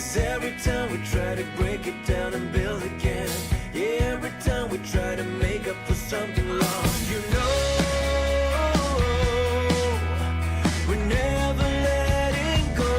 'Cause every time we try to break it down and build again, yeah, every time we try to make up for something lost, you know, we're never letting go.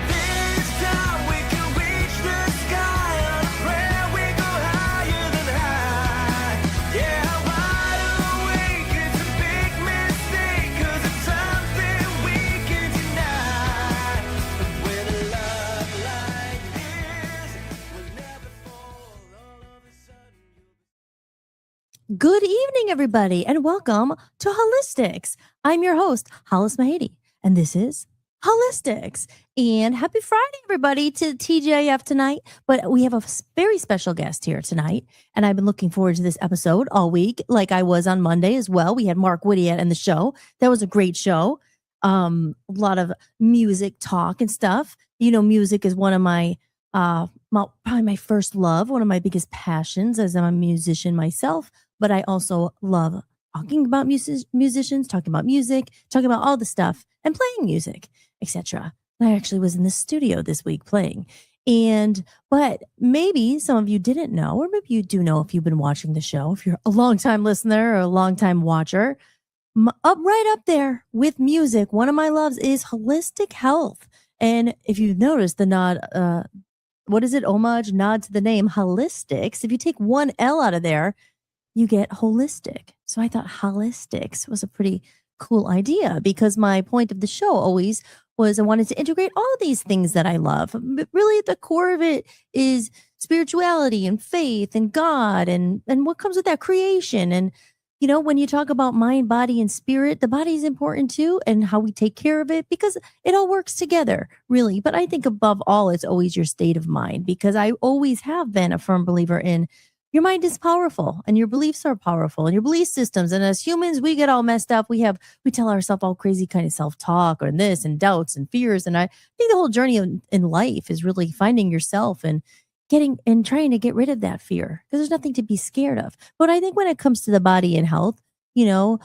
This time we can reach the sky on a prayer, we go higher than high. Yeah, wide awake, it's a big mistake, 'cause it's something we can deny. But with a love like this, we'll never fall. All of a sudden Good evening, everybody, and welcome to Hollis-tics. I'm your host, Hollis-tics, and this is Hollis-tics. And happy Friday, everybody, to TJF tonight. But we have a very special guest here tonight, and I've been looking forward to this episode all week, like I was on Monday as well. We had Mark Whittier in the show. That was a great show. A lot of music talk and stuff. You know, music is one of my probably my first love, one of my biggest passions, as I'm a musician myself. But I also love talking about musicians, talking about music, talking about all the stuff, and playing music, etc. I actually was in the studio this week playing. But maybe some of you didn't know, or maybe you do know if you've been watching the show, if you're a longtime listener or a longtime watcher. Right up there with music, one of my loves is holistic health. And if you've noticed the nod, what is it? Homage, nod to the name Hollis-tics. If you take one L out of there, you get holistic. So I thought Hollis-tics was a pretty cool idea, because my point of the show always was I wanted to integrate all these things that I love. But really, at the core of it is spirituality and faith and God and what comes with that, creation. And, you know, when you talk about mind, body, and spirit, the body is important too, and how we take care of it, because it all works together, really. But I think above all, it's always your state of mind, because I always have been a firm believer in your mind is powerful, and your beliefs are powerful, and your belief systems. And as humans, we get all messed up. We tell ourselves all crazy kind of self-talk or this and doubts and fears. And I think the whole journey in life is really finding yourself and trying to get rid of that fear, because there's nothing to be scared of. But I think when it comes to the body and health, you know,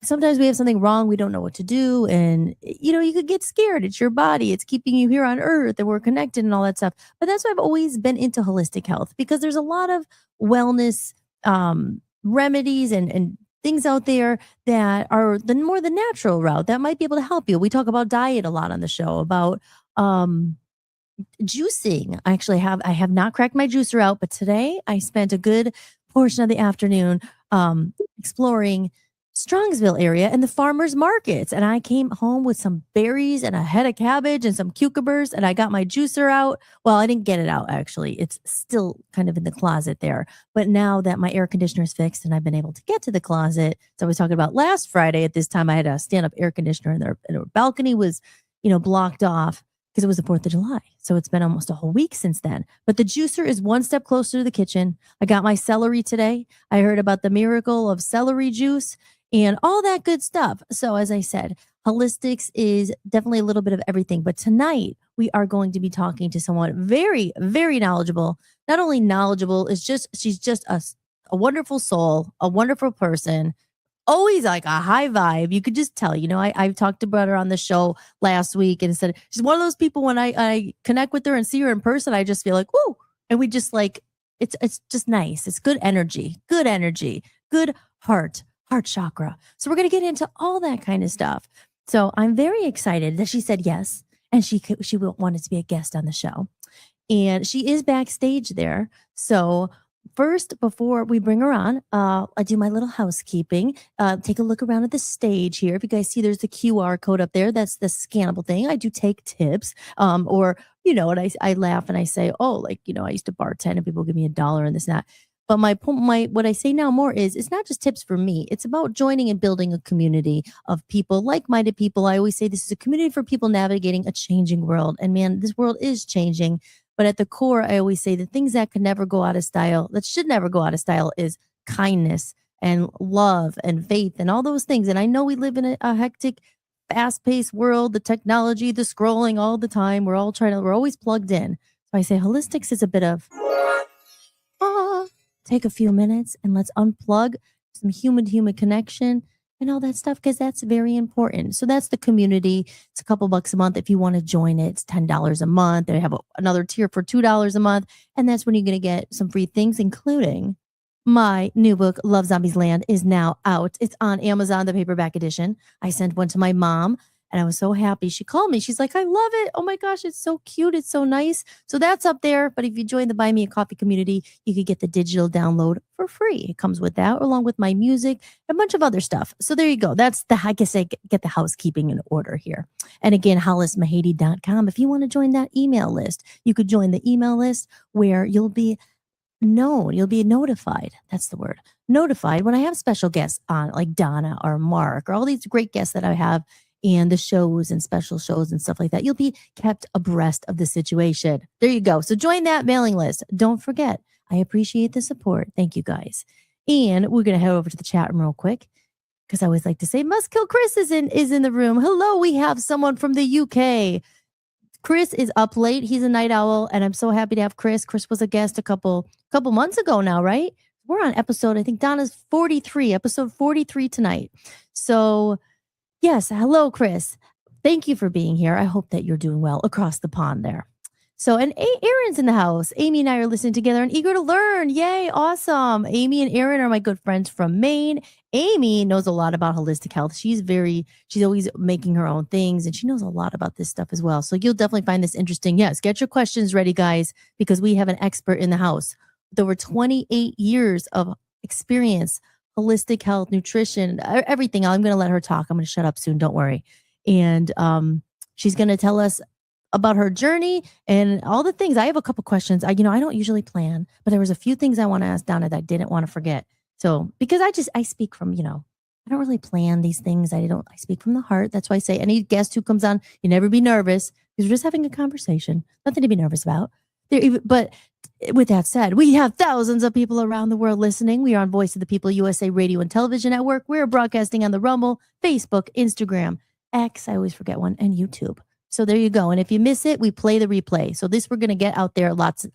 sometimes we have something wrong, we don't know what to do, and you know, you could get scared. It's your body, it's keeping you here on earth, and we're connected and all that stuff. But that's why I've always been into holistic health, because there's a lot of wellness remedies and things out there that are the more the natural route that might be able to help you. We talk about diet a lot on the show, about juicing. I have not cracked my juicer out, but today I spent a good portion of the afternoon exploring Strongsville area and the farmers markets. And I came home with some berries and a head of cabbage and some cucumbers, and I got my juicer out. Well, I didn't get it out, actually. It's still kind of in the closet there. But now that my air conditioner is fixed and I've been able to get to the closet, so I was talking about last Friday at this time, I had a stand-up air conditioner, and their balcony was, you know, blocked off because it was the 4th of July. So it's been almost a whole week since then. But the juicer is one step closer to the kitchen. I got my celery today. I heard about the miracle of celery juice and all that good stuff. So as I said, Hollis-tics is definitely a little bit of everything. But tonight we are going to be talking to someone very, very knowledgeable. Not only knowledgeable, she's just a wonderful soul, a wonderful person, always like a high vibe. You could just tell, you know, I've talked about her on the show last week and said, she's one of those people when I connect with her and see her in person, I just feel like, woo. And we just like, it's just nice. It's good energy, good heart chakra. So we're going to get into all that kind of stuff. So I'm very excited that she said yes, and she wanted to be a guest on the show, and she is backstage there. So first, before we bring her on, I do my little housekeeping. Take a look around at the stage here. If you guys see, there's the QR code up there. That's the scannable thing. I do take tips, or you know, and I laugh and I say, oh, like, you know, I used to bartend and people give me $1 and this and that. But what I say now more is, it's not just tips for me. It's about joining and building a community of people, like-minded people. I always say this is a community for people navigating a changing world. And man, this world is changing. But at the core, I always say the things that could never go out of style, that should never go out of style, is kindness and love and faith and all those things. And I know we live in a hectic, fast-paced world, the technology, the scrolling all the time. We're always plugged in. So I say Hollis-tics is a bit of take a few minutes and let's unplug some human-to-human connection and all that stuff because that's very important. So that's the community. It's a couple bucks a month if you want to join it. It's $10 a month. They have another tier for $2 a month, and that's when you're going to get some free things, including my new book, Love Zombies Land, is now out. It's on Amazon, the paperback edition. I sent one to my mom and I was so happy. She called me. She's like, I love it. Oh my gosh, it's so cute. It's so nice. So that's up there. But if you join the Buy Me a Coffee community, you could get the digital download for free. It comes with that, along with my music, a bunch of other stuff. So there you go. That's the, I guess I get the housekeeping in order here. And again, hollismahady.com. If you want to join that email list, you could join the email list where you'll be notified. That's the word. Notified when I have special guests on, like Donna or Mark or all these great guests that I have and the shows and special shows and stuff like that. You'll be kept abreast of the situation. There you go. So join that mailing list. Don't forget. I appreciate the support. Thank you guys. And we're going to head over to the chat room real quick because I always like to say Muskill Chris is in the room. Hello, we have someone from the UK. Chris is up late. He's a night owl, and I'm so happy to have Chris. Chris was a guest a couple months ago now, right? We're on episode, I think Donna's 43, episode 43 tonight. So, yes, hello, Chris. Thank you for being here. I hope that you're doing well across the pond there. So, and Aaron's in the house. Amy and I are listening together and eager to learn. Yay, awesome. Amy and Aaron are my good friends from Maine. Amy knows a lot about holistic health. She's always making her own things and she knows a lot about this stuff as well. So you'll definitely find this interesting. Yes, get your questions ready, guys, because we have an expert in the house with over 28 years of experience, holistic health, nutrition, everything. I'm going to let her talk. I'm going to shut up soon. Don't worry. And she's going to tell us about her journey and all the things. I have a couple questions. I don't usually plan, but there was a few things I want to ask Donna that I didn't want to forget. So, because I speak from, I don't really plan these things. I speak from the heart. That's why I say any guest who comes on, you never be nervous because we're just having a conversation. Nothing to be nervous about. But with that said, we have thousands of people around the world listening. We are on Voice of the People, USA Radio and Television Network. We're broadcasting on the Rumble, Facebook, Instagram, X, I always forget one, and YouTube. So there you go. And if you miss it, we play the replay. So this we're going to get out there lots and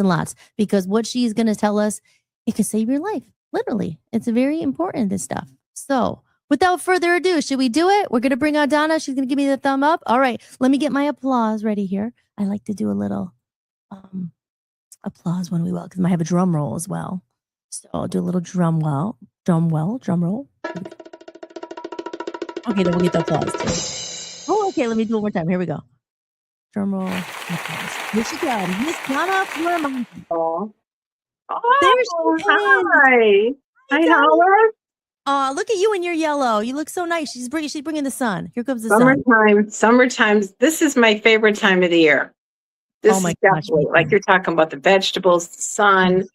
lots because what she's going to tell us, it could save your life. Literally. It's very important, this stuff. So without further ado, should we do it? We're going to bring on Donna. She's going to give me the thumb up. All right. Let me get my applause ready here. I like to do a little applause when we will because I have a drum roll as well. So I'll do a little drum roll. Okay, then we'll get the applause too. Oh, okay. Let me do it one more time. Here we go. Drum roll. Here she comes. Miss Donna Florimonte. Oh, There she is. hi. Hi, Hollis. Look at you in your yellow. You look so nice. She's bringing the sun. Here comes the sun. Summertime. This is my favorite time of the year. This Oh my is gosh, definitely me like too. you're talking about the vegetables, the sun,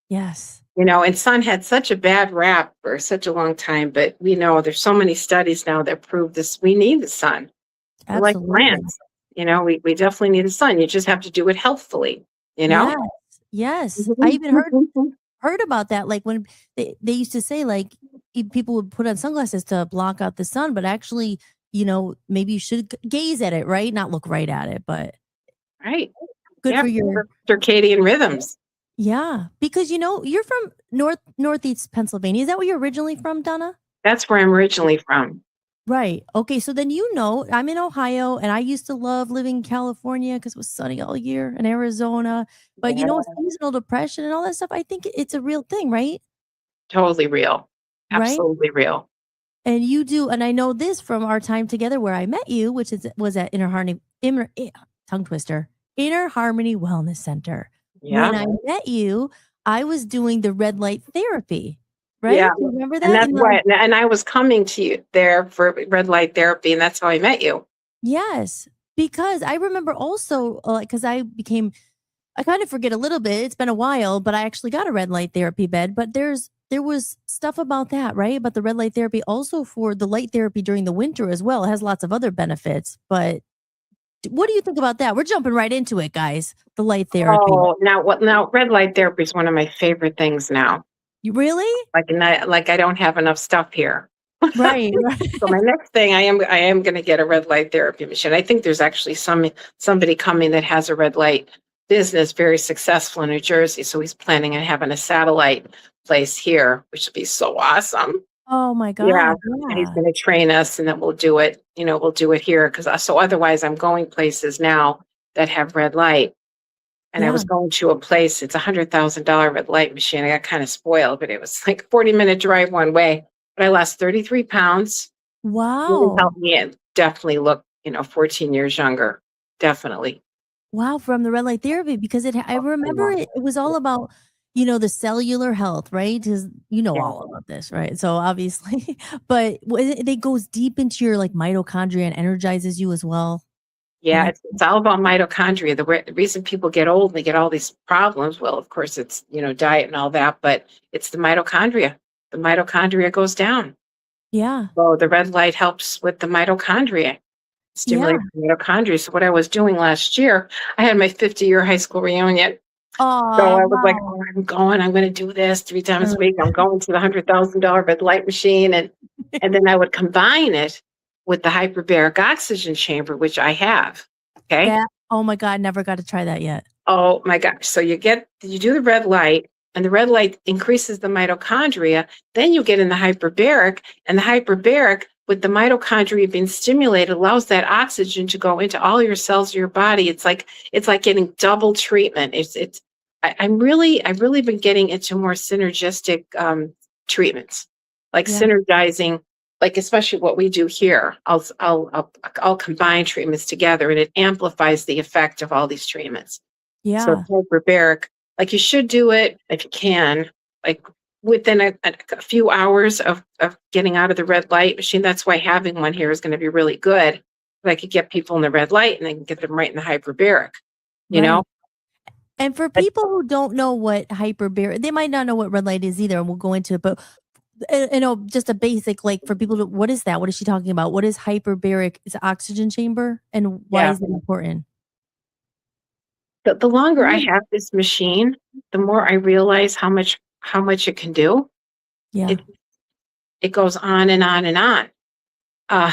Yes. and sun had such a bad rap for such a long time, but we know there's so many studies now that prove this. We need the sun. We're like Absolutely. plants. We definitely need the sun. You just have to do it healthfully, Yes. I even heard about that. Like when they used to say like people would put on sunglasses to block out the sun, but actually, maybe you should gaze at it, right? Not look right at it, but Right. good for your circadian rhythms. Yeah, because you're from northeast Pennsylvania. Is that where you're originally from, Donna? That's where I'm originally from. Right. Okay. So then I'm in Ohio, and I used to love living in California because it was sunny all year, and Arizona. But seasonal depression and all that stuff. I think it's a real thing, right? Totally real. Right? Absolutely real. And you do, and I know this from our time together where I met you, which was at Inner Harmony Wellness Center. Yeah. When I met you, I was doing the red light therapy, right? Yeah. Do you remember that? And that's why, and I was coming to you there for red light therapy, and that's how I met you. Yes, because I remember also, because I kind of forget a little bit. It's been a while, but I actually got a red light therapy bed. But there was stuff about that, right? About the red light therapy, also for the light therapy during the winter as well. It has lots of other benefits, but what do you think about that? We're jumping right into it, guys. The light therapy. Oh, now red light therapy is one of my favorite things now. You really? Like I don't have enough stuff here. Right. So my next thing, I am going to get a red light therapy machine. I think there's actually somebody coming that has a red light business, very successful in New Jersey. So he's planning on having a satellite place here, which would be so awesome. Oh my Yeah, God. and he's Yeah. gonna train us and then we'll do it, we'll do it here because so otherwise I'm going places now that have red light. And I Yeah. was going to a place, it's $100,000 red light machine. I got kind of spoiled, but it was like 40-minute drive one way. But I lost 33 pounds. Really Wow. helped me and definitely look, 14 years younger. Definitely. Wow, from the red light therapy because I I remember know. it was all about, the cellular health, right? Because you know Yeah. all about this, right? So obviously, but it goes deep into your like mitochondria and energizes you as well. I Yeah, like it's all about mitochondria. The reason people get old and they get all these problems, well, of course, it's, diet and all that, but it's the mitochondria. The mitochondria goes down. yeah. So the red light helps with the mitochondria, Yeah. stimulates the mitochondria. So what I was doing last year, I had my 50-year high school reunion. So Oh, I was like, wow. "Oh, I'm going to do this 3 times Uh, a week. I'm going to the $100,000 red light machine." And then I would combine it with the hyperbaric oxygen chamber, which I have. Okay. that oh my God, never got to try that yet. Oh my gosh. So you do the red light and the red light increases the mitochondria. Then you get in the hyperbaric, and the hyperbaric with the mitochondria being stimulated allows that oxygen to go into all your cells of your body. It's like getting double treatment. I've really been getting into more synergistic treatments, like Yeah. synergizing, like especially what we do here. I'll combine treatments together, and it amplifies the effect of all these treatments. So Yeah. hyperbaric, like you should do it if you can, like within a few hours of getting out of the red light machine. That's why having one here is going to be really good. I could get people in the red light and then get them right in the hyperbaric, you know? Right. And for But people who don't know what hyperbaric, they might not know what red light is either, and we'll go into it. But just a basic, like for people to, what is that? What is she talking about? What is hyperbaric? Is oxygen chamber, and why yeah, is it important? the longer I Mm. have this machine, the more I realize how much it can do. Yeah. It it goes on and on and on. Uh,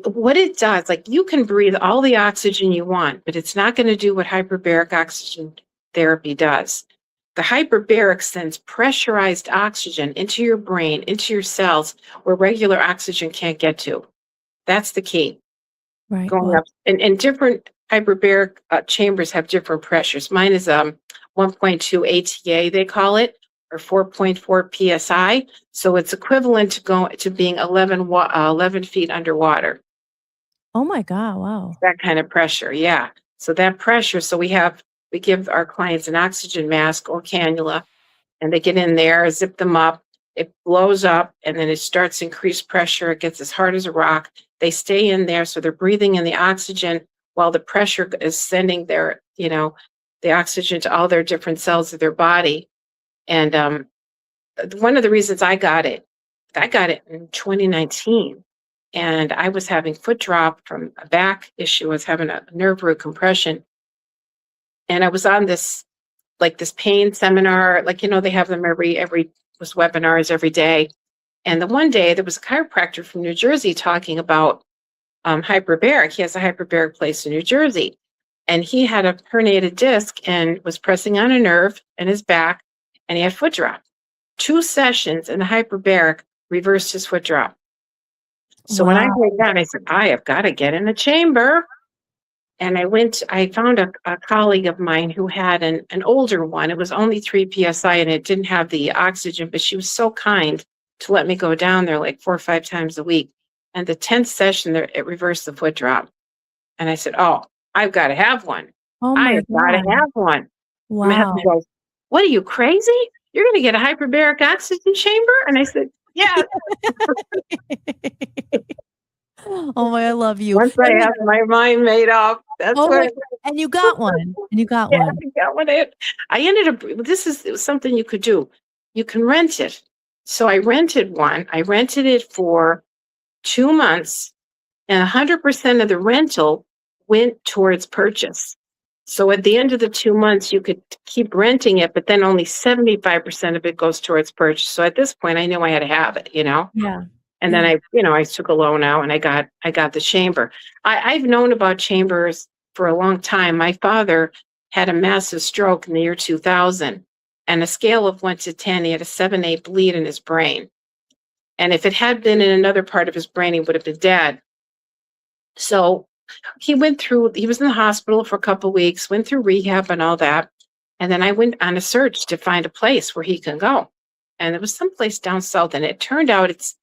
what it does, like you can breathe all the oxygen you want, but it's not going to do what hyperbaric oxygen therapy does. The hyperbaric sends pressurized oxygen into your brain, into your cells, where regular oxygen can't get to. That's the key. Right. Going Well, up, and different hyperbaric chambers have different pressures. Mine is 1.2 ATA, they call it, or 4.4 psi. So it's equivalent to being 11 feet underwater. oh my God. Wow. That kind of pressure, yeah. So that pressure, so we give our clients an oxygen mask or cannula, and they get in there, zip them up, it blows up, and then it starts increased pressure. It gets as hard as a rock. They stay in there, so they're breathing in the oxygen while the pressure is sending the oxygen to all their different cells of their body. And one of the reasons I got it in 2019, and I was having foot drop from a back issue. I was having a nerve root compression, and I was on this pain seminar. Like they have them every was webinars every day. And the one day there was a chiropractor from New Jersey talking about hyperbaric. He has a hyperbaric place in New Jersey, and he had a herniated disc and was pressing on a nerve in his back, and he had foot drop. 2 sessions in the hyperbaric reversed his foot drop. So when I Wow. heard that, I said, I have got to get in the chamber. And I found a colleague of mine who had an older one. It was only 3 psi and it didn't have the oxygen, but she was so kind to let me go down there like 4 or 5 times a week. And the 10th session there, it reversed the foot drop. And I said, oh, I've got to have one. Oh I my have got to God. have one. My husband Wow. goes, what are you, crazy? You're going to get a hyperbaric oxygen chamber? And I said, yeah, Oh my, I love you. once I And have my mind made up, that's oh what. my, and you got one. And you got Yeah, one. I got one. I ended up, it was something you could do. You can rent it. So I rented one. I rented it for 2 months, and 100% of the rental went towards purchase. So at the end of the 2 months, you could keep renting it, but then only 75% of it goes towards purchase. So at this point, I knew I had to have it. Yeah. And then Yeah. I took a loan out and I got the chamber. I've known about chambers for a long time. My father had a massive stroke in the year 2000, and a scale of 1 to 10, he had a 7/8 bleed in his brain. And if it had been in another part of his brain, he would have been dead. So he was in the hospital for a couple of weeks, went through rehab and all that. And then I went on a search to find a place where he can go. And it was someplace down south. And it turned out it's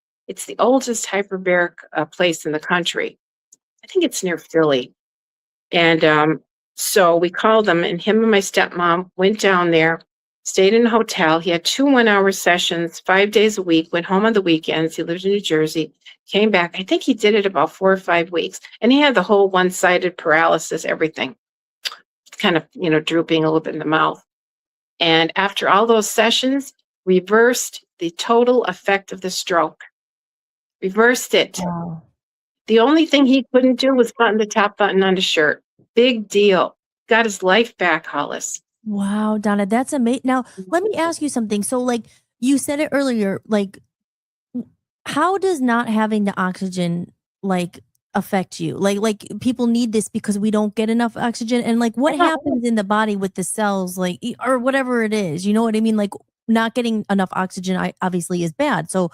the oldest hyperbaric place in the country. I think it's near Philly. And so we called him, and him and my stepmom went down there, stayed in a hotel. He had 2 1-hour sessions, 5 days a week, went home on the weekends. He lived in New Jersey, came back. I think he did it about 4 or 5 weeks. And he had the whole one-sided paralysis, everything, kind of, drooping a little bit in the mouth. And after all those sessions, reversed the total effect of the stroke. Reversed it. Wow. The only thing he couldn't do was button the top button on his shirt. Big deal. Got his life back, Hollis. Wow, Donna, that's amazing. Now, let me ask you something. So, like you said it earlier, like, how does not having the oxygen like affect you? Like people need this because we don't get enough oxygen, and like what happens in the body with the cells, like or whatever it is. You know what I mean? Like not getting enough oxygen, obviously, is bad. So,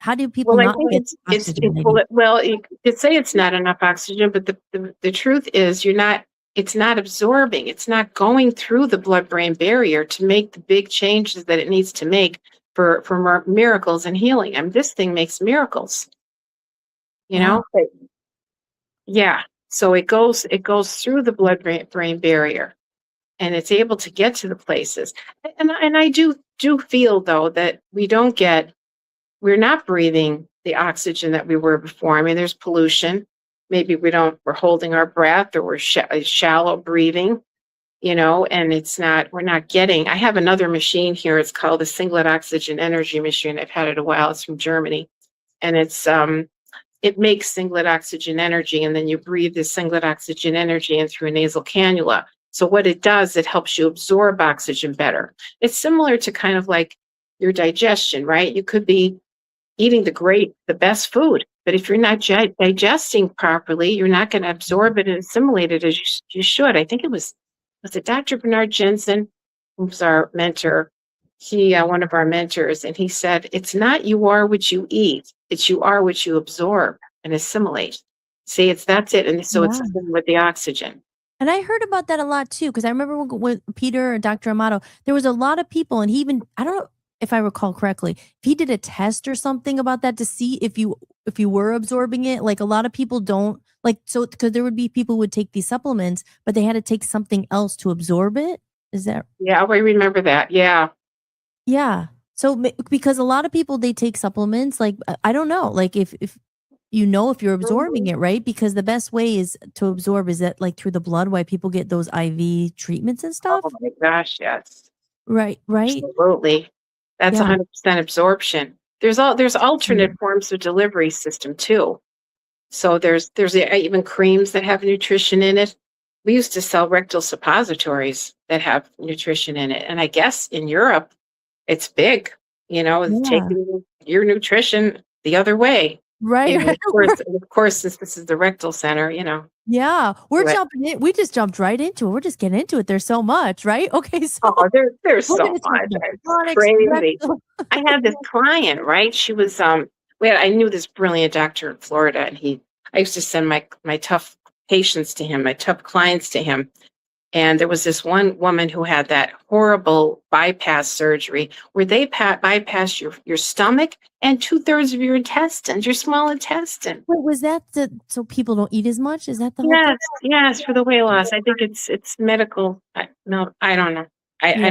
how do people Well, I not think get it's oxygen? well, you could say it's not enough oxygen, but the truth is it's not absorbing. It's not going through the blood-brain barrier to make the big changes that it needs to make for miracles and healing. I mean, this thing makes miracles, you know? Yeah. So it goes through the blood-brain barrier, and it's able to get to the places. And I do feel though that we're not breathing the oxygen that we were before. I mean, there's pollution. Maybe we're holding our breath, or we're shallow breathing, and we're not getting. I have another machine here. It's called the Singlet Oxygen Energy Machine. I've had it a while. It's from Germany. And it makes singlet oxygen energy, and then you breathe the singlet oxygen energy in through a nasal cannula. So what it does, it helps you absorb oxygen better. It's similar to kind of like your digestion, right? You could be eating the best food, but if you're not digesting properly, you're not going to absorb it and assimilate it as you should. I think was it Dr. Bernard Jensen, who's our mentor, one of our mentors, and he said, it's not you are what you eat, it's you are what you absorb and assimilate. See, that's it. And so it's Yeah. the same with the oxygen. And I heard about that a lot too, because I remember when Peter or Dr. Amato, there was a lot of people, and he even, I don't know if I recall correctly, if he did a test or something about that to see if you were absorbing it. Like a lot of people don't because there would be people who would take these supplements, but they had to take something else to absorb it. Is that? Yeah, I remember that. Yeah. Yeah. So because a lot of people, they take supplements, like, I don't know, like if you're absorbing it, right? Because the best way is to absorb is that like through the blood, why people get those IV treatments and stuff. Oh my gosh, yes. Right. Absolutely. That's Yeah. 100% absorption. There's alternate forms of delivery system too. So there's even creams that have nutrition in it. We used to sell rectal suppositories that have nutrition in it. And I guess in Europe, it's big, taking your nutrition the other way. Right. Of course, since this is the rectal center, Yeah. We're Right. jumping in. We just jumped right into it. We're just getting into it. There's so much, right? Okay. So Oh, there's we're so gonna talk much. about It's chronic crazy. rectal- I had this client, right? She was I knew this brilliant doctor in Florida, and I used to send my tough patients to him, my tough clients to him. And there was this one woman who had that horrible bypass surgery where they bypass your stomach and 2/3 of your intestines, your small intestine. Wait, was that so people don't eat as much? Is that the whole thing? Yes, for the weight loss. I think it's medical. No, I don't know. I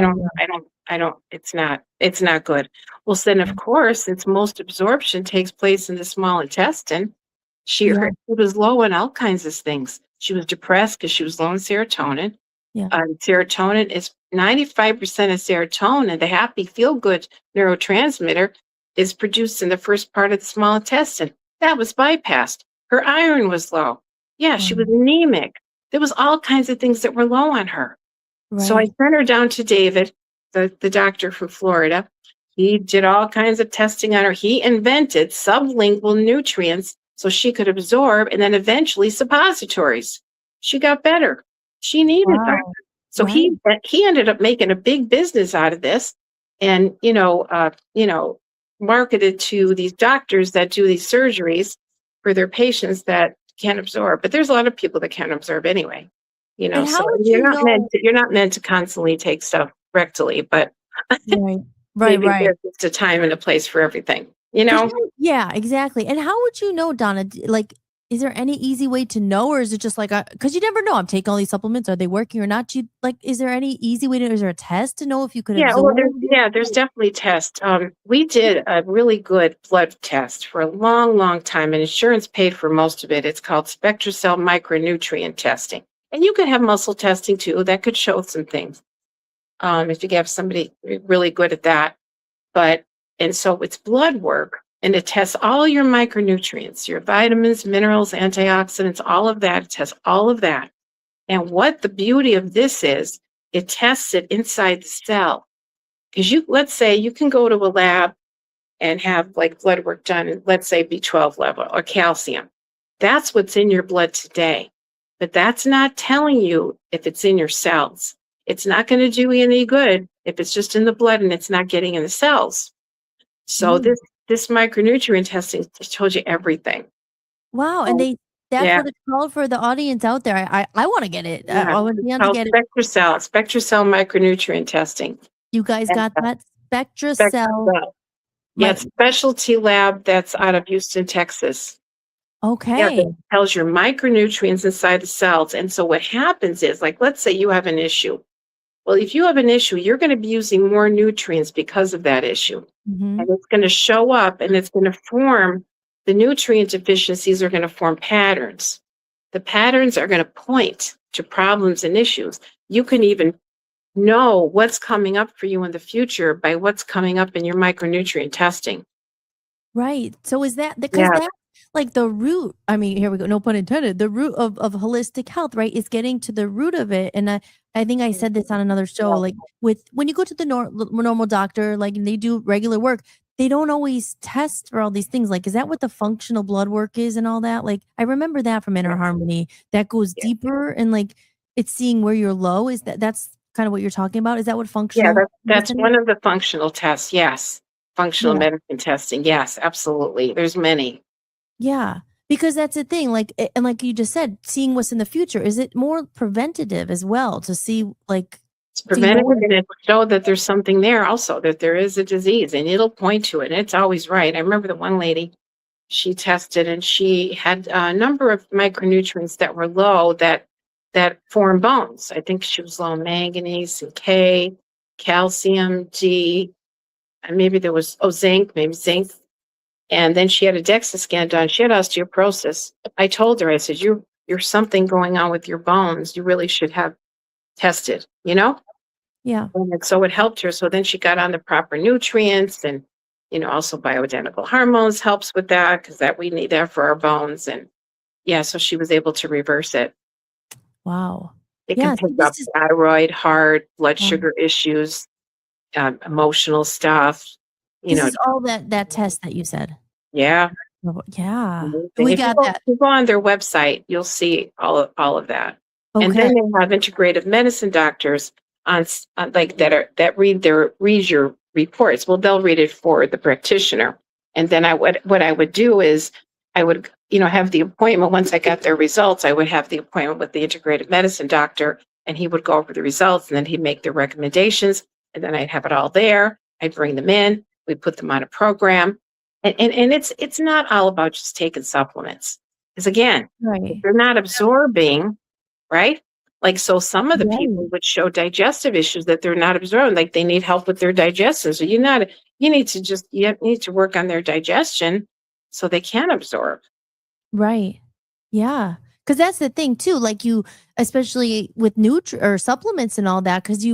don't. It's not good. Well, then of course, since most absorption takes place in the small intestine, she was low on all kinds of things. She was depressed because she was low in serotonin. Yeah. Serotonin is 95% of serotonin, the happy, feel-good neurotransmitter, is produced in the first part of the small intestine. That was bypassed. Her iron was low. Yeah, she was anemic. There was all kinds of things that were low on her. So I sent her down to David, the doctor from Florida. He did all kinds of testing on her. He invented sublingual nutrients so she could absorb, and then eventually suppositories. She got better. She needed that. So he ended up making a big business out of this. And, marketed to these doctors that do these surgeries for their patients that can't absorb. But there's a lot of people that can't absorb anyway. And So how would you're you not meant know? to, you're not meant to constantly take stuff rectally, but Right, right, maybe right. there's just a time and a place for everything. 'Cause yeah, exactly. And how would you know, Donna? Like, is there any easy way to know, or is it just like, because you never know? I'm taking all these supplements. Are they working or not? Is there any easy way to? Is there a test to know if you could Yeah, well, absorb? there's definitely tests. We did a really good blood test for a long, long time, and insurance paid for most of it. It's called SpectraCell micronutrient testing, and you could have muscle testing too. That could show some things if you have somebody really good at that. But and so it's blood work, and it tests all your micronutrients, your vitamins, minerals, antioxidants, all of that. It tests all of that. And what the beauty of this is, it tests it inside the cell. Because let's say you can go to a lab and have like blood work done, and let's say B12 level or calcium. That's what's in your blood today. But that's not telling you if it's in your cells. It's not going to do you any good if it's just in the blood and it's not getting in the cells. So Mm. this micronutrient testing told you everything. Wow, and So, that's yeah, what it's called for the audience out there. I want to get it. yeah. I want It's Dion to called get it. spectracell micronutrient testing. You guys And got that? SpectraCell. spectracell. Yeah, My it's a specialty lab that's out of Houston, Texas. Yeah, okay. that tells your micronutrients inside the cells. And so what happens is, like, let's say you have an issue. Well, if you have an issue, you're going to be using more nutrients because of that issue. Hmm. And it's going to show up and it's going to form, the nutrient deficiencies are going to form patterns. The patterns are going to point to problems and issues. You can even know what's coming up for you in the future by what's coming up in your micronutrient testing. Right. So is that because Yeah. that like the root? I mean, here we go. No pun intended. The root of holistic health, right? Is getting to the root of it. And I think I said this on another show. Yeah. Like with when you go to the normal doctor, like and they do regular work, they don't always test for all these things. Like, is that what the functional blood work is and all that? Like, I remember that from Inner Harmony. That goes Yeah. deeper and like it's seeing where you're low. That's kind of what you're talking about? Is that what Yeah, functional that's medicine is? one of the functional tests. Yes. Functional Yeah. medicine testing. Yes, absolutely. There's many. Yeah, because that's the thing, like, and like you just said, seeing what's in the future, is it more preventative as well to see, like, It's see preventative more? and it'll show that there's something there also, that there is a disease and it'll point to it. And it's always right. I remember the one lady, she tested and she had a number of micronutrients that were low that form bones. I think she was low in manganese and K, calcium, D, and maybe there was zinc, maybe zinc. And then she had a DEXA scan done. She had osteoporosis. I told her, I said, you're something going on with your bones. You really should have tested, you know? Yeah, So it helped her. So then she got on the proper nutrients and, also bioidentical hormones helps with that because that we need that for our bones. And yeah, so she was able to reverse it. wow. It can Yeah, pick so up this is thyroid, heart, blood um, sugar issues, emotional stuff, you this know, is all that test that you said. yeah. Oh, yeah, Amazing. we If you got go, if that. you go on their website, you'll see all of that. And Okay. then they have integrative medicine doctors like that read your reports. Well, they'll read it for the practitioner. And then what I would do is I would, have the appointment once I got their results, I would have the appointment with the integrative medicine doctor and he would go over the results and then he'd make the recommendations and then I'd have it all there. I'd bring them in, we put them on a program. And it's not all about just taking supplements. Because again, if Right. they're not absorbing, right? Like so some of the Right. people would show digestive issues that they're not absorbing, like they need help with their digestion. So you need to work on their digestion so they can absorb. Right. Yeah. Because that's the thing too. Like you, especially with nutri or supplements and all that, because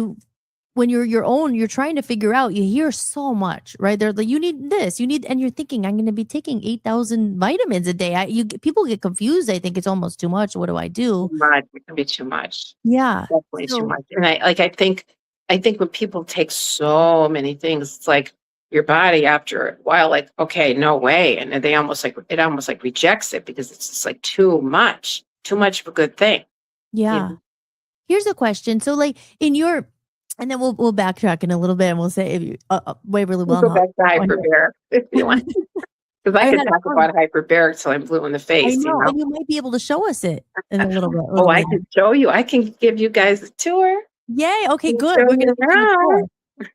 when you're your own, you're trying to figure out, you hear so much, right? They're like, you need this, you need, and you're thinking, I'm going to be taking 8,000 vitamins a day. People get confused. I think it's almost too much. What do I Too do? much. It can be too much. Yeah. Definitely too So, much. And I think when people take so many things, it's like your body after a while, like, okay, no way. And then it almost like rejects it because it's just like too much of a good thing. You yeah. know? Here's a question. So, like, in your And then we'll backtrack in a little bit and we'll say if you Waverly We'll go Wilhelm. back to hyperbaric if you want. Because I I could had talk fun. about hyperbaric till I'm blue in the I face, know, and you might be able to show us it in a little bit. A Oh, little I later. can show you. I can give you guys a tour. Yay! Okay, Can good. show We're gonna you get you a tour. around.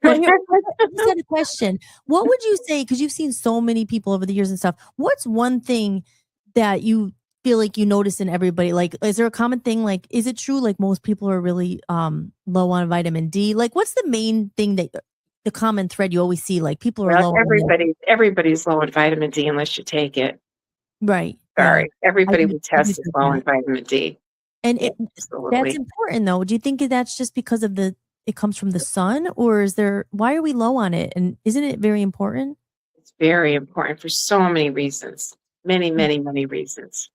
Well, here, I just had a question. What would you say? Because you've seen so many people over the years and stuff. What's one thing that you feel like you notice in everybody? Like, is there a common thing? Like, is it true? Like, most people are really low on vitamin D. Like, what's the main thing that the common thread you always see? Like, people are Well, low. On everybody's low in vitamin D unless you take it. right. Yeah. Sorry. Everybody do- we I do test is think low that. in vitamin D. And Yeah, that's absolutely. important though. Do you think that's just because of it comes from the sun, or why are we low on it? And isn't it very important? It's very important for so many reasons. Many, Mm. many, many reasons.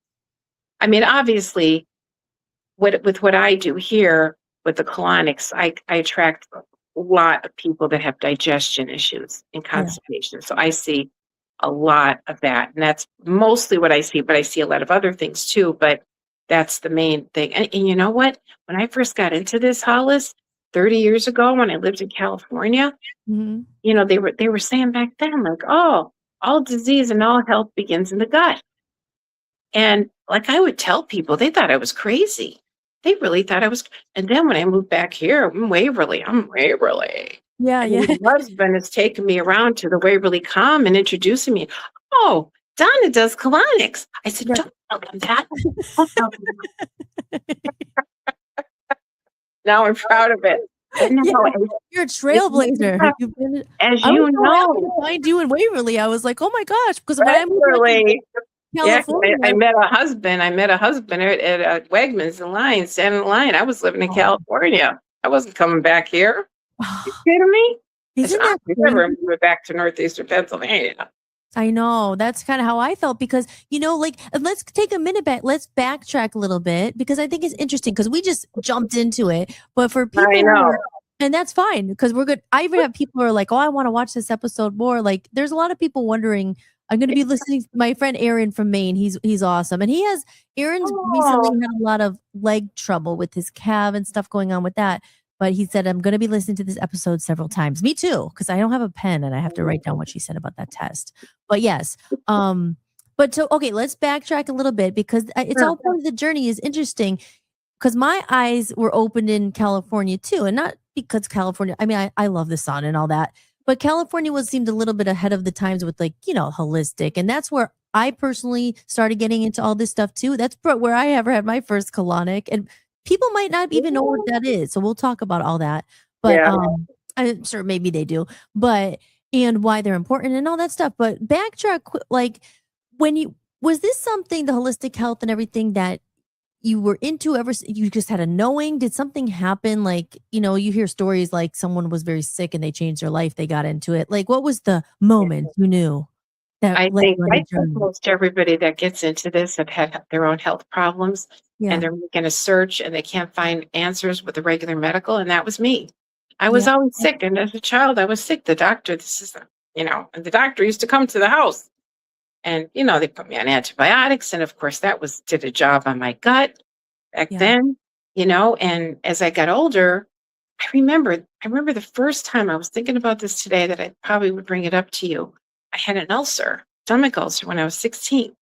I mean, obviously, with what I do here with the colonics, I attract a lot of people that have digestion issues and Yeah. constipation. So I see a lot of that. And that's mostly what I see, but I see a lot of other things too. But that's the main thing. And you know what? When I first got into this, Hollis, 30 years ago when I lived in California, Mhm. you know, they were saying back then, like, oh, all disease and all health begins in the gut. And like I would tell people, they thought I was crazy. They really thought I was. And then when I moved back here, I'm Waverly. Yeah, And yeah. my husband has taken me around to the Waverly Com and introducing me. Oh, Donna does colonics. I said, Right. don't tell them that. Don't tell them that. Now I'm proud of it. But no, Yeah. and You're a trailblazer. You've been as I was you so happy know, to find you in Waverly. I was like, "Oh my gosh," because when I moved back to Waverly. Yeah, 'cause California. I met a husband. I met a husband at Wegmans in line, standing in line. I was living in Oh. California. I wasn't coming back here. You kidding me? I said, Isn't that I'm never crazy? moving back to northeastern Pennsylvania. I know. That's kinda how I felt because, like, let's take a minute back. Let's backtrack a little bit because I think it's interesting because we just jumped into it. But for people I who know. are and that's fine because we're good. I even have people who are like, "Oh, I wanna watch this episode more." Like, there's a lot of people wondering. I'm gonna be listening to my friend Aaron from Maine. He's awesome. And Aaron's recently Oh, had a lot of leg trouble with his calf and stuff going on with that. But he said, I'm gonna be listening to this episode several times. Me too, because I don't have a pen and I have to write down what she said about that test. But yes, okay, let's backtrack a little bit because it's sure. all part of the journey is interesting because my eyes were opened in California too, and not because California. I mean, I love the sun and all that, but California seemed a little bit ahead of the times with like holistic, and that's where I personally started getting into all this stuff too. That's where I ever had my first colonic, and people might not even know what that is. So we'll talk about all that, but Yeah. I'm sure maybe they do, but and why they're important and all that stuff. But backtrack, like when was this something the holistic health and everything that you were into you just had a knowing? Did something happen? Like, you hear stories like someone was very sick and they changed their life, they got into it. Like, what was the moment you knew that led you on I the think journey? most everybody that gets into this have had their own health problems and Yeah. they're making a search and they can't find answers with the regular medical. And that was me. I was Yeah. always sick. And as a child, I was sick. The doctor, and the doctor used to come to the house and, they put me on antibiotics. And of course, did a job on my gut back Yeah. then, and as I got older, I remember the first time I was thinking about this today that I probably would bring it up to you. I had an stomach ulcer when I was 16.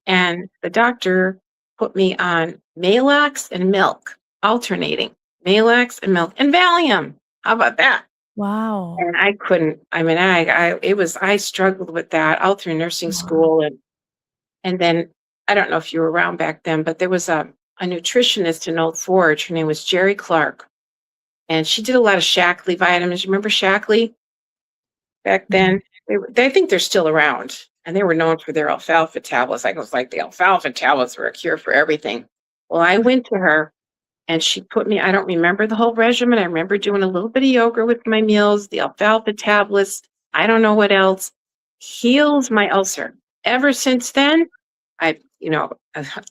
And the doctor put me on Maalox and milk, alternating Maalox and milk and Valium. How about that? Wow. And I couldn't, I mean, I struggled with that all through nursing Wow. school. And then I don't know if you were around back then, but there was a nutritionist in Old Forge. Her name was Jerry Clark. And she did a lot of Shackley vitamins. You remember Shackley back then? I think they're still around. And they were known for their alfalfa tablets. I was like, the alfalfa tablets were a cure for everything. Well, I went to her and she put me, I don't remember the whole regimen. I remember doing a little bit of yoga with my meals, the alfalfa tablets. I don't know what else. Heals my ulcer. Ever since then, a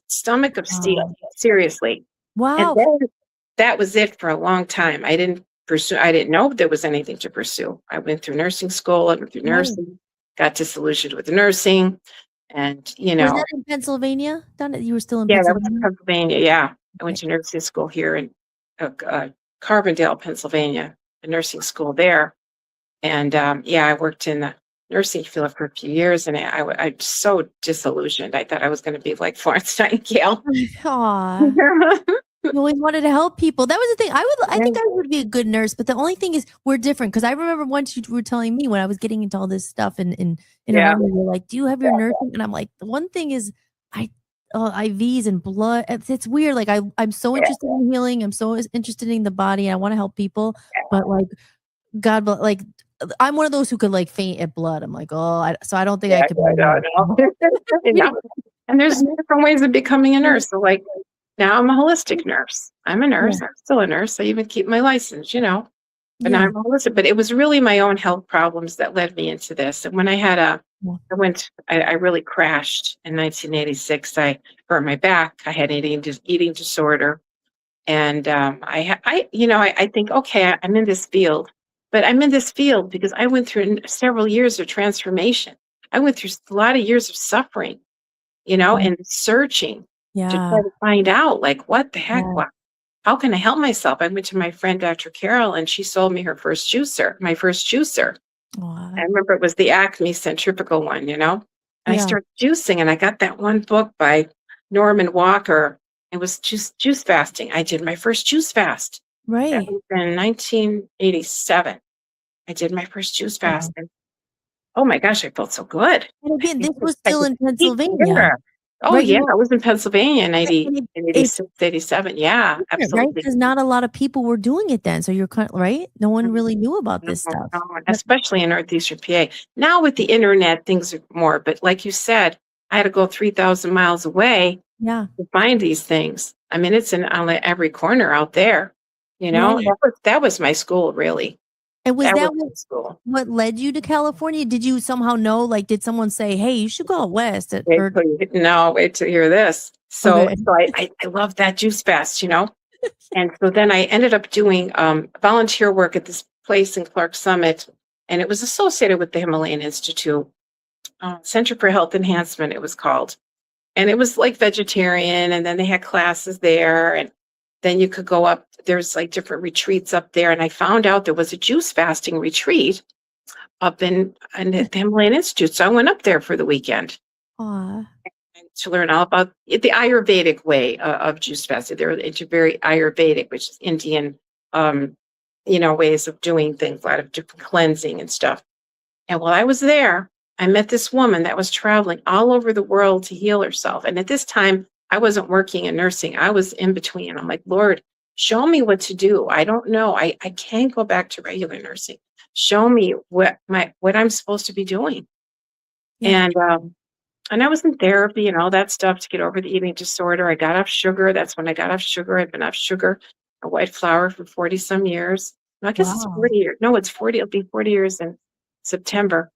stomach of steel, seriously. And Wow. then that was it for a long time. I didn't know there was anything to pursue. I went through nursing school, I went through Right. nursing, got disillusioned with nursing. And, Was that in Pennsylvania? Donna, you were still in yeah, that was in Pennsylvania? Pennsylvania. Yeah. I went Okay. to nursing school here in Carbondale, Pennsylvania, a nursing school there. And I worked in the nursing field for a few years, and I'm so disillusioned. I thought I was going to be like Florence Nightingale. Aw. You always wanted to help people. That was the thing. I think I would be a good nurse, but the only thing is we're different. Because I remember once you were telling me when I was getting into all this stuff in Yeah. army, you're like, "Do you have your nursing?" And I'm like, the one thing is IVs and blood. It's weird. Like I'm so interested in healing. I'm so interested in the body. I want to help people, but like God, like I'm one of those who could like faint at blood. I'm like, so I don't think I could be a nurse. And there's different ways of becoming a nurse. So like now I'm a holistic nurse. I'm a nurse. I'm still a nurse. I even keep my license, but now I'm a holistic. But it was really my own health problems that led me into this. And when I had I really crashed in 1986. I hurt my back. I had an eating disorder. And I think, okay, I'm in this field, but I'm in this field because I went through several years of transformation. I went through a lot of years of suffering, and searching to try to find out, like, what the heck, how can I help myself? I went to my friend, Dr. Carol, and she sold me her first juicer, my first juicer. Wow. I remember it was the Acme centrifugal one, and I started juicing, and I got that one book by Norman Walker. It was juice fasting. I did my first juice fast. Right. That was in 1987. I did my first juice fast. And oh my gosh, I felt so good. And again, this was still in Pennsylvania. Oh, right? I was in Pennsylvania in 86, 87. Yeah, absolutely. Right? Because not a lot of people were doing it then. So you're kind of, right? No one really knew about this stuff. No, especially in Northeastern PA. Now with the internet, things are more, but like you said, I had to go 3,000 miles away to find these things. I mean, it's on every corner out there, that was my school, really. And was that what led you to California? Did you somehow know, like, did someone say, hey, you should go out west? No, wait to hear this. So I love that juice fast, And so then I ended up doing volunteer work at this place in Clark Summit, and it was associated with the Himalayan Institute, Center for Health Enhancement, it was called. And it was like vegetarian, and then they had classes there, and then you could go up. There's like different retreats up there, and I found out there was a juice fasting retreat up in the Himalayan Institute. So I went up there for the weekend to learn all about the Ayurvedic way of juice fasting. They're into very Ayurvedic, which is Indian, ways of doing things, a lot of different cleansing and stuff. And while I was there, I met this woman that was traveling all over the world to heal herself. And at this time, I wasn't working in nursing. I was in between. I'm like, Lord, show me what to do. I don't know. I can't go back to regular nursing. Show me what I'm supposed to be doing. And I was in therapy and all that stuff to get over the eating disorder. I got off sugar. That's when I got off sugar. I've been off sugar, a white flour for 40 some years. No, I guess it's 40 years. No, it's 40. It'll be 40 years in September.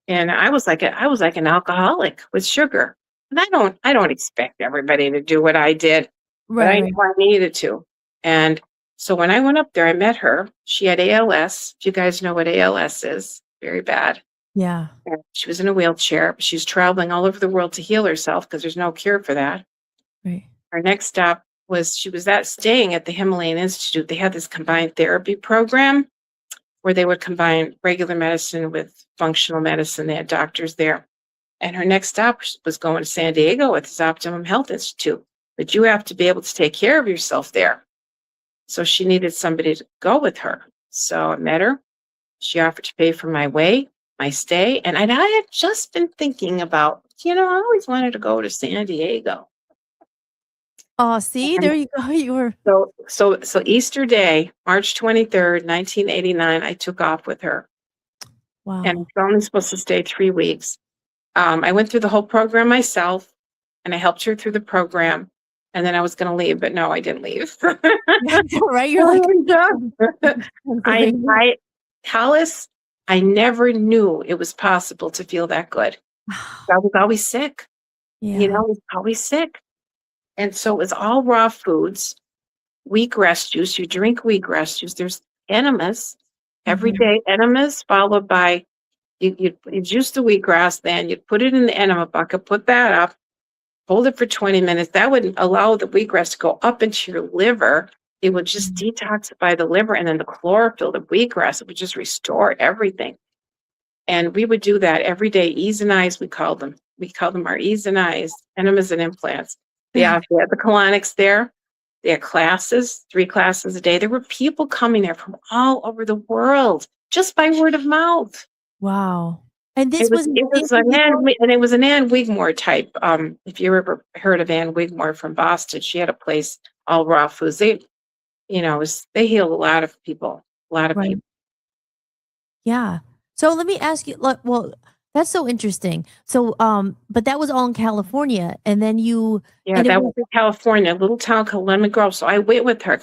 And I was like an alcoholic with sugar. And I don't expect everybody to do what I did, but I knew I needed to. And so when I went up there, I met her. She had ALS. If you guys know what ALS is, very bad. Yeah. And she was in a wheelchair. She's traveling all over the world to heal herself because there's no cure for that. Right. Our next stop was staying at the Himalayan Institute. They had this combined therapy program where they would combine regular medicine with functional medicine. They had doctors there. And her next stop was going to San Diego at this Optimum Health Institute. But you have to be able to take care of yourself there. So she needed somebody to go with her. So I met her. She offered to pay for my stay. And I had just been thinking about, I always wanted to go to San Diego. Oh, see, there you go. You were so Easter Day, March 23rd, 1989, I took off with her. Wow. And I was only supposed to stay 3 weeks. I went through the whole program myself, and I helped her through the program. And then I was going to leave, but no, I didn't leave. Right? You're like, Hollis, I never knew it was possible to feel that good. I was always sick. I was always sick. And so it was all raw foods, wheatgrass juice. You drink wheatgrass juice. There's enemas, every day enemas, followed by you juice the wheatgrass, then you'd put it in the enema bucket, put that up, hold it for 20 minutes. That would allow the wheatgrass to go up into your liver. It would just detoxify the liver, and then the chlorophyll, the wheatgrass, it would just restore everything. And we would do that every day. Ease and eyes, we called them. We called them our ease and eyes, enemas and implants. They had the colonics there. They had classes, 3 classes a day. There were people coming there from all over the world just by word of mouth. Wow. And It this was an Ann Wigmore type. If you ever heard of Ann Wigmore from Boston, she had a place, all raw foods. They healed a lot of people, right. Yeah. So let me ask you, well, that's so interesting. So, but that was all in California, and then Yeah, that was in California, a little town called Lemon Grove. So I went with her.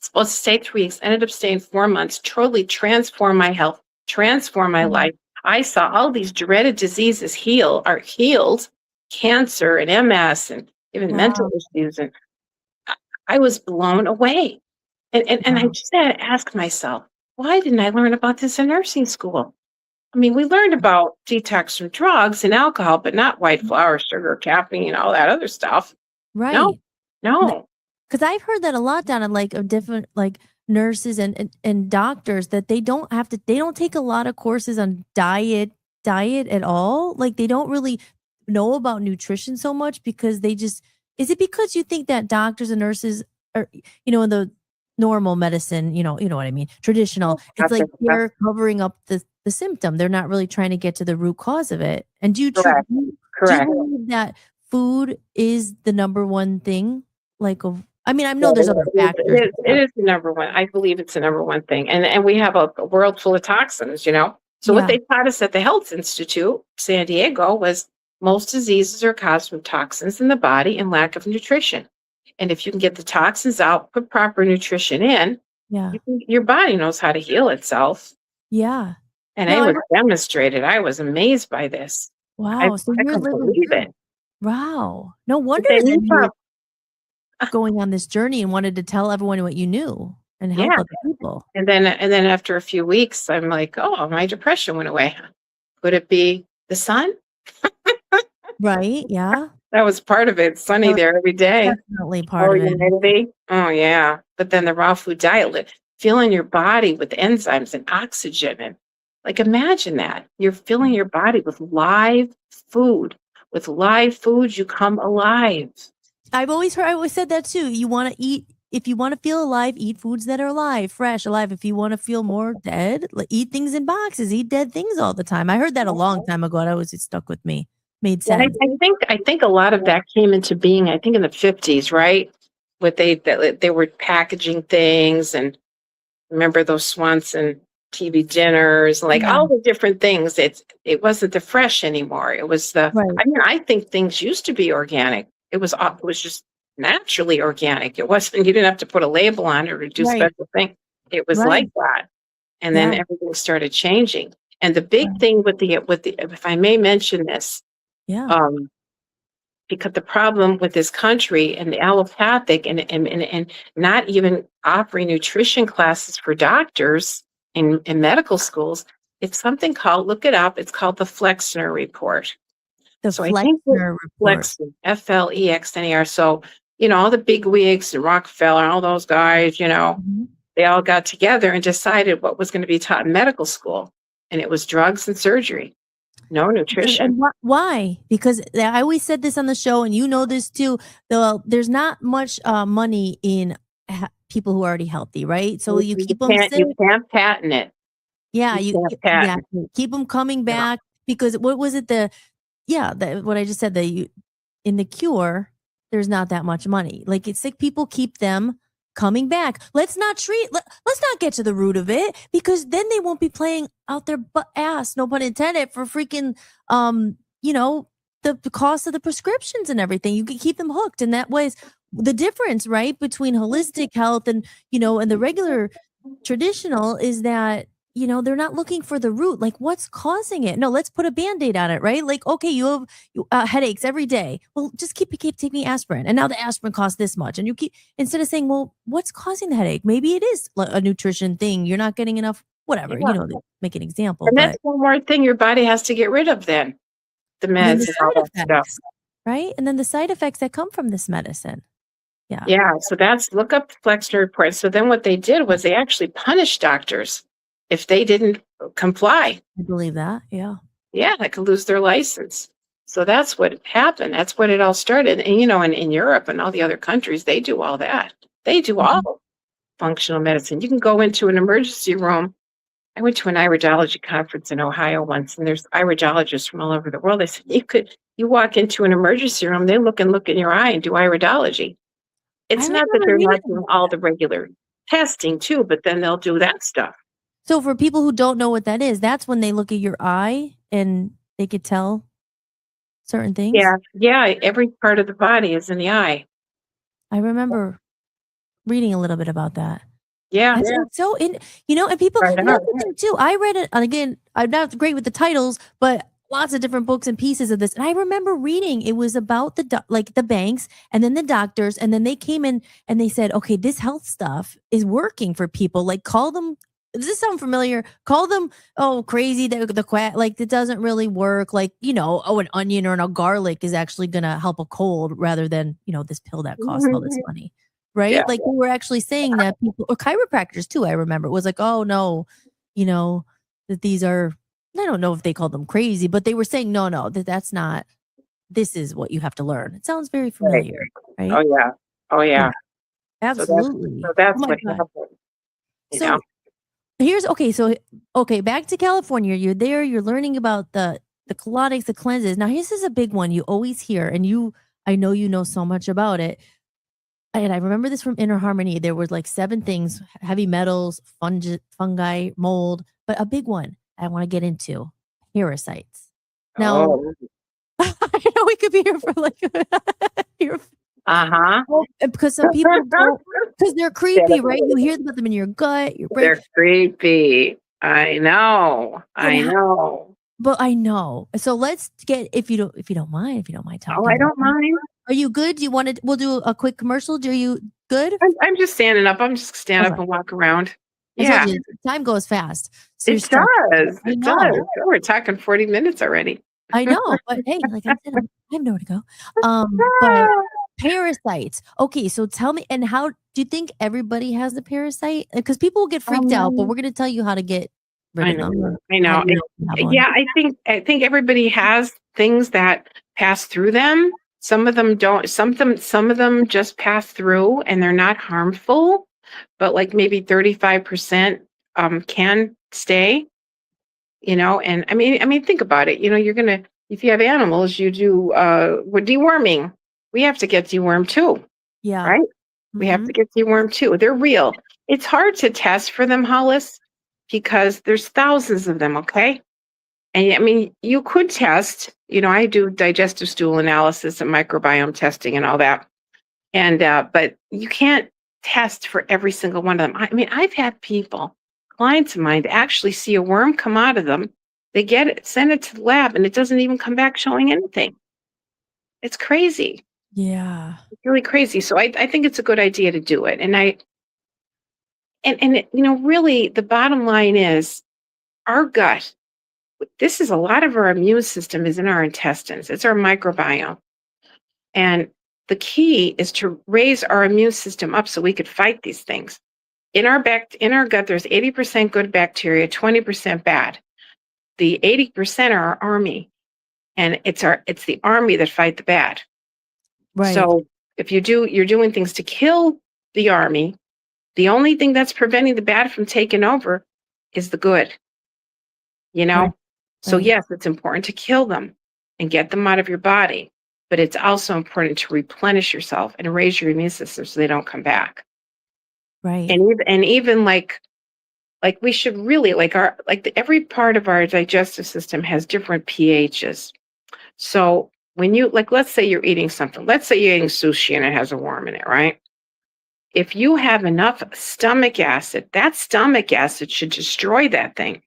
Supposed to stay 3 weeks, ended up staying 4 months, totally transformed my health, transformed my life. I saw all these dreaded diseases healed, cancer and MS and even mental issues. And I was blown away. And I just had to ask myself, why didn't I learn about this in nursing school? I mean, we learned about detox from drugs and alcohol, but not white flour, sugar, caffeine, all that other stuff. right. No. Because I've heard that a lot, Donna, like of different like nurses and doctors, that they don't take a lot of courses on diet at all. Like they don't really know about nutrition so much because is it because you think that doctors and nurses are, in the normal medicine, you know what I mean, traditional, it's like they're covering up the symptom. They're not really trying to get to the root cause of it. And do you believe that food is the number one thing? I know there's other factors. It is the number one. I believe it's the number one thing. And we have a world full of toxins, So what they taught us at the Health Institute, San Diego, was most diseases are caused from toxins in the body and lack of nutrition. And if you can get the toxins out, put proper nutrition in, your body knows how to heal itself. Yeah. And it was demonstrated. I was amazed by this. Wow. I couldn't believe it. Wow. No wonder that you were going on this journey and wanted to tell everyone what you knew and help other people. And then after a few weeks, I'm like, oh, my depression went away. Could it be the sun? Right. Yeah. That was part of it. Sunny there every day. Definitely part of it. Humidity. Oh yeah. But then the raw food diet, filling your body with enzymes and oxygen, and like imagine that. You're filling your body with live food. With live food, you come alive. I always said that too. You want to eat, if you want to feel alive, eat foods that are alive, fresh, alive. If you want to feel more dead, eat things in boxes, eat dead things all the time. I heard that a long time ago. That always stuck with me. Made sense. I think a lot of that came into being, I think in the 50s, right? What they were packaging things, and remember those Swanson TV dinners, like all the different things. It wasn't the fresh anymore. It was I think things used to be organic. It was just naturally organic. It wasn't, you didn't have to put a label on it or do special thing. It was like that. And then everything started changing. And the big thing with the, if I may mention this, because the problem with this country and the allopathic and not even offering nutrition classes for doctors in medical schools, it's something called, look it up, it's called the Flexner Report. Flexner Report. Flexner. So, all the big wigs and Rockefeller, all those guys, they all got together and decided what was going to be taught in medical school. And it was drugs and surgery. No nutrition. And why? Because I always said this on the show, and you know this too. There's not much money in people who are already healthy, right? So you keep them sick. You can't patent it. Yeah, keep them coming back because what was it? What I just said, in the cure, there's not that much money. Like it's sick people, keep them coming back. Let's not get to the root of it, because then they won't be playing out their ass, no pun intended, for freaking the cost of the prescriptions and everything. You can keep them hooked, and that way the difference, right, between holistic health and and the regular traditional is that they're not looking for the root, like what's causing it. No, let's put a Band-Aid on it, right? Like, okay, you have headaches every day. Well, just keep taking aspirin, and now the aspirin costs this much, and you keep, instead of saying, well, what's causing the headache? Maybe it is a nutrition thing. You're not getting enough, whatever. Make an example. And that's one more thing your body has to get rid of. Then the meds and all that stuff, right? And then the side effects that come from this medicine. Yeah. Yeah, so look up the Flexner report. So then what they did was they actually punished doctors if they didn't comply. I believe that. Yeah. Yeah, they could lose their license. So that's what happened. That's when it all started. And in Europe and all the other countries, they do all that. They do Mhm. all functional medicine. You can go into an emergency room. I went to an iridology conference in Ohio once, and there's iridologists from all over the world. They said you walk into an emergency room, they look in your eye and do iridology. I It's not that remember they're reading not doing about all that. the regular testing too, but then they'll do that stuff. So for people who don't know what that is, that's when they look at your eye and they could tell certain things. Yeah, yeah, every part of the body is in the eye. I remember reading a little bit about that. Yeah, I think so. And people, right and that's on. the thing too. I read it, and again, I'm not great with the titles, but lots of different books and pieces of this. And I remember reading it was about like the banks and then the doctors, and then they came in and they said, okay, this health stuff is working for people. Like, call them. Does this sound familiar? Call them, oh, crazy. Like, it doesn't really work. Like, oh, an onion or a garlic is actually going to help a cold rather than, this pill that costs all this money. Yeah. Right? Like, they were actually saying that people, or chiropractors too, I remember, it was like, oh no, that these are, I don't know if they called them crazy, but they were saying, no, that's not, this is what you have to learn. It sounds very Right. familiar, right? Oh yeah. Oh Yeah, yeah. So absolutely. Oh that's my what God. happened. So okay, back to California. You're there, you're learning about the colonics, the cleanses. Now, this is a big one you always hear, and I know you know so much about it. And I remember this from Inner Harmony. There was like 7 things: heavy metals, fungi, mold, but a big one I want to get into: parasites. Now, Oh. I know we could be here for like here, Uh-huh. because some people don't, because they're creepy, right? You hear about them in your gut, your brain. They're creepy. I know. And I know. but I know. So let's get, if you don't mind Oh, talking I about don't them. mind. Are you good? Do you want to? We'll do a quick commercial. Are you good? I'm just standing up. I'm just stand up Okay. and walk around. I told Yeah. you time goes fast. So you're It still. does. I It know. does. Oh, we're talking 40 minutes already. I know, but hey, like I said, I have nowhere to go. But parasites. Okay, so tell me, and how do you think everybody has a parasite? Because people will get freaked out, but we're going to tell you how to get rid I of them. know. I How know. do you know if you have one? Yeah, I think everybody has things that pass through them. Some of them don't. Some of them just pass through and they're not harmful, but like maybe 35% can stay, and I mean think about it. You're gonna, if you have animals, you do with deworming. We have to get dewormed too, Yeah. right? We have Mm-hmm. to get dewormed too. They're real. It's hard to test for them, Hollis, because there's thousands of them, okay? And I mean, you could test, I do digestive stool analysis and microbiome testing and all that. And but you can't test for every single one of them. I mean, I've had people, clients of mine, to actually see a worm come out of them. They get it, send it to the lab, and it doesn't even come back showing anything. It's crazy. Yeah. It's really crazy. So I think it's a good idea to do it. And really the bottom line is our gut. This is a lot of our immune system is in our intestines. It's our microbiome. And the key is to raise our immune system up so we could fight these things. In our gut, there's 80% good bacteria, 20% bad. The 80% are our army, and it's the army that fight the bad. Right. So if you're doing things to kill the army, the only thing that's preventing the bad from taking over is the good. Right. So Right. yes, it's important to kill them and get them out of your body, but it's also important to replenish yourself and raise your immune system so they don't come back. Right. And even like we should really every part of our digestive system has different pHs. So when you, like, let's say you're eating something, let's say you're eating sushi and it has a worm in it, right? If you have enough stomach acid, that stomach acid should destroy that thing.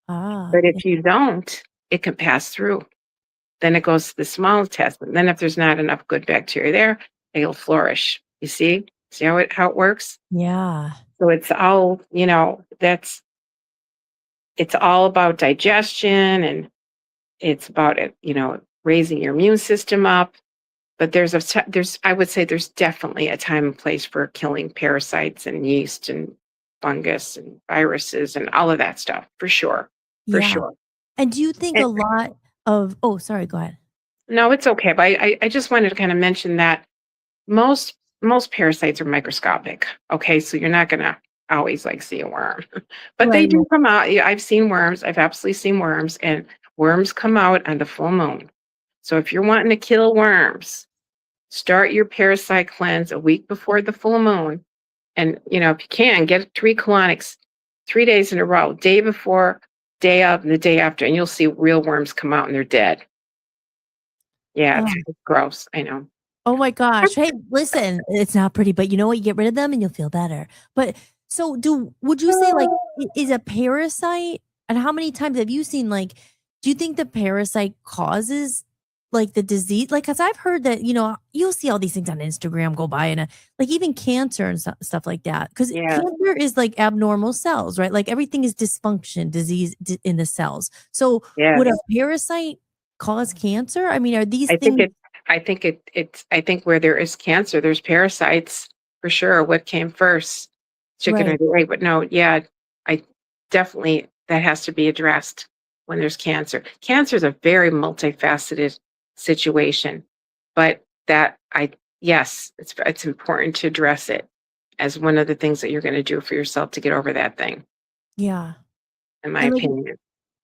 But Yeah. if you don't, it can pass through. Then it goes to the small intestine. Then if there's not enough good bacteria there, it'll flourish. You see? See how it works? Yeah. So it's all, it's all about digestion, and it's about it, raising your immune system up. But I would say there's definitely a time and place for killing parasites and yeast and fungus and viruses and all of that stuff, for sure. For Yeah. sure. And do you think And a lot of oh, sorry, go ahead. no, it's okay. But I just wanted to kind of mention that most parasites are microscopic. Okay, so you're not gonna always like see a worm. But they Right, do come out. Yeah, I've seen worms. I've absolutely seen worms, and worms come out on the full moon. So if you're wanting to kill worms, start your parasite cleanse a week before the full moon. And if you can, get 3 colonics 3 days in a row, day before, day of, and the day after, and you'll see real worms come out and they're dead. Yeah, oh. it's gross. I know. Oh my gosh. Hey, listen, it's not pretty, but you know what? You get rid of them and you'll feel better. But so would you say like is a parasite, and how many times have you seen like do you think the parasite causes like the disease? Like cuz I've heard that, you'll see all these things on Instagram go by and like even cancer and stuff like that. Cuz Yeah, cancer is like abnormal cells, right? Like everything is dysfunction, disease in the cells. So would a yes. parasite cause cancer? I mean, are these I think things it. I think where there is cancer, there's parasites for sure. What came first, chicken or right? the egg? But no, yeah, I definitely that has to be addressed when there's cancer. Cancer is a very multifaceted situation, but yes, it's important to address it as one of the things that you're going to do for yourself to get over that thing, Yeah. in my And like opinion.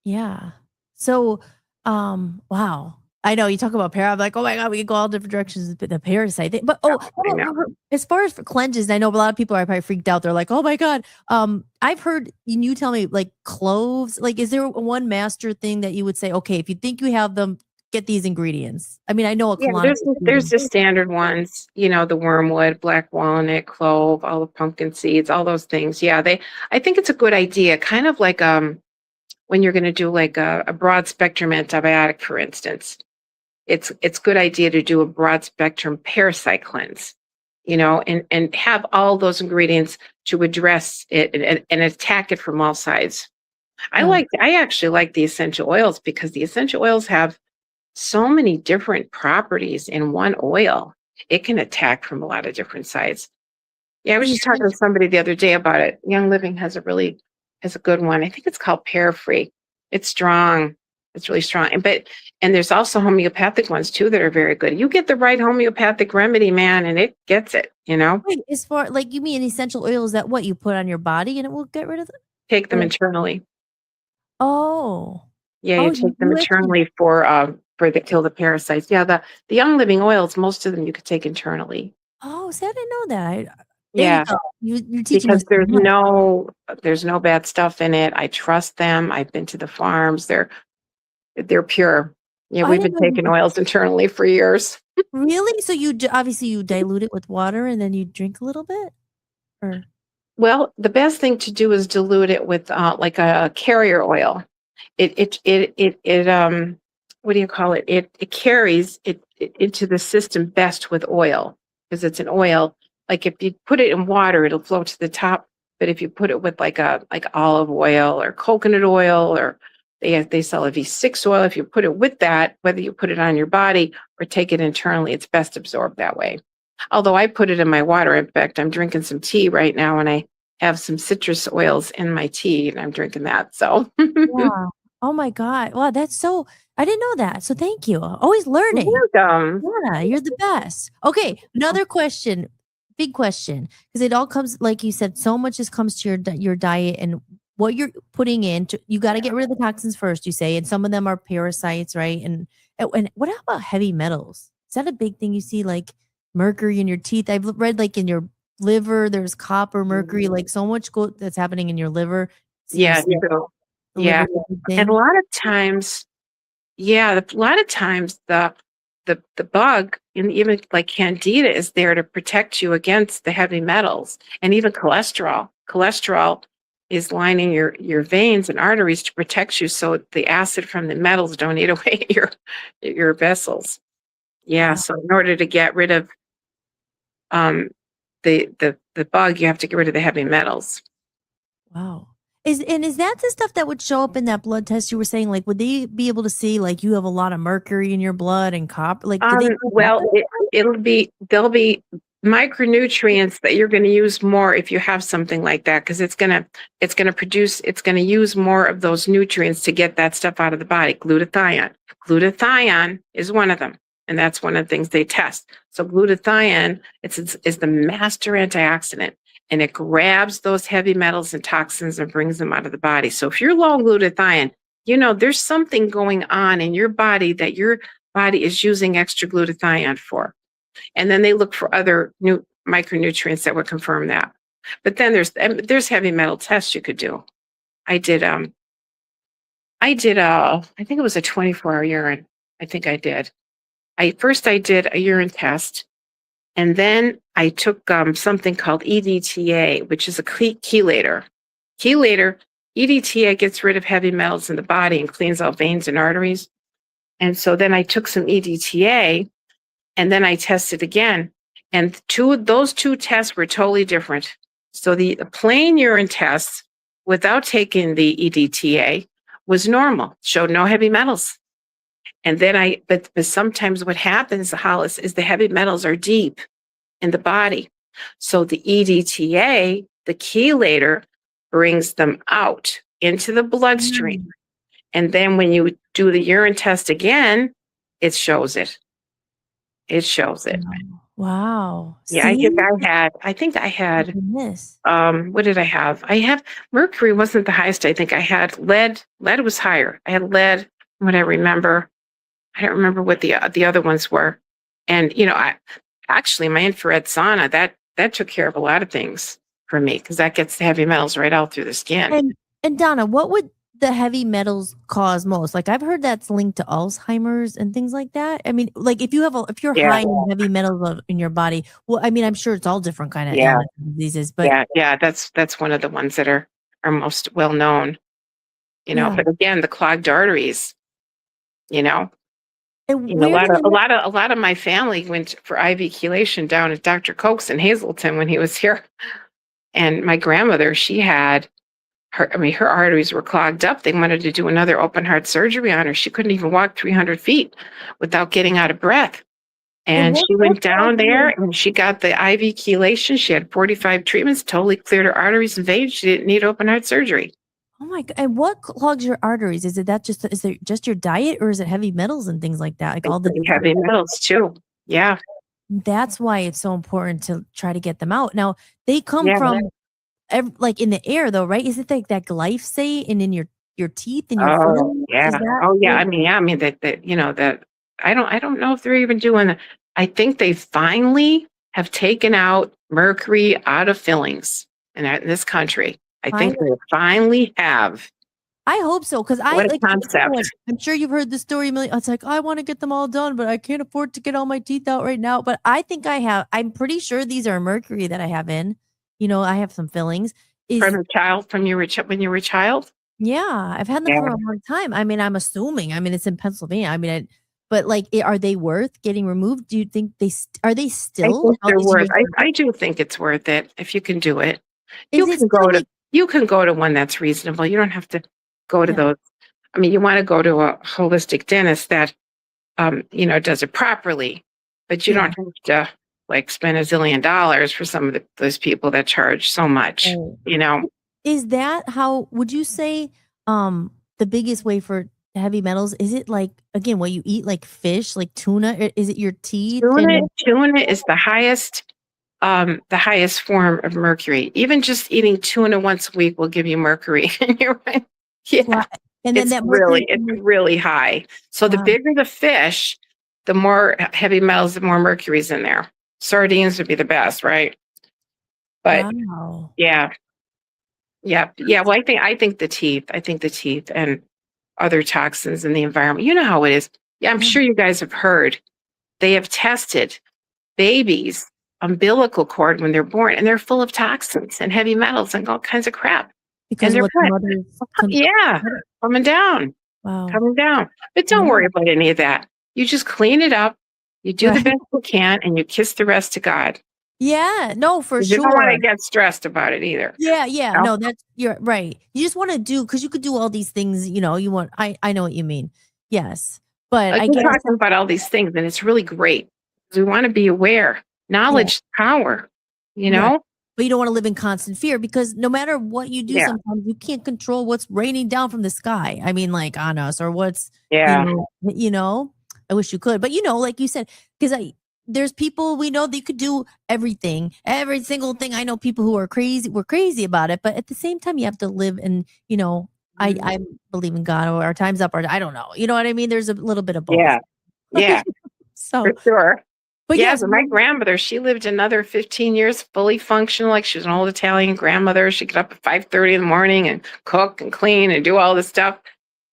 yeah. So, wow. I know you talk about I'm like, oh my god, we could go all different directions with the parasite thing. But how I know. about as far as for cleanses, I know a lot of people are probably freaked out. They're like, oh my god. I've heard and you tell me like cloves. Like, is there one master thing that you would say, okay, if you think you have them, get these ingredients? I mean, I know a Yeah, colonic there's the standard ones, the wormwood, black walnut, clove, all the pumpkin seeds, all those things. Yeah, I think it's a good idea, kind of like when you're going to do like a broad spectrum antibiotic, for instance. It's good idea to do a broad spectrum parasite cleanse, and have all those ingredients to address it and attack it from all sides. Yeah. I actually like the essential oils because the essential oils have so many different properties in one oil. It can attack from a lot of different sides. Yeah, I was The just talking to essential somebody the other day about it. Young Living has a good one. I think it's called Parafree. It's strong. It's really strong. And there's also homeopathic ones too that are very good. You get the right homeopathic remedy, man, and it gets it. wait, as far like you mean essential oils that what you put on your body and it will get rid of it? Take them Or internally. oh. Yeah, you Oh, take them you actually internally for the kill the parasites. Yeah, the Young Living oils, most of them you could take internally. oh, see, I didn't know that. There you Yeah. go. You're teaching Because us so much. there's no bad stuff in it. I trust them. I've been to the farms. They're pure. Yeah, I we've didn't been know taking oils internally for years. really? So obviously you dilute it with water and then you drink a little bit? Or Well, the best thing to do is dilute it with like a carrier oil. It what do you call it? It carries it into the system best with oil because it's an oil. Like if you put it in water, it'll float to the top. But if you put it with like olive oil or coconut oil or they sell a V6 oil, if you put it with that, whether you put it on your body or take it internally, it's best absorbed that way. Although I put it in my water. In fact, I'm drinking some tea right now and I have some citrus oils in my tea and I'm drinking that. So yeah. Oh my God. Wow, that's so I didn't know that. So thank you. Always learning. welcome. Yeah, you're the best. Okay, another question. Big question, because it all comes like you said, so much just comes to your diet and what you're putting in. You got to get rid of the toxins first, you say, and some of them are parasites, right? And what about heavy metals? Is that a big thing you see, like mercury in your teeth? I've read like in your liver, there's copper, mercury, like so much that's happening in your liver. Yeah, Seems like true. the Yeah. liver is a big And a thing. lot of times, yeah, a lot of times the bug and even like candida is there to protect you against the heavy metals and even cholesterol. Cholesterol is lining your veins and arteries to protect you so the acid from the metals don't eat away your vessels. Yeah, Wow. so in order to get rid of um the bug, you have to get rid of the heavy metals. Wow. Is that the stuff that would show up in that blood test you were saying? Like, would they be able to see like you have a lot of mercury in your blood and copper? Like, do they do that? Well, there'll be micronutrients that you're going to use more if you have something like that, because it's going to use more of those nutrients to get that stuff out of the body. Glutathione is one of them, and that's one of the things they test. So glutathione is the master antioxidant, and it grabs those heavy metals and toxins and brings them out of the body. So if you're low on glutathione, there's something going on in your body that your body is using extra glutathione for. And then they look for other new micronutrients that would confirm that. But then there's heavy metal tests you could do. I did I think it was a 24-hour urine. I think I did. First I did a urine test, and then I took something called EDTA, which is a chelator. EDTA gets rid of heavy metals in the body and cleans out veins and arteries. And so then I took some EDTA, and then I tested again. And those two tests were totally different. So the plain urine test without taking the EDTA was normal, showed no heavy metals. And then but sometimes what happens, Hollis, is the heavy metals are deep in the body. So the EDTA, the chelator, brings them out into the bloodstream. And then when you do the urine test again, it shows it. It shows it. Wow. Yeah, See? I think I had, Goodness. what did I have? Mercury wasn't the highest. I think I had lead. Lead was higher. I had lead, what I remember. I don't remember what the other ones were. And, my infrared sauna, that took care of a lot of things for me, because that gets the heavy metals right out through the skin. And Donna, what would the heavy metals cause most? Like, I've heard that's linked to Alzheimer's and things like that. I mean, like if you're high in heavy metals in your body, well, I mean, I'm sure it's all different kind of illness and diseases, but that's one of the ones that are most well known. But again, the clogged arteries. A lot of my family went for IV chelation down at Dr. Koch's in Hazleton when he was here, and my grandmother, she had her arteries were clogged up. They wanted to do another open heart surgery on her. She couldn't even walk 300 feet without getting out of breath. And she went down there and she got the IV chelation. She had 45 treatments, totally cleared her arteries and veins. She didn't need open heart surgery. Oh my God. And what clogs your arteries? Is it just your diet, or is it heavy metals and things like that? Like all the heavy metals too. Yeah. That's why it's so important to try to get them out. Now, they come from like in the air though, right? Is it like that glyphosate and in your teeth and your food? Yeah. I mean that I don't know if they're even doing that. I think they finally have taken out mercury out of fillings in this country. I think they finally have. I hope so, because what a concept. I'm sure you've heard the story a million. It's like, I want to get them all done, but I can't afford to get all my teeth out right now. But I think I'm pretty sure these are mercury that I have in. I have some fillings. From a child, when you were a child? Yeah, I've had them for a long time. I mean, I'm assuming. I mean, it's in Pennsylvania. I mean, but like, are they worth getting removed? Do you think are they still? I think they're worth. I do think it's worth it if you can do it. You can go to one that's reasonable. You don't have to go to those. I mean, you want to go to a holistic dentist that, does it properly, but you don't have to spend $1 zillion for some of those people that charge so much. Is that how? Would you say the biggest way for heavy metals? Is it like, again, what you eat, like fish, like tuna? Is it your teeth? Tuna is the highest form of mercury. Even just eating tuna once a week will give you mercury. You're right. Yeah. Wow. And then it's really high. So the bigger the fish, the more heavy metals, the more mercury's in there. Sardines would be the best, right? But yeah. Well, I think the teeth and other toxins in the environment. You know how it is. Yeah, I'm sure you guys have heard. They have tested babies' umbilical cord when they're born, and they're full of toxins and heavy metals and all kinds of crap. Because they're coming down. Wow. Coming down. But don't worry about any of that. You just clean it up. You do the best you can, and you kiss the rest to God. Yeah, no, for 'Cause you don't wanna sure. get stressed about it either. Yeah, yeah. No? No, you're right. You just want to do because you could do all these things, you want I know what you mean. Yes. But Like, I we're guess talking about all these things, and it's really great. We wanna be aware. yeah, Knowledge is power, you right. know? But you don't want to live in constant fear because no matter what you do, Yeah, sometimes you can't control what's raining down from the sky. I mean, like on us or what's, you yeah, know, you know, I wish you could, but like you said, because there's people we know that you could do everything, every single thing. I know people who are crazy, we're crazy about it, but at the same time, you have to live and, I believe in God or our time's up or I don't know. You know what I mean? There's a little bit of both. yeah, yeah, So, for sure. but Yeah, yes, but my grandmother, she lived another 15 years fully functional, like she was an old Italian grandmother. She'd get up at 5:30 in the morning and cook and clean and do all this stuff.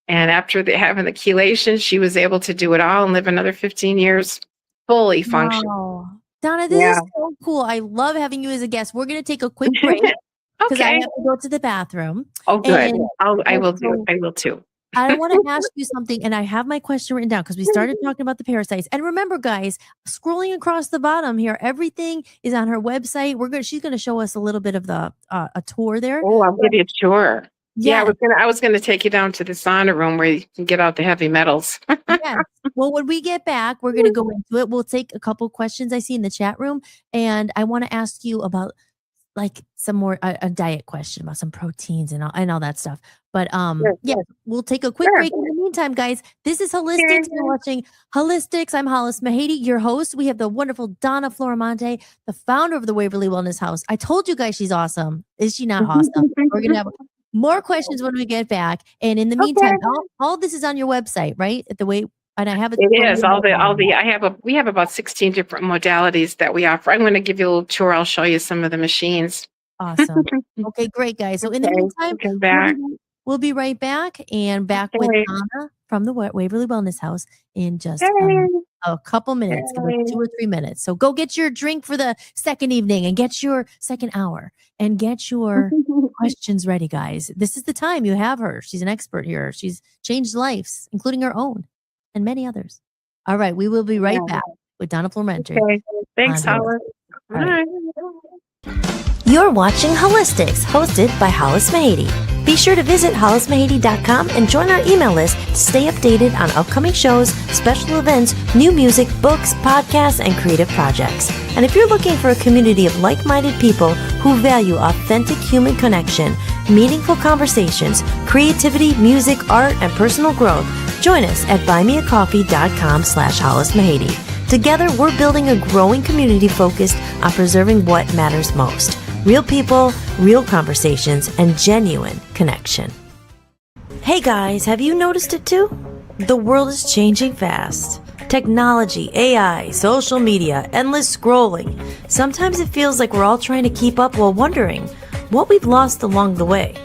And after having the chelation, she was able to do it all and live another 15 years fully functional. wow. Donna, this Yeah. is so cool. I love having you as a guest. We're going to take a quick break because I Okay. have to go to the bathroom. Oh, good. And I yes, will do it. so I will too. I want to ask you something, and I have my question written down because we started talking about the parasites. And remember, guys, scrolling across the bottom here, everything is on her website. She's going to show us a little bit of the a tour there. Oh, I'll give you a tour. Yeah, Yeah, I was gonna take you down to the sauna room where you can get out the heavy metals. yes. Well, when we get back, we're going to go into it. We'll take a couple questions I see in the chat room, and I want to ask you about like some more a diet question about some proteins and all that stuff. But Sure, yeah, we'll take a quick sure. break. In the meantime, guys, this is Sure. Holistics. You're watching Holistics. I'm Hollis Mahady, your host. We have the wonderful Donna Florimonte, the founder of the Waverly Wellness House. I told you guys she's awesome. Is she not awesome? We're gonna have more questions when we get back. And in the meantime, Okay. all this is on your website, right? At the way, and I have it. It for is you. we have about 16 different modalities that we offer. I'm gonna give you a little tour. I'll show you some of the machines. Awesome. Okay, great, guys. So in the Okay, meantime, come back. we'll be right back and back with Okay. Donna from the Waverly Wellness House in just Hey, a couple minutes, like hey. 2 or 3 minutes. So go get your drink for the second evening and get your second hour and get your questions ready, guys. This is the time you have her. She's an expert here. She's changed lives, including her own and many others. All right, we will be right Yeah. back with Donna Florimonte. Okay. Thanks, on Howard. All right. Bye. You're watching Holistics, hosted by Hollis Mahady. Be sure to visit hollismahady.com and join our email list to stay updated on upcoming shows, special events, new music, books, podcasts, and creative projects. And if you're looking for a community of like-minded people who value authentic human connection, meaningful conversations, creativity, music, art, and personal growth, join us at buymeacoffee.com/hollismahady. Together, we're building a growing community focused on preserving what matters most. Real people, real conversations, and genuine connection. Hey guys, have you noticed it too? The world is changing fast. Technology, AI, social media, endless scrolling. Sometimes it feels like we're all trying to keep up while wondering what we've lost along the way.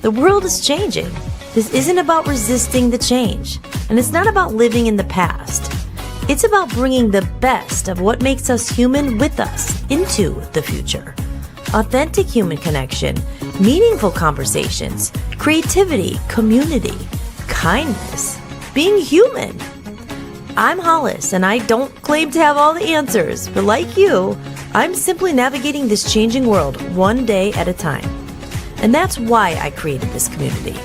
The world is changing. This isn't about resisting the change, and it's not about living in the past. It's about bringing the best of what makes us human with us into the future. Authentic human connection, meaningful conversations, creativity, community, kindness, being human. I'm Hollis, and I don't claim to have all the answers, but like you, I'm simply navigating this changing world one day at a time. And that's why I created this community.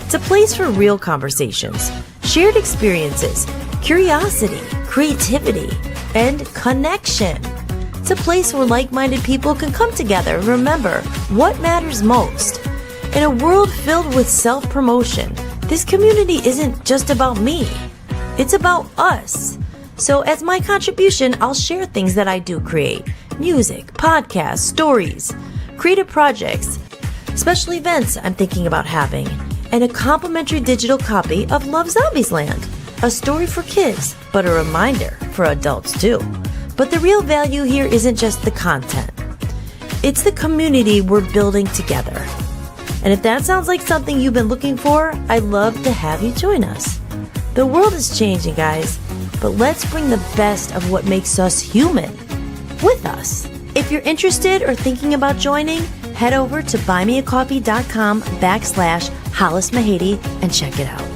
It's a place for real conversations, shared experiences, curiosity, creativity, and connection. It's a place where like-minded people can come together and remember what matters most. In a world filled with self-promotion, this community isn't just about me. It's about us. So as my contribution, I'll share things that I do create. Music, podcasts, stories, creative projects, special events I'm thinking about having, and a complimentary digital copy of Love Zombies Land. A story for kids, but a reminder for adults too. But the real value here isn't just the content. It's the community we're building together. And if that sounds like something you've been looking for, I'd love to have you join us. The world is changing, guys, but let's bring the best of what makes us human with us. If you're interested or thinking about joining, head over to buymeacoffee.com/hollismahady and check it out.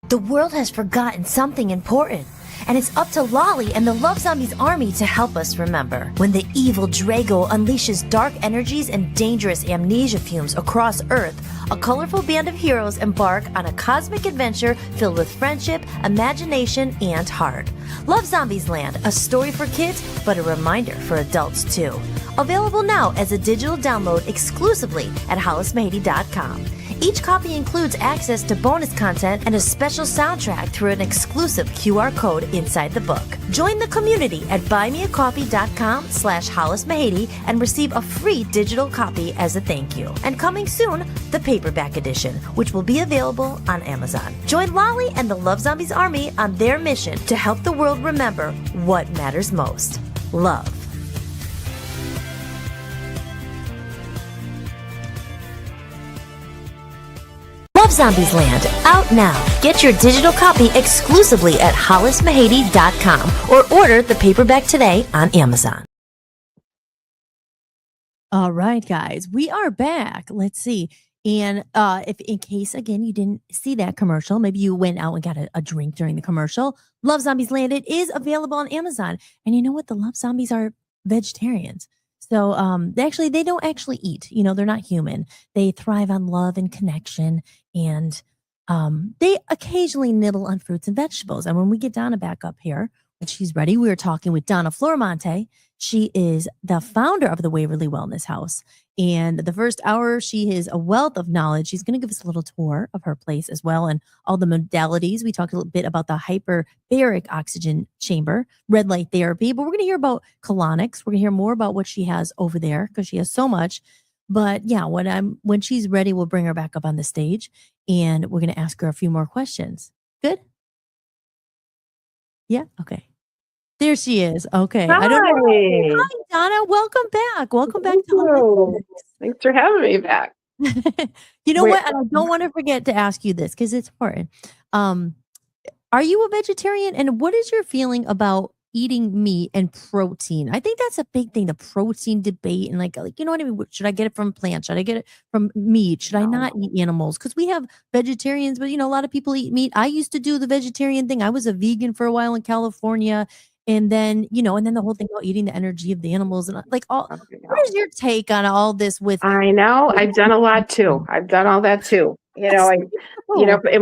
The world has forgotten something important. and it's up to Lolly and the Love Zombies army to help us remember. When the evil Drago unleashes dark energies and dangerous amnesia fumes across Earth, a colorful band of heroes embark on a cosmic adventure filled with friendship, imagination, and heart. Love Zombies Land, a story for kids, but a reminder for adults too. Available now as a digital download exclusively at hollismahady.com. Each copy includes access to bonus content and a special soundtrack through an exclusive QR code inside the book. Join the community at buymeacoffee.com/hollismahady and receive a free digital copy as a thank you. And coming soon, the paperback edition, which will be available on Amazon. Join Lolly and the Love Zombies Army on their mission to help the world remember what matters most: love. Love Zombies Land, out now. Get your digital copy exclusively at hollismahady.com or order the paperback today on Amazon. All right, guys, we are back. Let's see. And if in case, again, you didn't see that commercial, maybe you went out and got a drink during the commercial, Love Zombies Land, it is available on Amazon. And you know what? The Love Zombies are vegetarians. So they don't actually eat. You know, they're not human. They thrive on love and connection. And they occasionally nibble on fruits and vegetables. And when we get Donna back up here, when she's ready, we are talking with Donna Florimonte. She is the founder of the Waverly Wellness House. And the first hour, she is a wealth of knowledge. She's going to give us a little tour of her place as well and all the modalities. We talked a little bit about the hyperbaric oxygen chamber, red light therapy, but we're going to hear about colonics. We're going to hear more about what she has over there because she has so much. But yeah, when she's ready, we'll bring her back up on the stage and we're going to ask her a few more questions. Good? Yeah? Okay. There she is. Okay. Hi. I don't know. Hi, Donna. Welcome back. Welcome back to Hello. Thanks for having me back. You know what? And I don't want to forget to ask you this because it's important. Are you a vegetarian? And what is your feeling about eating meat and protein? I think that's a big thing, the protein debate. And like you know what I mean? Should I get it from plants? Should I get it from meat? Should I not eat animals? Because we have vegetarians, but you know, a lot of people eat meat. I used to do the vegetarian thing. I was a vegan for a while in California. And then, you know, and then the whole thing about eating the energy of the animals and like all, what is your take on all this with? I know I've done a lot too. I've done all that too. You know, and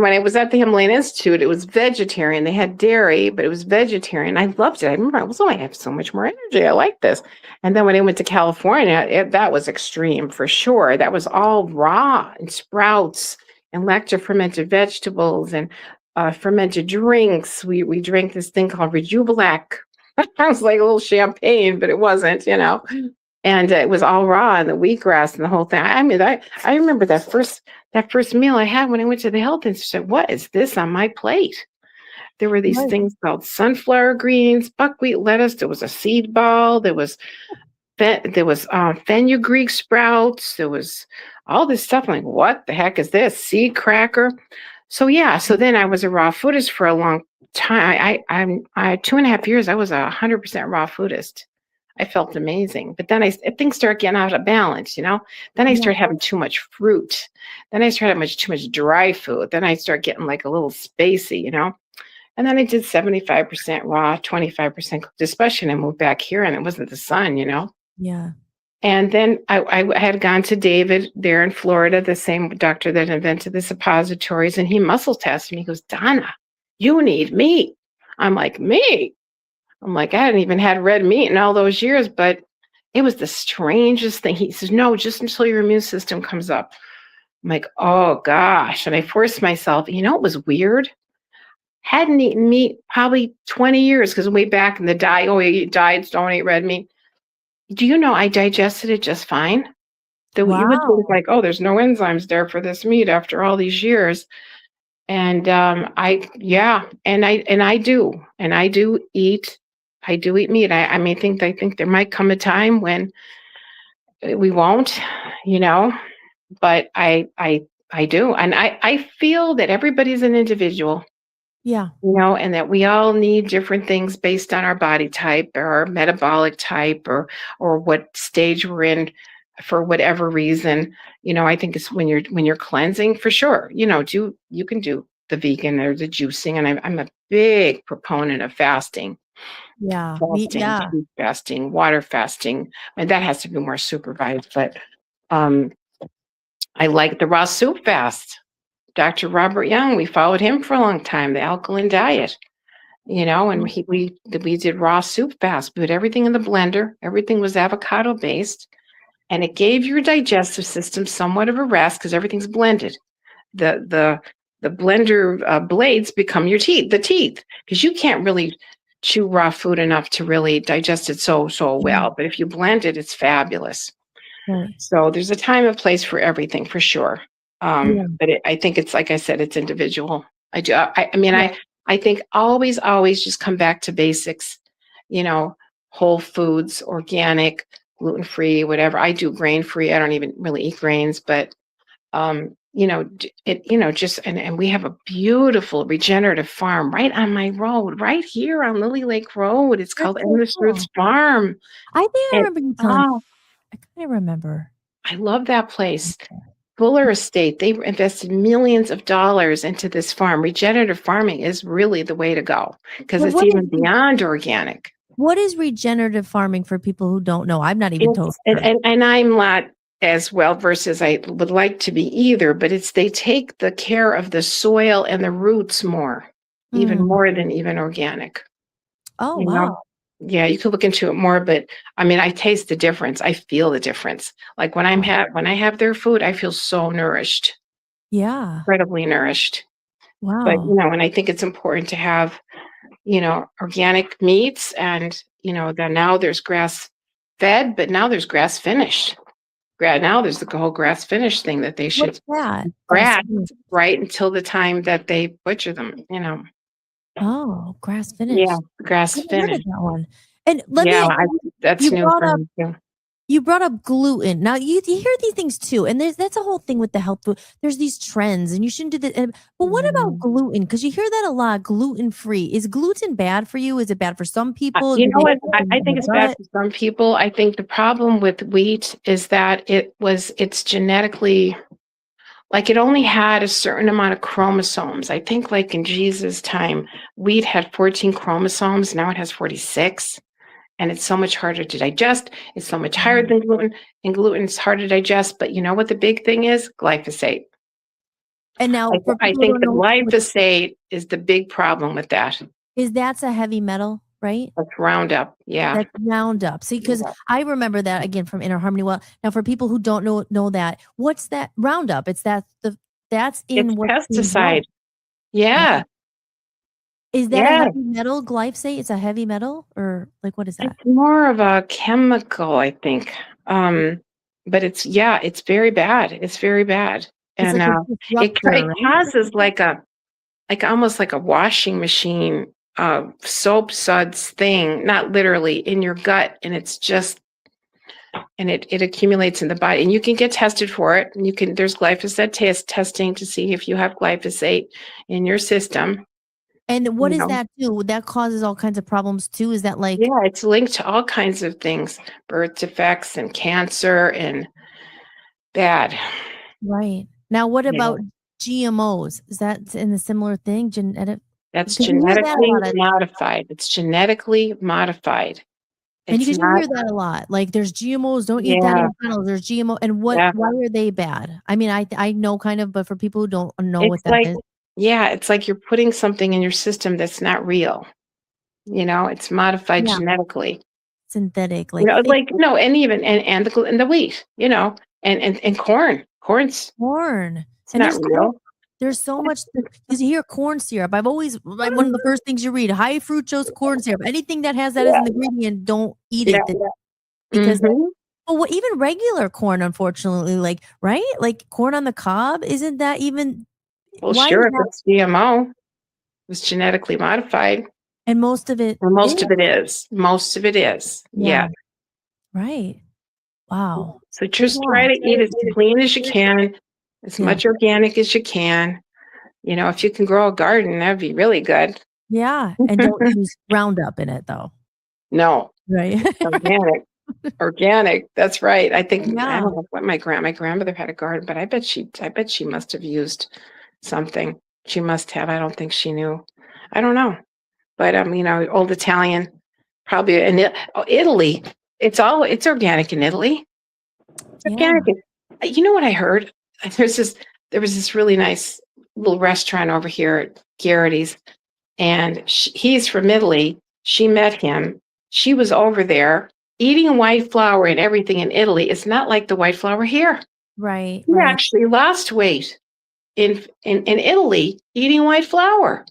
when I was at the Himalayan Institute, it was vegetarian. They had dairy, but it was vegetarian. I loved it. I remember I was, I have so much more energy. I like this. And then when I went to California, that was extreme for sure. That was all raw and sprouts and lacto-fermented vegetables and fermented drinks. We drank this thing called Rejubilac. It was like a little champagne, but it wasn't, you know. And it was all raw and the wheatgrass and the whole thing. I mean, I remember that first meal I had when I went to the health institute. What is this on my plate? There were these things called sunflower greens, buckwheat lettuce. There was a seed ball. There was fenugreek sprouts. There was all this stuff. I'm like, what the heck is this? Seed cracker. So yeah, so then I was a raw foodist for a long time. I 2.5 years, I was 100% raw foodist. I felt amazing. But then things started getting out of balance, you know? Then I started having too much fruit. Then I started having too much dry food. Then I started getting like a little spacey, you know? And then I did 75% raw, 25% cooked, especially when I moved back here and it wasn't the sun, you know? Yeah. And then I had gone to David there in Florida, the same doctor that invented the suppositories, and he muscle tested me. He goes, Donna, you need meat. I'm like, meat? I'm like, I hadn't even had red meat in all those years, but it was the strangest thing. He says, no, just until your immune system comes up. I'm like, oh gosh. And I forced myself. You know, it was weird. Hadn't eaten meat probably 20 years because way back in the diet, you eat diets, don't eat red meat. Do you know I digested it just fine? You would think like, oh, there's no enzymes there for this meat after all these years. And I do eat meat. I think there might come a time when we won't, you know, but I do. And I feel that everybody's an individual. Yeah. You know, and that we all need different things based on our body type or our metabolic type or what stage we're in for whatever reason. You know, I think it's when you're cleansing for sure, you know, you can do the vegan or the juicing, and I'm a big proponent of fasting. Yeah. Fasting, food fasting, water fasting, and that has to be more supervised. But I like the raw soup fast. Dr. Robert Young, we followed him for a long time, the alkaline diet, and we did raw soup fast. We put everything in the blender. Everything was avocado based, and it gave your digestive system somewhat of a rest because everything's blended. The blender blades become your teeth, because you can't really chew raw food enough to really digest it so well. But if you blend it, it's fabulous. Right. So there's a time and place for everything, for sure. But I think it's, like I said, it's individual. I think always just come back to basics. Whole foods, organic, gluten-free, whatever. I do grain-free. I don't even really eat grains, but just and we have a beautiful regenerative farm right on my road, right here on Lily Lake Road. It's called Endless Roots Farm. I think I And, remember you telling. I kind of remember. I love that place. Fuller Estate, they invested millions of dollars into this farm. Regenerative farming is really the way to go because it's even beyond organic. What is regenerative farming for people who don't know? I'm not even told. And I'm not as well versed as I would like to be either, but they take the care of the soil and the roots more, even more than even organic. Oh, wow. Yeah, you could look into it more, but I taste the difference. I feel the difference. Like when I have their food, I feel so nourished. Yeah. Incredibly nourished. Wow. But, and I think it's important to have, organic meats and, then now there's grass fed, but now there's grass finished. Now there's the whole grass finished thing that they should grass right until the time that they butcher them, Oh, grass finished. Yeah, grass finished. That one. And that's new for me too. You brought up gluten. Now you hear these things too, and that's a whole thing with the health food. There's these trends, and you shouldn't do that. But what about gluten? Because you hear that a lot. Gluten free. Is gluten bad for you? Is it bad for some people? You know what? I think it's bad for some people. I think the problem with wheat is that it's genetically, like it only had a certain amount of chromosomes. I think like in Jesus' time, wheat had 14 chromosomes. Now it has 46. And it's so much harder to digest. It's so much higher than gluten. And gluten is hard to digest. But you know what the big thing is? Glyphosate. And now I think the glyphosate is the big problem with that. That's a heavy metal, right? That's Roundup. Yeah. That's Roundup. See, because I remember that again from Inner Harmony. Well, now for people who don't know that, what's that Roundup? It's in pesticide. Yeah. Is that a heavy metal, glyphosate? It's a heavy metal, or like what is that? It's more of a chemical, I think. But it's very bad. It's very bad. And it causes like almost like a washing machine soap suds thing, not literally, in your gut, and it's just it accumulates in the body, and you can get tested for it, and there's glyphosate testing to see if you have glyphosate in your system. And what does that do? That causes all kinds of problems too. Is that like? Yeah, it's linked to all kinds of things, birth defects and cancer and bad. Right. Now, what about GMOs? Is that in a similar thing? That's genetically modified. It's genetically modified. And you can hear that a lot. Like there's GMOs, don't eat that in McDonald's. There's GMO. And why are they bad? I mean, I know kind of, but for people who don't know what that is. Yeah, it's like you're putting something in your system that's not real. It's modified genetically. Synthetic, and even and the wheat, and corn. Corn's not real. There's so much. You hear corn syrup. One of the first things you read, high fructose corn syrup. Anything that has that as an ingredient, don't eat it. Because even regular corn, unfortunately, like corn on the cob, isn't that even? Well, sure, if it's GMO, it's genetically modified. And most of it is. Yeah. Right. Wow. So just try to eat as clean as you can, as much organic as you can. If you can grow a garden, that'd be really good. Yeah. And don't use Roundup in it though. No. Right. Organic. That's right. I think I don't know what my grandmother had a garden, but I bet she must have used something. She must have. I don't think she knew. I don't know. But old Italian, probably in Italy. It's organic in Italy. It's Yeah. organic. You know what I heard? There's this there was this really nice little restaurant over here at Garrity's, and he's from Italy. She met him. She was over there eating white flour and everything in Italy. It's not like the white flour here. Right. He Right. actually lost weight in Italy eating white flour.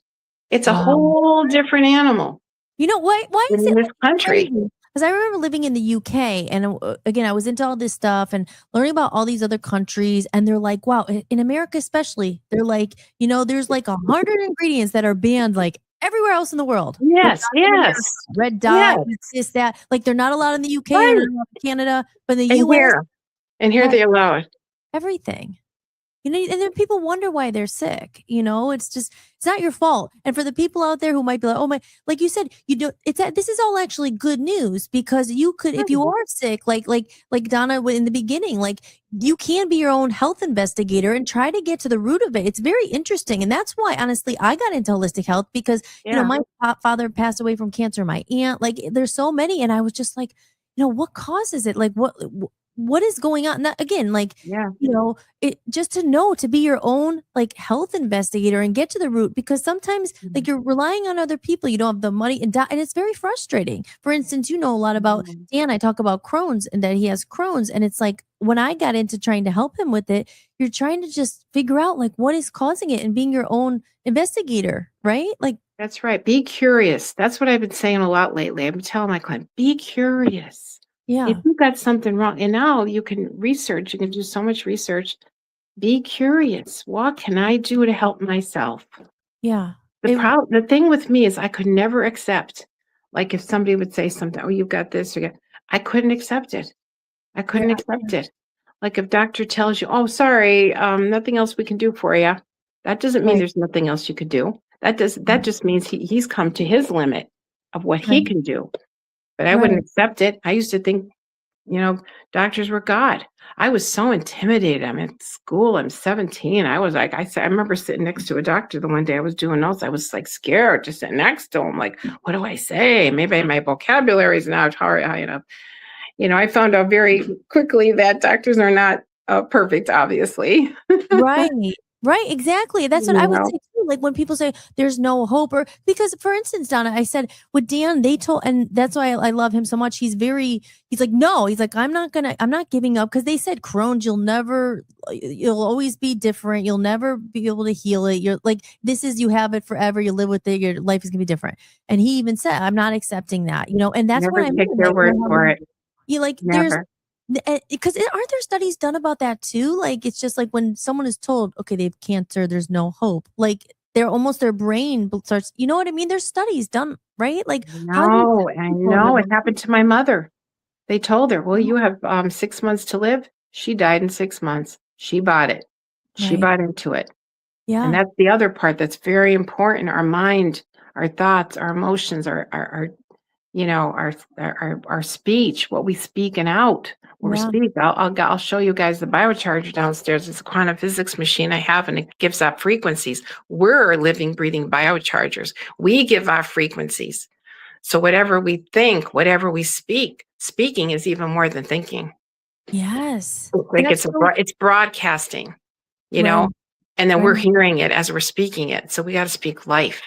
It's a Wow. whole different animal You know why is in it this country. Because I remember living in the UK, and again, I was into all this stuff and learning about all these other countries, and they're like, wow, in America especially, they're like, there's like 100 ingredients that are banned like everywhere else in the world. But Yes, not in America. yes, Red dye, yes. it's this, that. Like they're not allowed in the UK Right. and they're not allowed in Canada, but in the And US, here Yeah. they allow it. everything. And then people wonder why they're sick. It's not your fault. And for the people out there who might be like, oh my, like you said, this is all actually good news, because you could, if you are sick, like Donna in the beginning, like you can be your own health investigator and try to get to the root of it. It's very interesting. And that's why, honestly, I got into holistic health because, my father passed away from cancer, my aunt, like there's so many. And I was just like, what causes it? Like what is going on? That, again, like, Yeah. it just to be your own like health investigator and get to the root, because sometimes like you're relying on other people, you don't have the money, and it's very frustrating. For instance, a lot about Dan. I talk about Crohn's and that he has Crohn's, and it's like when I got into trying to help him with it, you're trying to just figure out like what is causing it and being your own investigator, right? Like That's right. Be curious. That's what I've been saying a lot lately. I've been telling my client, be curious. yeah, If you got something wrong, and now you can research, you can do so much research. Be curious. What can I do to help myself? yeah, The thing with me is I could never accept, like if somebody would say something, oh, you've got this, I couldn't accept it. I couldn't accept it. Like if doctor tells you, oh, sorry, nothing else we can do for you. That doesn't mean Right. there's nothing else you could do. That just means he's come to his limit of what he Right. can do. But I wouldn't accept it. I used to think, doctors were God. I was so intimidated. I'm in school. I'm 17. I was like, I remember sitting next to a doctor the one day I was doing notes. I was like scared to sit next to him. Like, what do I say? Maybe my vocabulary is not high enough. I found out very quickly that doctors are not perfect, obviously. Right. Right. Exactly. That's what I would know? say too. Like when people say there's no hope, or because, for instance, Donna, I said with Dan, and that's why I love him so much. He's like, no, he's like, I'm not giving up, because they said Crohn's, you'll always be different. You'll never be able to heal it. You're like, you have it forever. You live with it. Your life is going to be different. And he even said, I'm not accepting that, and that's Never what I take mean. their Like, word for it. you like, Never. because aren't there studies done about that too? Like it's just like when someone is told, okay, they have cancer, there's no hope. Like their brain starts. You know what I mean? There's studies done, right? Like No, I know. It happened to my mother. They told her, well, you have 6 months to live. She died in 6 months. She bought it. She Right. bought into it. Yeah. And that's the other part that's very important. Our mind, our thoughts, our emotions, our speech, what we speak and out. We're Yeah. speak. I'll show you guys the biocharger downstairs. It's a quantum physics machine I have, and it gives off frequencies. We're living, breathing biochargers. We give off frequencies. So whatever we think, whatever we speaking is even more than thinking. Yes. Like That's it's broadcasting, Right. and then we're Right. hearing it as we're speaking it. So we got to speak life.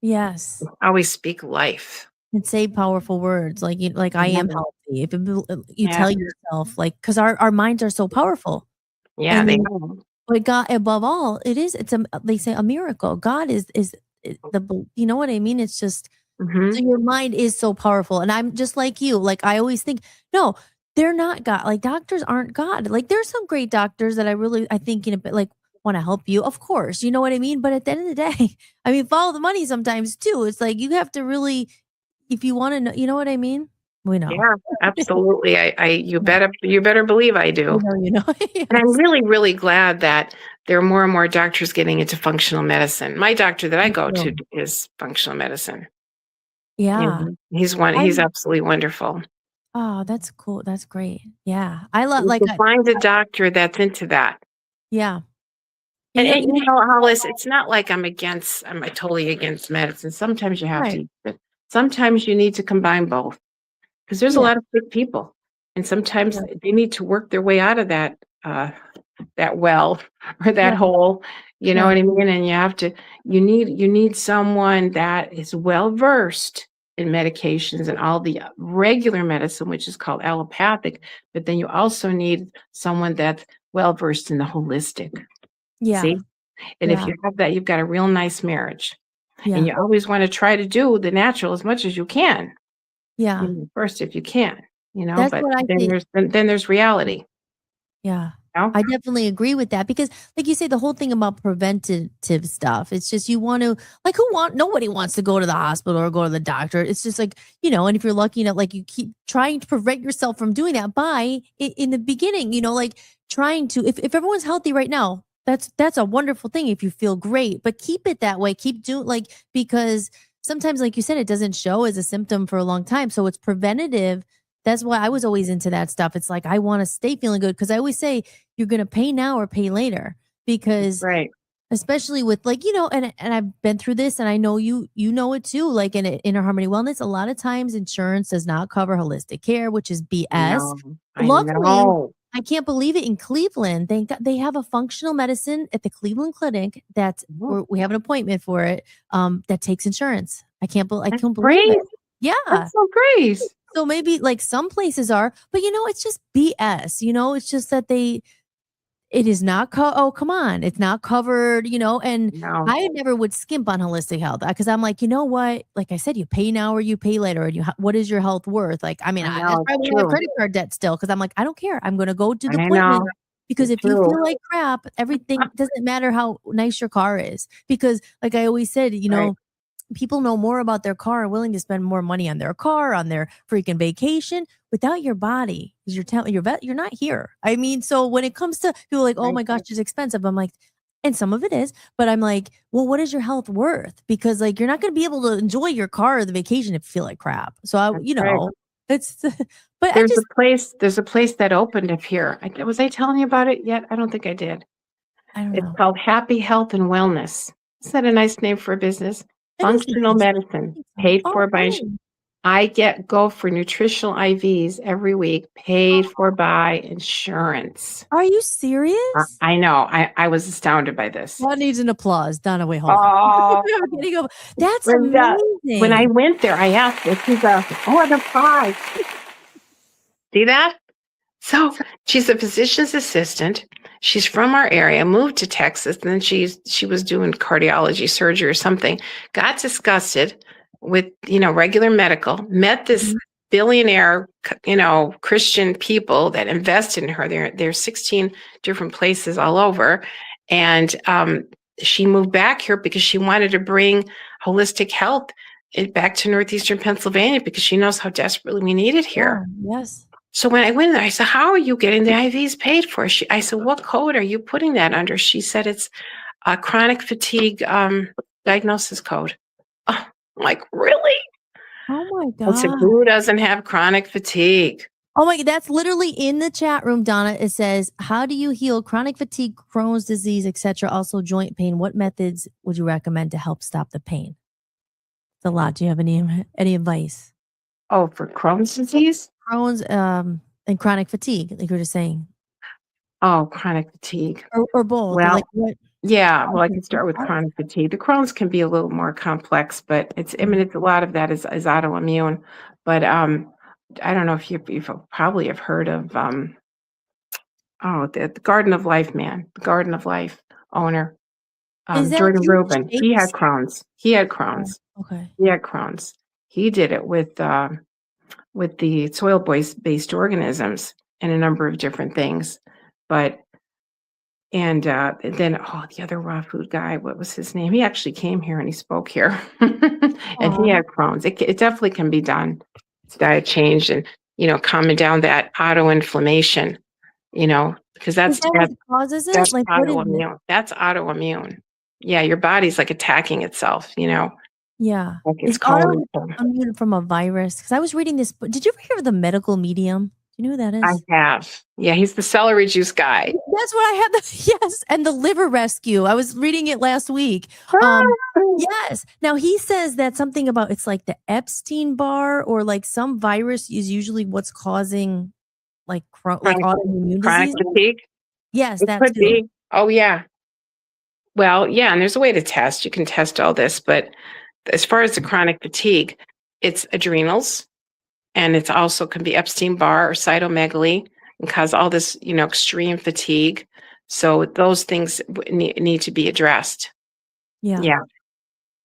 Yes. Always speak life. And say powerful words like I am healthy. If you Yeah. tell yourself, like, because our minds are so powerful. Yeah, And they then, are. but God, above all, they say a miracle. God is you know what I mean? It's just, Mhm. so your mind is so powerful. And I'm just like you. Like I always think, no, they're not God. Like doctors aren't God. Like there's some great doctors that I think in a bit like want to help you. Of course, you know what I mean? But at the end of the day, I mean, follow the money sometimes too. It's like you have to really, if you want to know, you know what I mean? We know. Yeah, absolutely. You better believe I do. You know. And I'm Yes. really, really glad that there are more and more doctors getting into functional medicine. My doctor that I go to is functional medicine. Yeah. He's absolutely wonderful. Oh, that's cool. That's great. Yeah. I love You can find a doctor that's into that. yeah. And you know, Hollis, it's not like I'm totally against medicine. Sometimes you have Right. to use it. Sometimes you need to combine both because there's a Yeah. lot of sick people, and sometimes they need to work their way out of that well or that Right. hole. You know Right. what I mean? And you need someone that is well versed in medications and all the regular medicine, which is called allopathic. But then you also need someone that's well versed in the holistic. Yeah. See? And if Yeah. you have that, you've got a real nice marriage. And Yeah. you always want to try to do the natural as much as you can. Yeah. First, if you can, That's but what I then think. there's reality. Yeah. You know? I definitely agree with that because like you say, the whole thing about preventative stuff, it's just you want to nobody wants to go to the hospital or go to the doctor. It's just like, and if you're lucky enough, like you keep trying to prevent yourself from doing that by in the beginning, like trying to, if everyone's healthy right now, that's a wonderful thing if you feel great, but keep it that way. Keep doing because sometimes, like you said, it doesn't show as a symptom for a long time. So it's preventative. That's why I was always into that stuff. It's like, I want to stay feeling good because I always say you're going to pay now or pay later because Right. especially with and I've been through this and I know you know it too, like in Inner Harmony Wellness, a lot of times insurance does not cover holistic care, which is BS. I Luckily, know. I can't believe it, in Cleveland, they have a functional medicine at the Cleveland Clinic that we have an appointment for it that takes insurance. I can't believe Great. it. Yeah. That's so great. So maybe like some places are, but it's just BS. It's just that it is not, oh, come on, it's not covered, and No. I never would skimp on holistic health because I'm like, you know what? Like I said, you pay now or you pay later. And what is your health worth? Like, I mean, I that's know, probably it's my true. credit card debt still because I'm like, I don't care. I'm going to go to the I appointment know. because It's if you true. feel like crap, everything doesn't matter how nice your car is. Because like I always said, Right. people know more about their car and willing to spend more money on their car, on their freaking vacation without your body. Because you're telling you're not here. I mean, so when it comes to people like, oh my gosh, it's expensive. I'm like, and some of it is, but I'm like, well, what is your health worth? Because like, you're not going to be able to enjoy your car or the vacation if you feel like crap. So right. it's, but There's a place that opened up here. Was I telling you about it yet? I don't think I did. I don't It's know. called Happy Health and Wellness. Is that a nice name for a business? It is Functional nice. medicine, paid Oh, for by. good. I go for nutritional IVs every week, paid for by insurance. Are you serious? I know. I was astounded by this. That needs an applause. Donna, wait, hold on. Oh, I'm getting over. That's when I amazing. went there, I asked her. She's the 5. See that? So she's a physician's assistant. She's from our area, moved to Texas, and then she was doing cardiology surgery or something. Got disgusted with regular medical. Met this billionaire, Christian people that invested in her. There's 16 different places all over, and she moved back here because she wanted to bring holistic health back to northeastern Pennsylvania because she knows how desperately we need it here. Yeah, yes. So when I went there, I said, how are you getting the IVs paid for? I said, what code are you putting that under? She said, it's a chronic fatigue diagnosis code. Oh, I'm like, really? Oh my I said, God. who doesn't have chronic fatigue? Oh my God. That's literally in the chat room, Donna. It says, how do you heal chronic fatigue, Crohn's disease, etc.? Also joint pain. What methods would you recommend to help stop the pain? It's a lot. Do you have any advice? Oh, for Crohn's disease? Crohn's and chronic fatigue, like you were just saying. Oh, chronic fatigue. Or both. Well, like what? yeah, well, I can start with chronic fatigue. The Crohn's can be a little more complex, but it's a lot of that is autoimmune. But I don't know if you probably have heard of the Garden of Life man, the Garden of Life owner, Is that Jordan huge Rubin. He had shapes? Crohn's. He had Crohn's. Okay. He had Crohn's. He did it with the soil based organisms and a number of different things, but. And then, the other raw food guy, what was his name? He actually came here and he spoke here, and he had Crohn's. It definitely can be done. It's diet change and calming down that autoinflammation. Because Is that what causes it? that's Like what is it? autoimmune. That's autoimmune. Yeah, your body's like attacking itself. Yeah. Like it's Is calling. autoimmune from a virus? Because I was reading this. Did you ever hear of the medical medium? you know who that I is? have. Yeah, he's the celery juice guy. That's what I had. Yes, and the liver rescue. I was reading it last week. Yes. Now he says that something about it's like the Epstein bar or like some virus is usually what's causing like like Chronic, autoimmune chronic disease. fatigue. Yes, It that could too. be. Oh, yeah. Well, yeah, and there's a way to test. You can test all this, but as far as the chronic fatigue, it's adrenals, and it's also can be Epstein-Barr or cytomegalomy and cause all this, extreme fatigue. So those things need to be addressed. Yeah. Yeah.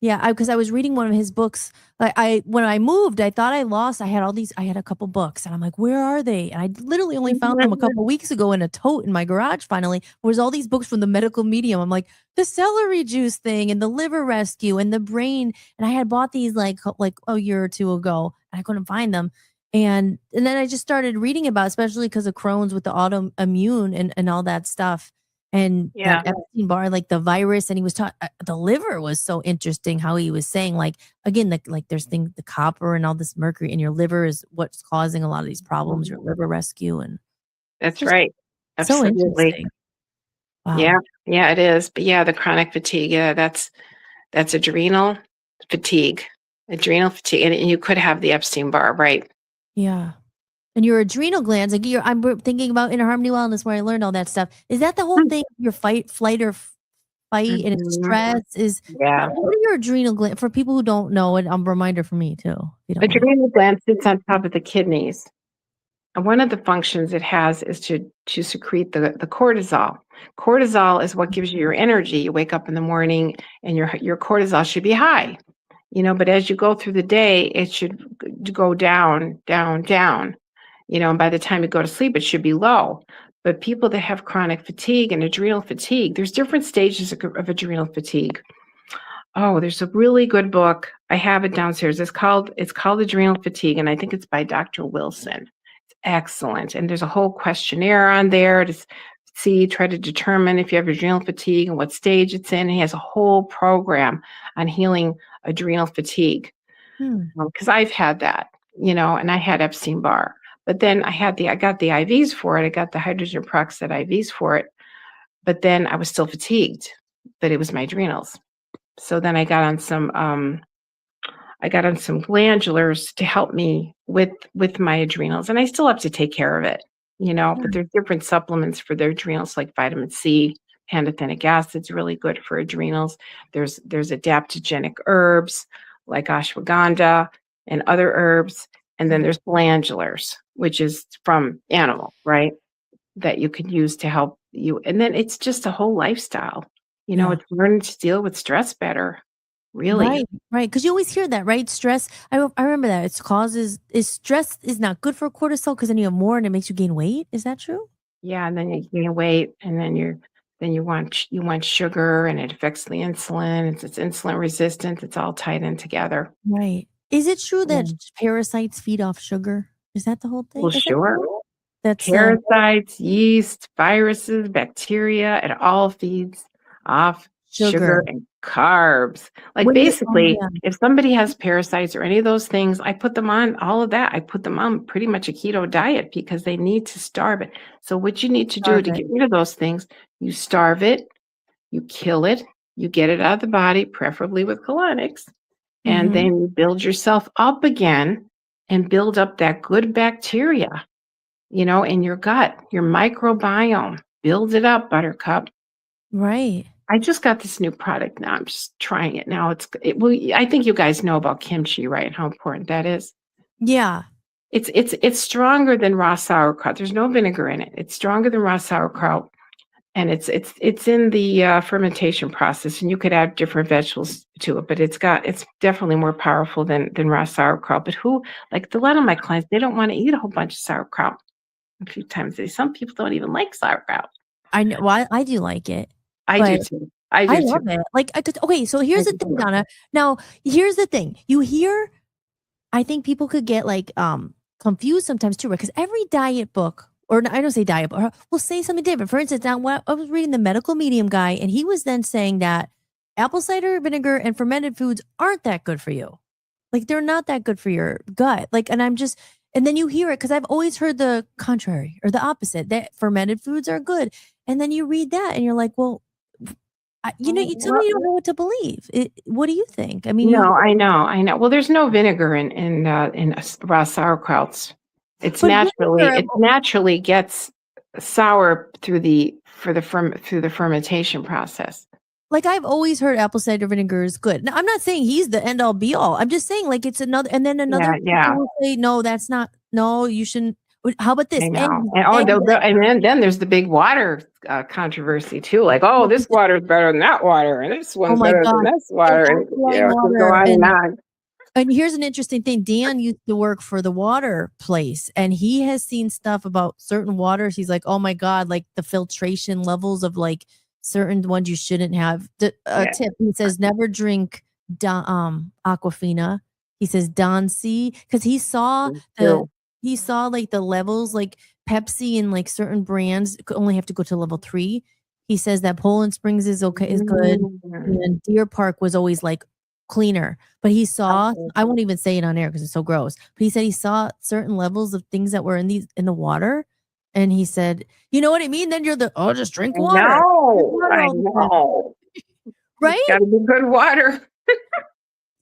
Yeah, because I was reading one of his books. Like when I moved, I thought I had a couple books, and I'm like, where are they? And I literally only found them a couple weeks ago in a tote in my garage. Finally, was all these books from the medical medium. I'm like, the celery juice thing, and the liver rescue, and the brain. And I had bought these like a year or two ago, and I couldn't find them. And then I just started reading about, especially because of Crohn's with the autoimmune and all that stuff. And Yeah. that Epstein Barr, like the virus, and he was talking. The liver was so interesting. How he was saying, like again, there's things, the copper and all this mercury in your liver is what's causing a lot of these problems. Your liver rescue, and it's That's just right. so Absolutely. interesting. Yeah. Wow. Yeah, it is. But yeah, the chronic fatigue, yeah, that's adrenal fatigue. Adrenal fatigue. And you could have the Epstein-Barr, right? Yeah. And your adrenal glands, like I'm thinking about Inner Harmony Wellness, where I learned all that stuff. Is that the whole thing? Your flight, or fight, and it's Mhm. stress. Is Yeah. what are your adrenal glands? For people who don't know, and a reminder for me too, if you don't mind. Adrenal gland sits on top of the kidneys. And one of the functions it has is to secrete the cortisol. Cortisol is what gives you your energy. You wake up in the morning and your cortisol should be high. But as you go through the day, it should go down, down, down. And by the time you go to sleep, it should be low. But people that have chronic fatigue and adrenal fatigue, there's different stages of adrenal fatigue. Oh, there's a really good book. I have it downstairs. It's called Adrenal Fatigue, and I think it's by Dr. Wilson. It's excellent. And there's a whole questionnaire on there to try to determine if you have adrenal fatigue and what stage it's in. And he has a whole program on healing adrenal fatigue. Because I've had that, and I had Epstein-Barr. But then I got the IVs for it. I got the hydrogen peroxide IVs for it. But then I was still fatigued, but it was my adrenals. So then I got on some glandulars to help me with my adrenals, and I still have to take care of it, but there's different supplements for their adrenals, like vitamin C, pantothenic acid is really good for adrenals. There's adaptogenic herbs like ashwagandha and other herbs, and then there's glandulars, which is from animal, right? That you could use to help you. And then it's just a whole lifestyle. Yeah. It's learning to deal with stress better. Really. Right. Because you always hear that, right? Stress. I remember that stress is not good for cortisol because then you have more and it makes you gain weight. Is that true? Yeah, and then you gain weight, and then you want sugar, and it affects the insulin. It's insulin resistant. It's all tied in together. Right. Is it true that Yeah. parasites feed off sugar? Is that the whole thing? Well, Is that sure. true? That's Parasites, yeast, viruses, bacteria, it all feeds off sugar. sugar and carbs. Like When basically, yeah. if somebody has parasites or any of those things, I put them on all of that. I put them on pretty much a keto diet because they need to starve it. So what you need to do Starve to it. get rid of those things, you starve it, you kill it, you get it out of the body, preferably with colonics, and then you build yourself up again and build up that good bacteria, in your gut, your microbiome. Build it up, Buttercup. Right. I just got this new product now. I'm just trying it now. Well, I think you guys know about kimchi, right? And how important that is. Yeah. It's stronger than raw sauerkraut. There's no vinegar in it. It's stronger than raw sauerkraut, and it's in the fermentation process. And you could add different vegetables to it, but it's definitely more powerful than raw sauerkraut. But a lot of my clients, they don't want to eat a whole bunch of sauerkraut a few times a day. Some people don't even like sauerkraut. I know. Well, I do like it. I But do too. I I do love too. it. Like okay, so here's the thing, Donna. Now, here's the thing. I think people could get confused sometimes too, right? Because every diet book, or I don't say diet book, will say something different. For instance, now I was reading the medical medium guy, and he was then saying that apple cider vinegar and fermented foods aren't that good for you. Like they're not that good for your gut. Like, and I'm just And then you hear it, because I've always heard the contrary or the opposite, that fermented foods are good. And then you read that and you're like, well, you tell me you don't know what to believe. What do you think? I mean, No, I know. Well, there's no vinegar in raw sauerkrauts. but vinegar, It naturally gets sour through the fermentation process. like I've always heard apple cider vinegar is good. Now, I'm not saying he's the end all be all. I'm just saying like it's another, and then another Yeah. people will say, no, that's not, no, you shouldn't. How about this? I know. And then there's the big water controversy too. Like, oh, this water is better than that water, and this one's my better God. than this water, and alkaline it can go water on and on. And here's an interesting thing. Dan used to work for the water place, and he has seen stuff about certain waters. He's like, oh my God, like the filtration levels of like certain ones you shouldn't have. Tip, he says, never drink Aquafina. He says Don C, because he saw like the levels, like Pepsi and like certain brands only have to go to level 3. He says that Poland Springs is good. And Deer Park was always like cleaner, but he saw, I won't even say it on air because it's so gross, but he said he saw certain levels of things that were in the water, and he said, you know what I mean, then you're just drink water. I know. Right? It's gotta be good water.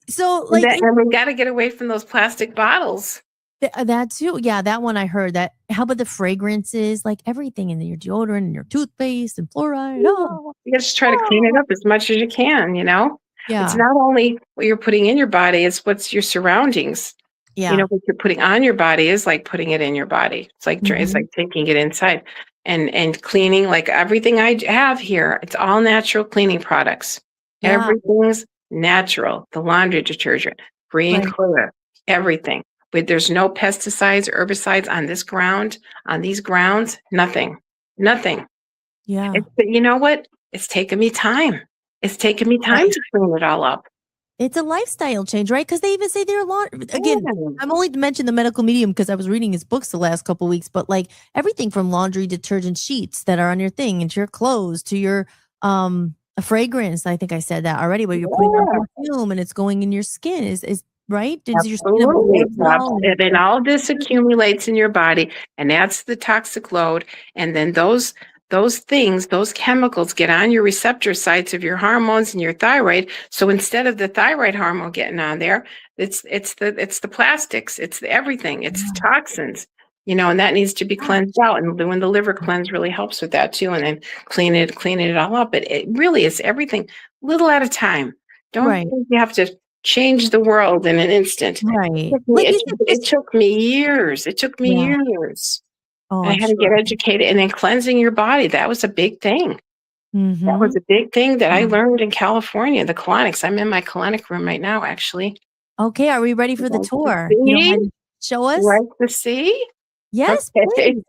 So like, and we got to get away from those plastic bottles. That too. Yeah, that one I heard. That, how about the fragrances, like everything in your deodorant and your toothpaste and fluoride? Oh, you just try to clean it up as much as you can, Yeah. It's not only what you're putting in your body, it's what's your surroundings. Yeah. What you're putting on your body is like putting it in your body. It's like it's like taking it inside and cleaning. Like everything I have here, it's all natural cleaning products. Yeah. Everything's natural. The laundry detergent, free and clear, everything. But there's no pesticides or herbicides on this ground, on these grounds, nothing. Yeah. But you know what? It's taken me time. It's taken me time to clean it all up. It's a lifestyle change, right? Because they even say there are a lot. Again, I'm only mentioning the medical medium because I was reading his books the last couple of weeks. But like everything from laundry detergent sheets that are on your thing, and to your clothes, to your a fragrance. I think I said that already. But you're putting on perfume and it's going in your skin. Is right? Absolutely. And then all this accumulates in your body, and that's the toxic load. And then those things, those chemicals get on your receptor sites of your hormones and your thyroid. So instead of the thyroid hormone getting on there, it's the plastics, it's the everything, it's the toxins, and that needs to be cleansed out. And when the liver cleanse really helps with that too, and then cleaning it all up. But it really is everything, little at a time. Don't think you have to change the world in an instant. Right. It took me years. Years. Oh, I had to get educated, and then cleansing your body. That was a big thing. That was a big thing that I learned in California, the colonics. I'm in my colonic room right now, actually. Okay. Are we ready for the tour? Show us? Right to see? Yes, okay. Please.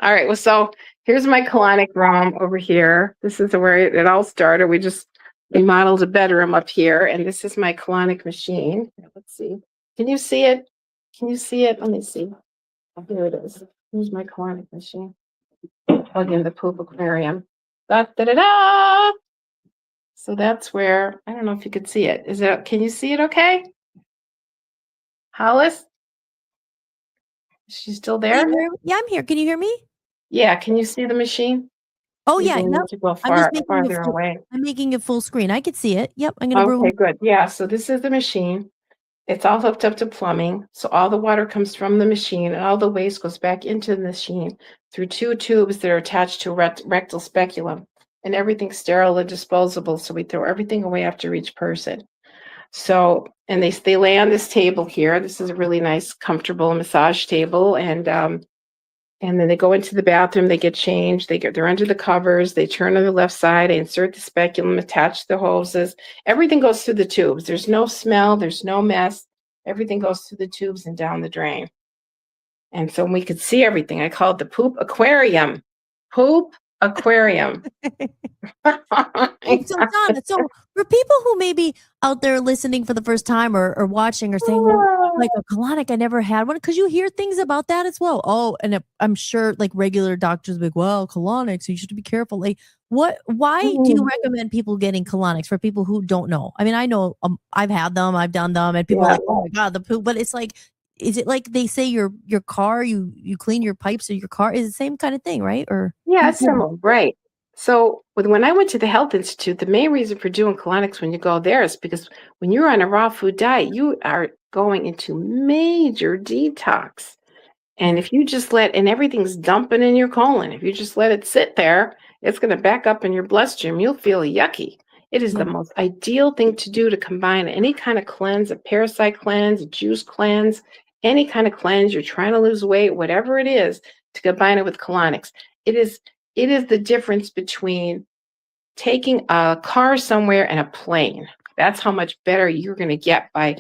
All right. Well, so here's my colonic room over here. This is where it all started. We modeled a bedroom up here, and this is my colonic machine. Let's see. Can you see it? Let me see. Oh, here it is. Here's my colonic machine. Plug in the poop aquarium. Da-da-da-da! So that's where, I don't know if you could see it. Can you see it okay? Hollis? Is she still there? Yeah, I'm here. Can you hear me? Yeah, can you see the machine? Oh, yeah. No. To go farther away. I'm making it full screen. I could see it. Yep. I'm going to Okay, good. Yeah, so this is the machine. It's all hooked up to plumbing. So all the water comes from the machine, and all the waste goes back into the machine through 2 tubes that are attached to a rectal speculum. And everything's sterile and disposable. So we throw everything away after each person. So, and they lay on this table here. This is a really nice, comfortable massage table. And then they go into the bathroom, they get changed, they're under the covers, they turn to the left side, they insert the speculum, attach the hoses. Everything goes through the tubes. There's no smell, there's no mess. Everything goes through the tubes and down the drain. And so we could see everything. I call it the poop aquarium. Poop aquarium. So Donna, so for people who may be out there listening for the first time or watching or saying, well, like a colonic, I never had one, because you hear things about that as well. Oh, and I'm sure like regular doctors be like, well, colonics, so you should be careful. Like, why do you recommend people getting colonics for people who don't know? I mean, I know I've had them, I've done them, and people are like, oh my God, the poop. But it's like, is it like they say your car, you clean your pipes of your car? Is the same kind of thing, right? Or Yeah, it's similar, right. So when I went to the Health Institute, the main reason for doing colonics when you go there is because when you're on a raw food diet, you are going into major detox. And if you just and everything's dumping in your colon, if you just let it sit there, it's going to back up in your bloodstream. You'll feel yucky. It is the most ideal thing to do to combine any kind of cleanse, a parasite cleanse, a juice cleanse, any kind of cleanse. You're trying to lose weight, whatever it is, to combine it with colonics. It is the difference between taking a car somewhere and a plane. That's how much better you're going to get by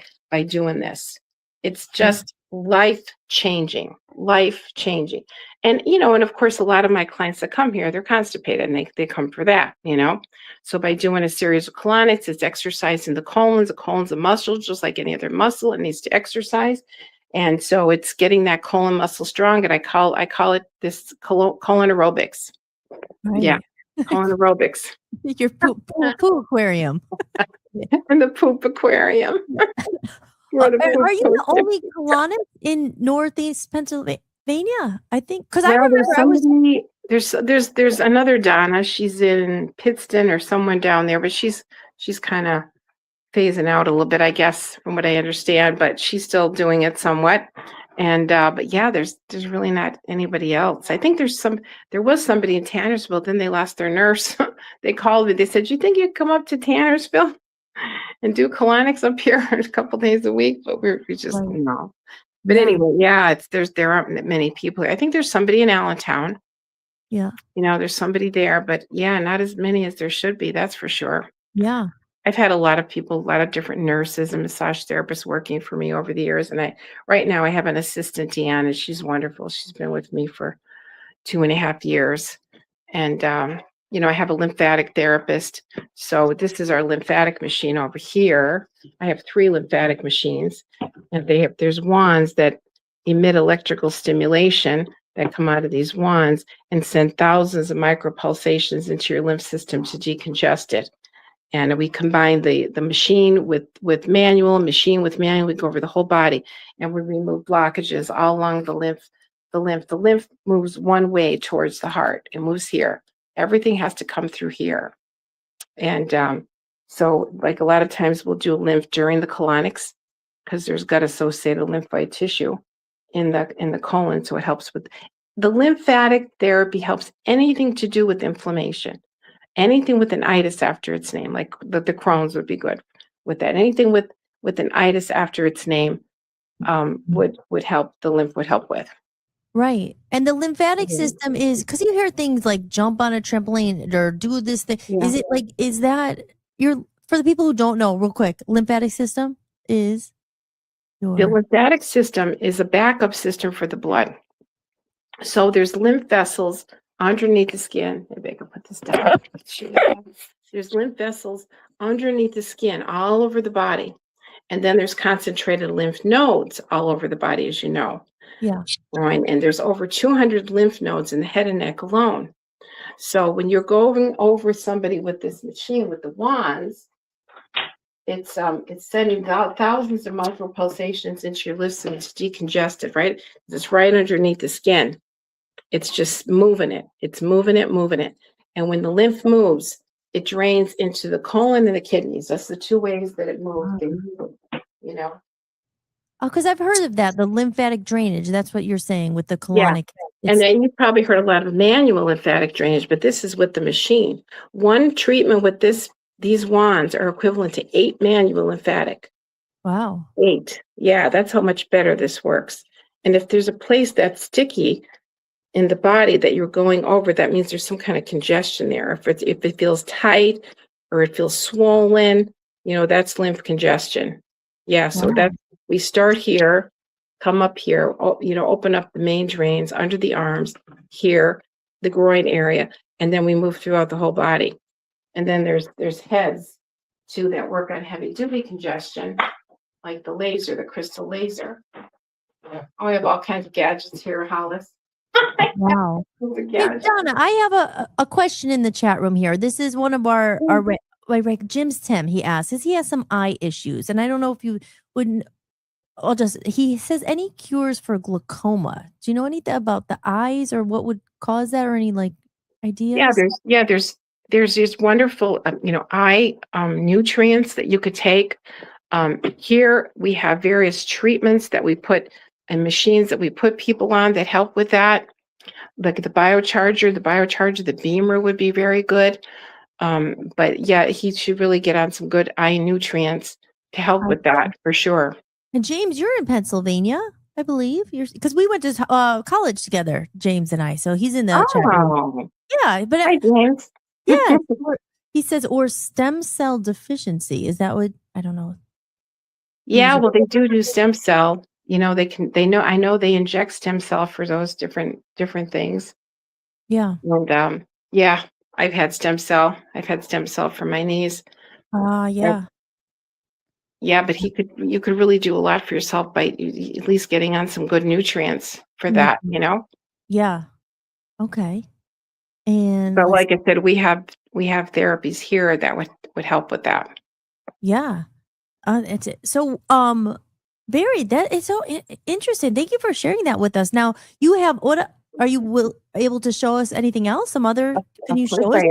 doing this. It's just life changing. And and of course a lot of my clients that come here, they're constipated and they come for that, So by doing a series of colonics, it's exercising the colons. The colon's a muscle just like any other muscle. It needs to exercise. And so it's getting that colon muscle strong, and I call it this colon aerobics. Right. Yeah. Colon aerobics. Your poop aquarium. And the poop aquarium. Are you the only colonic in Northeast Pennsylvania? I think because I remember there's another Donna. She's in Pittston or someone down there, but she's kind of phasing out a little bit, I guess, from what I understand. But she's still doing it somewhat. And but yeah, there's really not anybody else. I think there was somebody in Tannersville. Then they lost their nurse. They called me. They said, "You think you'd come up to Tannersville and do colonics up here a couple days a week?" But we just no. But anyway, yeah, there aren't many people here. I think there's somebody in Allentown. Yeah. There's somebody there, but yeah, not as many as there should be. That's for sure. Yeah. I've had a lot of people, a lot of different nurses and massage therapists working for me over the years. And right now I have an assistant, Deanna. She's wonderful. She's been with me for 2.5 years. And, I have a lymphatic therapist. So this is our lymphatic machine over here. I have 3 lymphatic machines, and there's wands that emit electrical stimulation that come out of these wands and send thousands of micropulsations into your lymph system to decongest it. And we combine the machine with manual, machine with manual. We go over the whole body, and we remove blockages all along the lymph. The lymph moves one way towards the heart. It moves here. Everything has to come through here. And so like a lot of times we'll do lymph during the colonics because there's gut-associated lymphoid tissue in the colon. So it helps with the lymphatic therapy, helps anything to do with inflammation. Anything with an itis after its name, like the Crohn's would be good with that. Anything with an itis after its name would help. The lymph would help with. Right. And the lymphatic system is, because you hear things like jump on a trampoline or do this thing. Yeah. Is that for the people who don't know, real quick, lymphatic system is? The lymphatic system is a backup system for the blood. So there's lymph vessels underneath the skin. Maybe I can put this down. There's lymph vessels underneath the skin all over the body. And then there's concentrated lymph nodes all over the body, as you know. Yeah. Right. And there's over 200 lymph nodes in the head and neck alone. So when you're going over somebody with this machine with the wands, it's sending thousands of micropulsations into your lymph system to decongest it, right? It's right underneath the skin. It's just moving it. It's moving it. And when the lymph moves, it drains into the colon and the kidneys. That's the 2 ways that it moves. Oh, because I've heard of that, the lymphatic drainage. That's what you're saying with the colonic. Yeah. And then you probably heard a lot of manual lymphatic drainage, but this is with the machine. One treatment with these wands are equivalent to 8 manual lymphatic. Wow. 8. Yeah, that's how much better this works. And if there's a place that's sticky in the body that you're going over, that means there's some kind of congestion there. If it feels tight or it feels swollen, that's lymph congestion. Yeah, so we start here, come up here, open up the main drains under the arms, here, the groin area, and then we move throughout the whole body. And then there's heads too that work on heavy duty congestion, like the laser, the crystal laser. I have all kinds of gadgets here, Hollis. Wow. Hey, Donna, I have a question in the chat room here. This is one of our Jim's Tim. He asks, he has some eye issues, and I don't know if you wouldn't he says any cures for glaucoma. Do you know anything about the eyes or what would cause that or any like Yeah, ideas? there's these wonderful eye nutrients that you could take. Here we have various treatments that we put and machines that we put people on that help with that. Like the biocharger, the beamer would be very good. But yeah, he should really get on some good eye nutrients to help with Okay. that for sure. And James, you're in Pennsylvania, I believe. You're because we went to college together, James and I. So he's in the chat room. Oh, Yeah, but hi, James. yeah, he says or stem cell deficiency. Is that what I don't know? Yeah, well, they do stem cell. I know they inject stem cell for those different things. Yeah. And yeah, I've had stem cell. I've had stem cell for my knees. Yeah. Yeah, but you could really do a lot for yourself by at least getting on some good nutrients for that, Yeah. Okay. And So like I said, we have therapies here that would help with that. yeah. It's so Barry, that is so interesting. Thank you for sharing that with us. Now, you have what are you able to show us anything else? Some other can you show us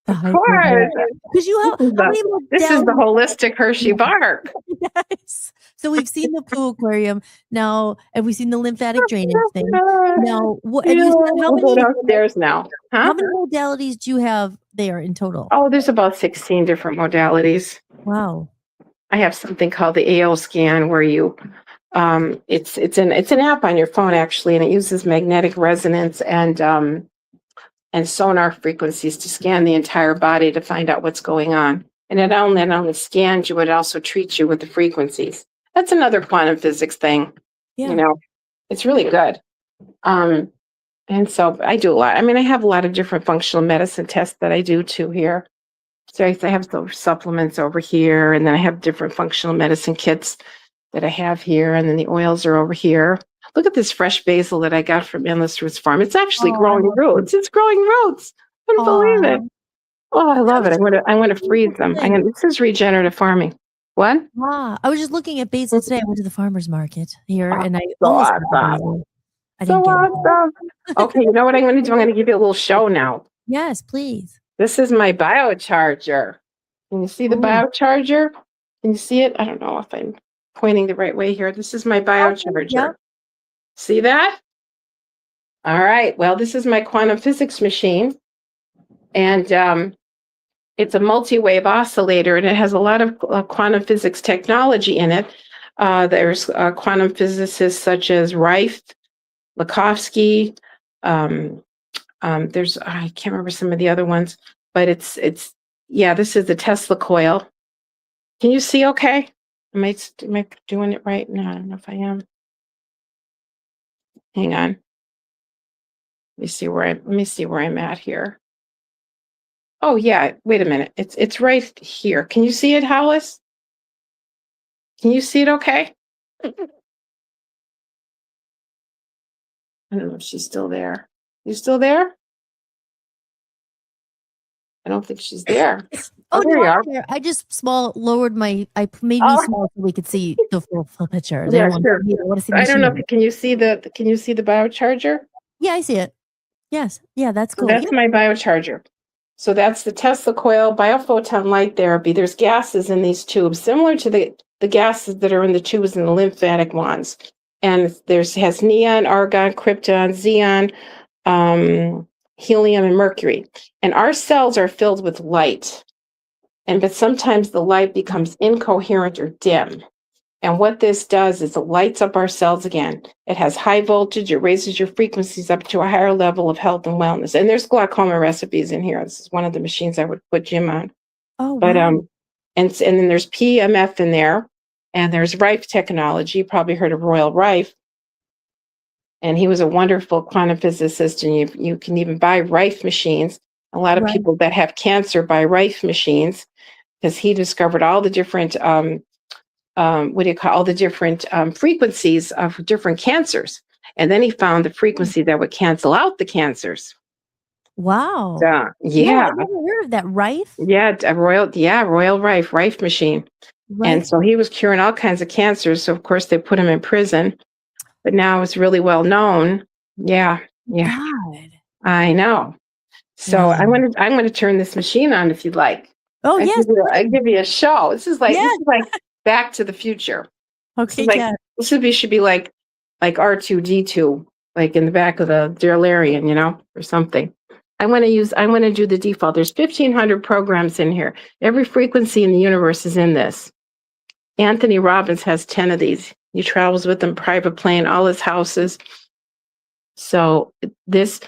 Of course. because you have how many This is the modalities? holistic Hershey bark. Yes. So we've seen the pool aquarium now, and we've seen the lymphatic drainage thing. Now, what and you said how We'll go many downstairs now. Huh? how many modalities do you have there in total? Oh, there's about 16 different modalities. Wow. I have something called the AO scan where you it's an app on your phone actually, and it uses magnetic resonance and sonar frequencies to scan the entire body to find out what's going on. And it not only scans you, it also treats you with the frequencies. That's another quantum physics thing. Yeah. It's really good. And so I do a lot. I mean, I have a lot of different functional medicine tests that I do too here. So I have some supplements over here, and then I have different functional medicine kits that I have here, and then the oils are over here. Look at this fresh basil that I got from Endless Roots Farm. It's actually growing roots. It's growing roots. I couldn't believe it. Oh, I love it. I'm going to freeze them. This is regenerative farming. What? I was just looking at basil today. I went to the farmer's market here, and I So almost awesome. got basil. I So didn't get it. awesome. Okay, you know what I'm going to do? I'm going to give you a little show now. Yes, please. This is my biocharger. Can you see the biocharger? Can you see it? I don't know if I'm pointing the right way here. This is my biocharger. Yeah. See that? All right. Well, this is my quantum physics machine. And it's a multi-wave oscillator, and it has a lot of quantum physics technology in it. There's quantum physicists such as Rife, Lakovsky. There's I can't remember some of the other ones, but this is the Tesla coil. Can you see okay? Am I doing it right? No, I don't know if I am. Hang on. Let me see where I'm at here. Oh yeah, wait a minute. It's right here. Can you see it, Hollis? Can you see it okay? I don't know if she's still there. You still there? I don't think she's there. Oh, there no, you are. I'm there. I just lowered my. I made me small so we could see the full picture. Yeah, sure. I don't know. Machine. Can you see the biocharger? Yeah, I see it. Yes. Yeah, that's cool. That's my biocharger. So that's the Tesla coil biophoton light therapy. There's gases in these tubes, similar to the gases that are in the tubes in the lymphatic wands. And has neon, argon, krypton, xenon, helium, and mercury. And our cells are filled with light. But sometimes the light becomes incoherent or dim. And what this does is it lights up our cells again. It has high voltage. It raises your frequencies up to a higher level of health and wellness. And there's glaucoma recipes in here. This is one of the machines I would put Jim on. Oh, but wow. and then there's PMF in there, and there's Rife technology. You probably heard of Royal Rife. And he was a wonderful quantum physicist, and you can even buy Rife machines. A lot of people that have cancer buy Rife machines because he discovered all the different all the different frequencies of different cancers. And then he found the frequency that would cancel out the cancers. Wow. Yeah. I've never heard of that. Rife? Yeah, Royal Rife machine. And so he was curing all kinds of cancers. So of course they put him in prison, but now it's really well known. Yeah. Yeah. God. I know. So Wow. I'm going to turn this machine on if you'd like. Oh, yes. I give you a show. This is like Back to the Future. Okay, Should be like R2D2, like in the back of the DeLorean, or something. I want to do the default. There's 1,500 programs in here. Every frequency in the universe is in this. Anthony Robbins has 10 of these. He travels with them, private plane, all his houses. So this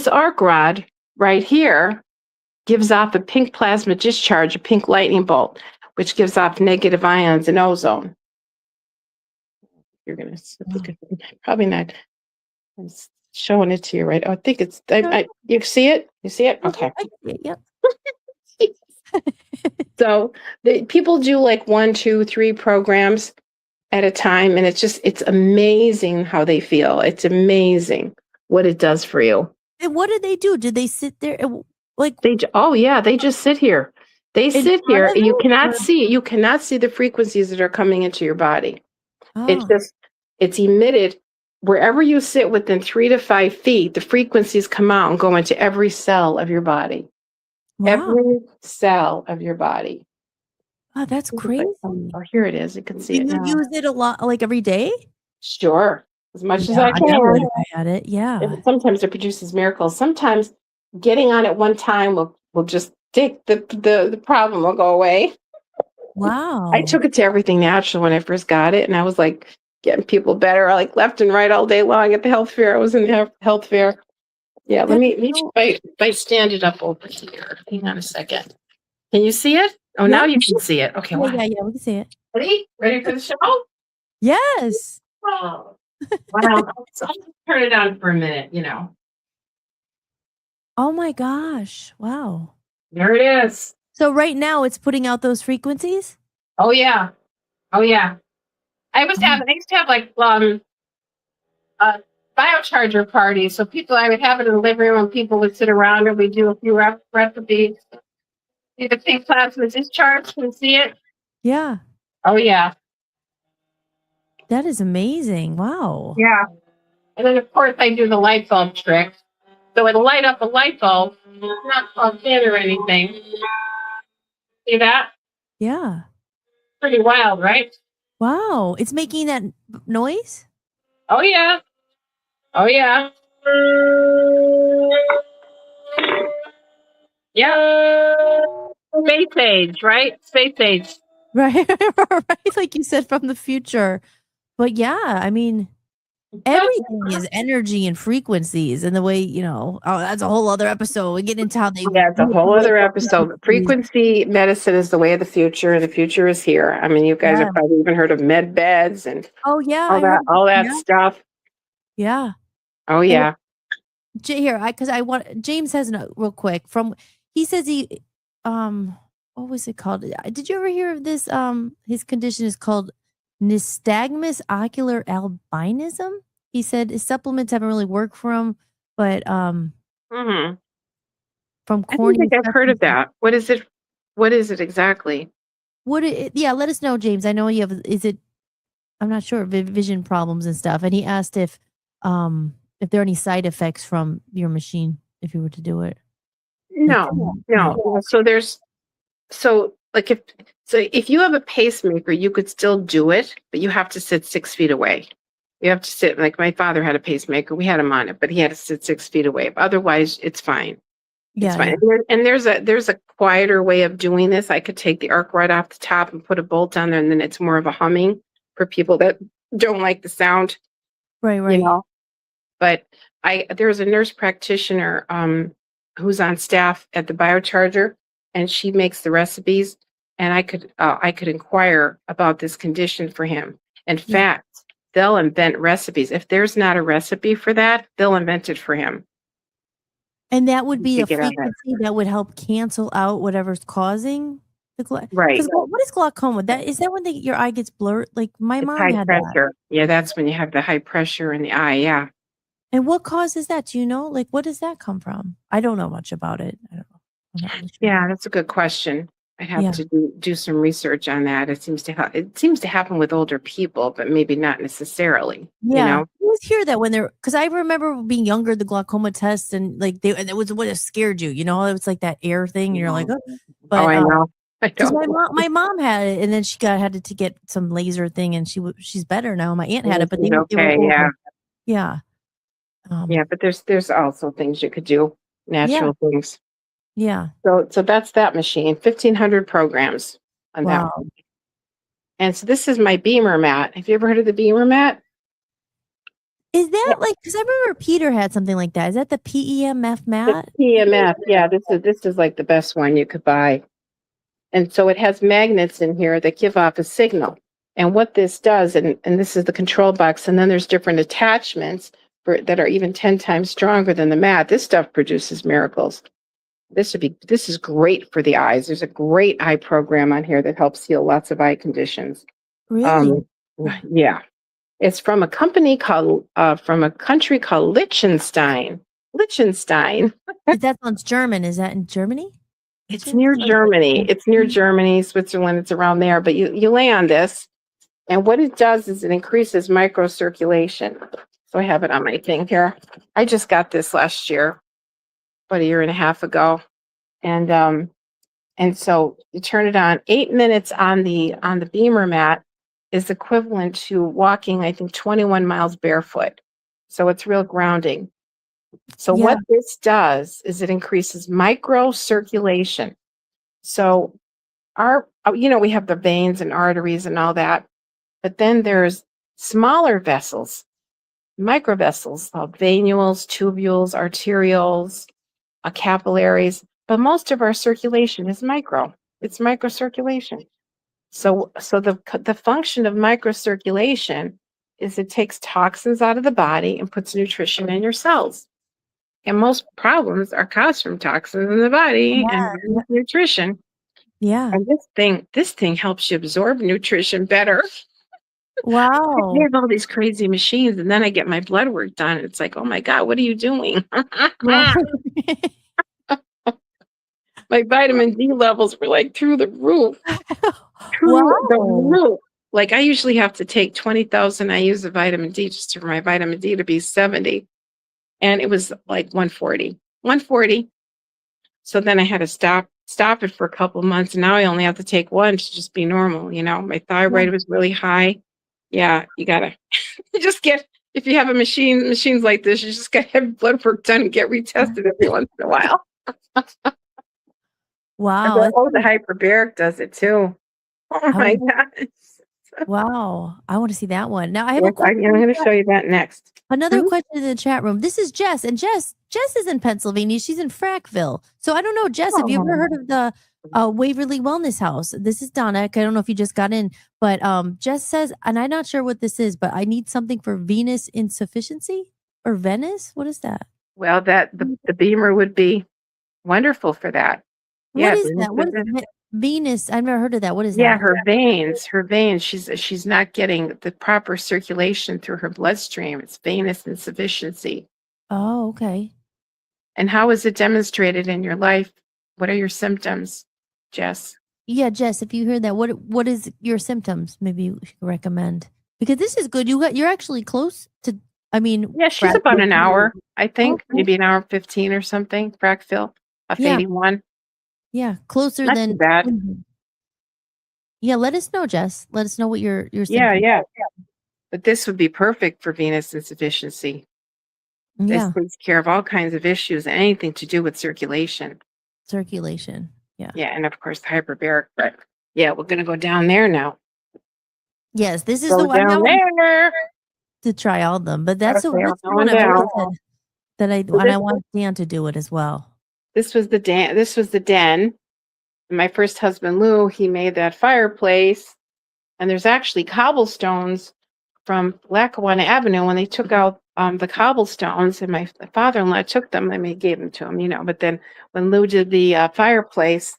arc rod right here gives off a pink plasma discharge, a pink lightning bolt, which gives off negative ions and ozone. You're going to probably not. I'm showing it to you, right? Oh, I think it's. You see it? You see it? Okay. Yep. So people do like 1, 2, 3 programs at a time, and it's amazing how they feel. It's amazing what it does for you. And what did they do? Did they sit there they just sit here. They sit here. You cannot see the frequencies that are coming into your body. Oh. It's emitted wherever you sit within 3 to 5 feet. The frequencies come out and go into every cell of your body. Wow. Every cell of your body. Oh, that's crazy. Oh, here it is. You can see it now. You use it a lot, like every day? Sure. As much as I can. I had it. Yeah. Sometimes it produces miracles. Sometimes getting on it one time will just take the problem will go away. Wow. I took it to Everything Natural when I first got it, and I was like getting people better, like left and right all day long at the health fair. I was in the health fair. Yeah, let me if I stand it up over here. Hang on a second. Can you see it? Oh, now you can see it. Okay. Yeah, we can see it. Ready for the show? Yes. Oh, wow. So I'll turn it on for a minute, Oh my gosh. Wow. There it is. So right now it's putting out those frequencies? Oh yeah. I used to have like biocharger parties. So I would have it in the living room and people would sit around and we'd do a few recipes. See the pink plasma discharge? Can you see it? Yeah. Oh yeah. That is amazing. Wow. Yeah. And then of course I do the light bulb trick. So it'll light up a light bulb. It's not plugged in or anything. See that? Yeah. Pretty wild, right? Wow. It's making that noise? Oh yeah. Yeah. Space age, right? Space age. Right. Right. Like you said, from the future. But yeah, I mean, everything is energy and frequencies, and the way, that's a whole other episode. We get into how they. Yeah, it's a whole other episode. Frequency medicine is the way of the future, and the future is here. I mean, you guys have probably even heard of med beds and all that stuff. Yeah. Oh yeah. James has a note real quick he says what was it called? Did you ever hear of this? His condition is called nystagmus ocular albinism. He said his supplements haven't really worked for him, but from corny. I don't think I've heard of that. What is it? What is it exactly? Let us know, James. I know you have. I'm not sure, vision problems and stuff. And he asked if there are any side effects from your machine if you were to do it. No. If you have a pacemaker, you could still do it, but you have to sit 6 feet away. You have to sit, like my father had a pacemaker. We had him on it, but he had to sit 6 feet away. Otherwise, it's fine. It's fine. And there's a quieter way of doing this. I could take the arc right off the top and put a bolt on there, and then it's more of a humming for people that don't like the sound. Right. But there's a nurse practitioner who's on staff at the biocharger, and she makes the recipes. And I could inquire about this condition for him. In fact, they'll invent recipes. If there's not a recipe for that, they'll invent it for him. And that would be a frequency that would help cancel out whatever's causing the right. Because what is glaucoma? Is that when your eye gets blurred? Like my mom high had pressure. that. Yeah, that's when you have the high pressure in the eye. Yeah. And what causes that? Do you know? Like, what does that come from? I don't know much about it. I don't know. Yeah, that's a good question. I have Yeah. to do some research on that. It seems to happen with older people, but maybe not necessarily. Yeah. You always hear that when they're, because I remember being younger, the glaucoma test, and like and it was what scared you. It was like that air thing, and you're like, oh. Oh, But I know. I because know. my mom had it, and then she had to get some laser thing, and she's better now. My aunt had it, but they were Okay, older. yeah. Yeah. Yeah, but there's also things you could do, natural things. Yeah. So that's that machine, 1,500 programs on that Wow. one. And so this is my Beamer mat. Have you ever heard of the Beamer mat? Is that like, because I remember Peter had something like that. Is that the PEMF The mat? PMF, yeah, this is like the best one you could buy. And so it has magnets in here that give off a signal. And what this does, and this is the control box, and then there's different attachments that are even 10 times stronger than the mat. This stuff produces miracles. This is great for the eyes. There's a great eye program on here that helps heal lots of eye conditions. Really? Yeah. It's from a country called Liechtenstein. Liechtenstein. That sounds German. Is that in Germany? It's near Germany. It's near Germany, Switzerland. It's around there. But you lay on this, and what it does is it increases microcirculation. So I have it on my thing here. I just got this last year, about a year and a half ago, and so you turn it on. 8 minutes on the Beamer mat is equivalent to walking, I think, 21 miles barefoot. So it's real grounding. So Yeah. what this does is it increases microcirculation. So we have the veins and arteries and all that, but then there's smaller vessels, microvessels, venules, tubules, arterioles, capillaries, but most of our circulation is micro. It's microcirculation. So the function of microcirculation is it takes toxins out of the body and puts nutrition in your cells. And most problems are caused from toxins in the body and nutrition. Yeah. And this thing helps you absorb nutrition better. Wow. We have all these crazy machines, and then I get my blood work done. It's like, oh my God, what are you doing? Yeah. My vitamin D levels were like through the roof. The Wow. roof. Like I usually have to take 20,000 IUs of vitamin D just for my vitamin D to be 70. And it was like 140. 140. So then I had to stop it for a couple of months. And now I only have to take one to just be normal. My thyroid was really high. Yeah, you gotta if you have machines like this, you just gotta have blood work done and get retested every once in a while. Wow. The hyperbaric does it too. Oh my gosh. Wow. I want to see that one. Now I have Yes, a question. I'm going to show you that next. Another question in the chat room. This is Jess, and Jess is in Pennsylvania. She's in Frackville. So I don't know, Jess, have you ever heard of the Waverly Wellness House? This is Donna. I don't know if you just got in, but Jess says, and I'm not sure what this is, but I need something for venous insufficiency or Venice. What is that? Well, the Beamer would be wonderful for that. What is that? What is Venus? I've never heard of that. What is that? Yeah, her veins. She's not getting the proper circulation through her bloodstream. It's venous insufficiency. Oh, okay. And how is it demonstrated in your life? What are your symptoms, Jess? Yeah, Jess, if you hear that, what is your symptoms? Maybe you should recommend, because this is good. You're actually close to. I mean, yeah, she's about an hour, I think, maybe an hour 15 or something. Frackville, off 81. Yeah, closer Not than too bad. Yeah, let us know, Jess. Let us know what your yeah. But this would be perfect for venous insufficiency. This takes care of all kinds of issues, anything to do with circulation. Circulation. Yeah. Yeah, and of course the hyperbaric. But yeah, we're gonna go down there now. Yes, this is the one down there to try all of them. But that's the one that I want Dan to do it as well. This was the den. My first husband, Lou, he made that fireplace. And there's actually cobblestones from Lackawanna Avenue. When they took out the cobblestones, and my father-in-law took them, and he gave them to him, But then when Lou did the fireplace,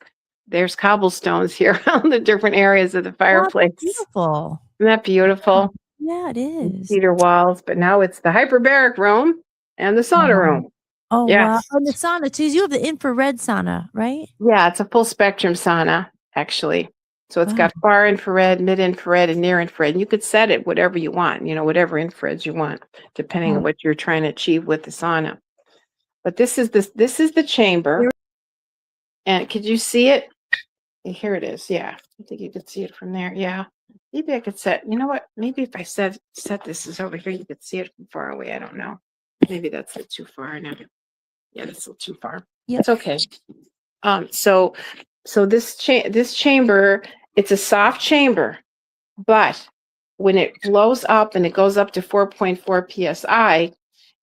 there's cobblestones here on the different areas of the fireplace. That's beautiful. Isn't that beautiful? Yeah, it is. Cedar walls, but now it's the hyperbaric room and the sauna room. Oh, yes. Wow. And the sauna too. You have the infrared sauna, right? Yeah, it's a full spectrum sauna. actually. So it's Wow. got far infrared, mid infrared, and near infrared. And you could set it whatever you want, whatever infrareds you want, depending on Wow. what you're trying to achieve with the sauna. But this is the chamber. And could you see it? Here it is. Yeah. I think you could see it from there. Yeah. Maybe I could set, you know what? Maybe if I set this is over here, you could see it from far away. I don't know. Maybe that's too far now. Yeah, that's a little too far. Yep. It's okay. So this chamber, it's a soft chamber, but when it blows up and it goes up to 4.4 psi,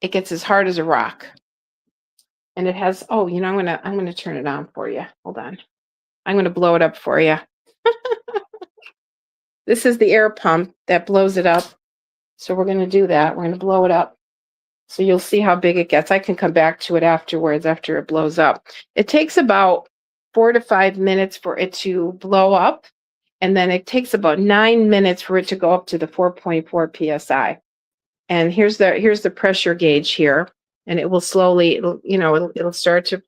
it gets as hard as a rock. And it has, I'm gonna turn it on for you. Hold on. I'm gonna blow it up for you. This is the air pump that blows it up. So we're gonna do that. We're gonna blow it up. So you'll see how big it gets. I can come back to it afterwards after it blows up. It takes about 4 to 5 minutes for it to blow up. And then it takes about 9 minutes for it to go up to the 4.4 psi. And here's the pressure gauge here. And it will slowly, it'll start to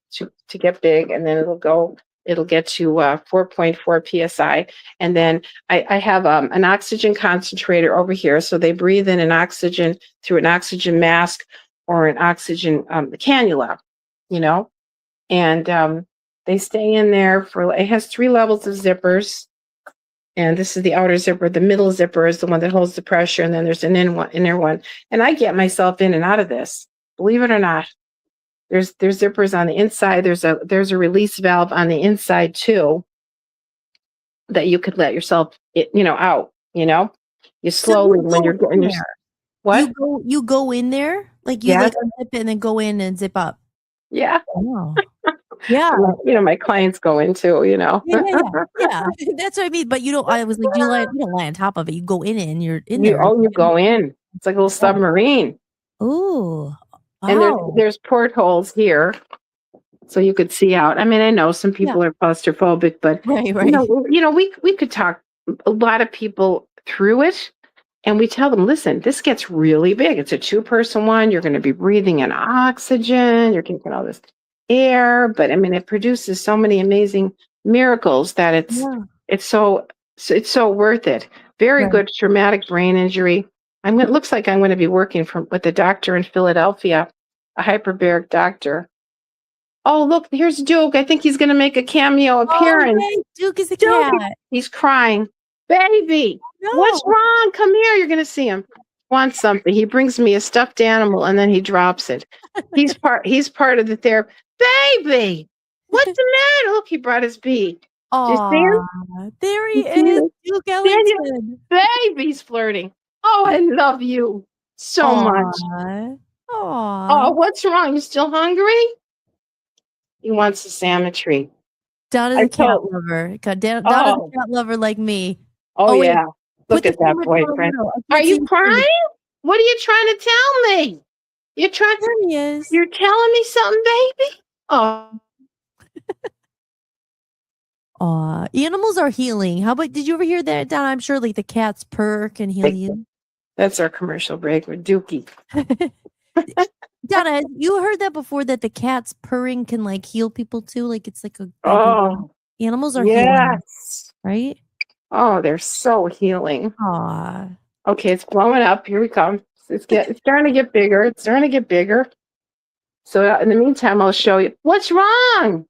get big, and then it'll get to 4.4 psi. And then I have an oxygen concentrator over here. So they breathe in an oxygen through an oxygen mask or an oxygen cannula, and they stay in there it has 3 levels of zippers. And this is the outer zipper. The middle zipper is the one that holds the pressure. And then there's an inner one. And I get myself in and out of this. Believe it or not, there's zippers on the inside. There's a release valve on the inside too, that you could let yourself, out. You slowly when you're getting your what? You go in there, like you Yes. like unzip it and then go in and zip up. Yeah. Oh. Yeah. My clients go into, Yeah. That's what I mean. But I was like, you don't lie on top of it. You go in it and you're in there. you go in. It's like a little submarine. Ooh. And Wow. there's portholes here, so you could see out. I mean, I know some people are claustrophobic, but Right. we could talk a lot of people through it, and we tell them, listen, this gets really big. It's a 2-person one. You're going to be breathing in oxygen. You're getting all this air, but I mean, it produces so many amazing miracles that it's so worth it. Very Right. good traumatic brain injury. It looks like I'm going to be working with a doctor in Philadelphia, a hyperbaric doctor. Oh, look, here's Duke. I think he's going to make a cameo appearance. Oh, yay. Duke is a cat. He's crying. Baby, No. what's wrong? Come here. You're going to see him. Wants something. He brings me a stuffed animal and then he drops it. He's part of the therapy. Baby, what's the matter? Look, he brought his bee. Do you see him? There he is, Duke Ellington. Baby's flirting. Oh, I love you so much. Aw. Oh, what's wrong? You still hungry? He wants a salmon treat. Donna's a cat lover. Donna's a cat lover like me. Oh, wait. yeah. Look at that boyfriend. Are you crying? What are you trying to tell me? There he is. You're telling me something, baby? Oh. Aw, animals are healing. How about, did you ever hear that, Donna? I'm sure like the cats purr can heal you. That's our commercial break with Dookie. Donna, you heard that before, that the cats purring can like heal people too? Like it's like animals are healing, right? Oh, they're so healing. Aw. Okay, it's blowing up. Here we come. It's starting to get bigger. It's starting to get bigger. So in the meantime, I'll show you. What's wrong?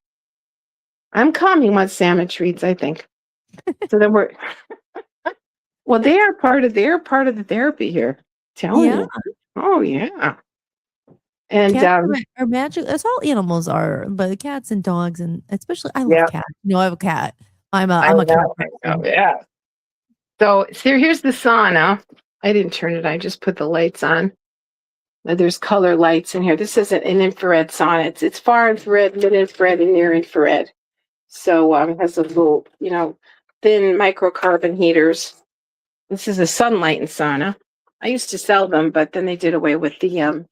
I'm calm. He wants salmon treats, I think. So then well, they are part of the therapy here. Telling you. Oh yeah. And cats are magic. That's all animals are, but cats and dogs, and especially I love cats. I have a cat. I'm a cat person. Yeah. So here's the sauna. I didn't turn it. I just put the lights on. There's color lights in here. This isn't an infrared sauna. It's far infrared, mid infrared, and near infrared. So it has a little, thin microcarbon heaters. This is a sunlight sauna. I used to sell them, but then they did away with the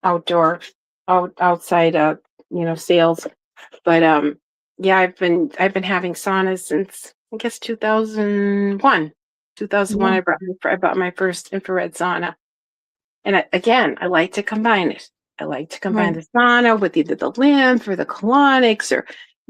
outside sales. But I've been having saunas since I guess 2001. 2001, I bought my first infrared sauna. And I like to combine it. I like to combine the sauna with either the lymph or the colonics or,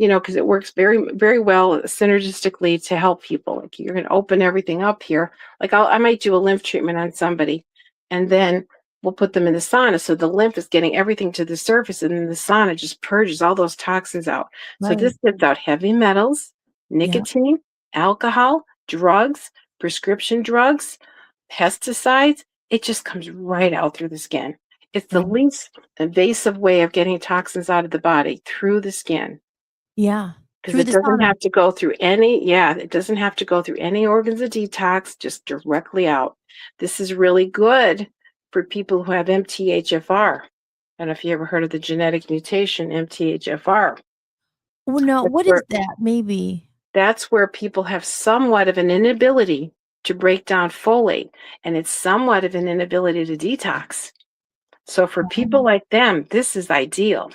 because it works very, very well synergistically to help people. Like you're going to open everything up here. Like I might do a lymph treatment on somebody, and then we'll put them in the sauna. So the lymph is getting everything to the surface, and then the sauna just purges all those toxins out. So this Right. gets out heavy metals, Yeah. nicotine, alcohol, drugs, prescription drugs, pesticides. It just comes right out through the skin. It's the Right. least invasive way of getting toxins out of the body, through the skin. Yeah. Because Through it the doesn't sauna. have to go through it doesn't have to go through any organs of detox, just directly out. This is really good for people who have MTHFR. I don't know if you ever heard of the genetic mutation, MTHFR. Well, no, That's what is where, that? Maybe. that's where people have somewhat of an inability to break down folate, and it's somewhat of an inability to detox. So for people like them, this is ideal.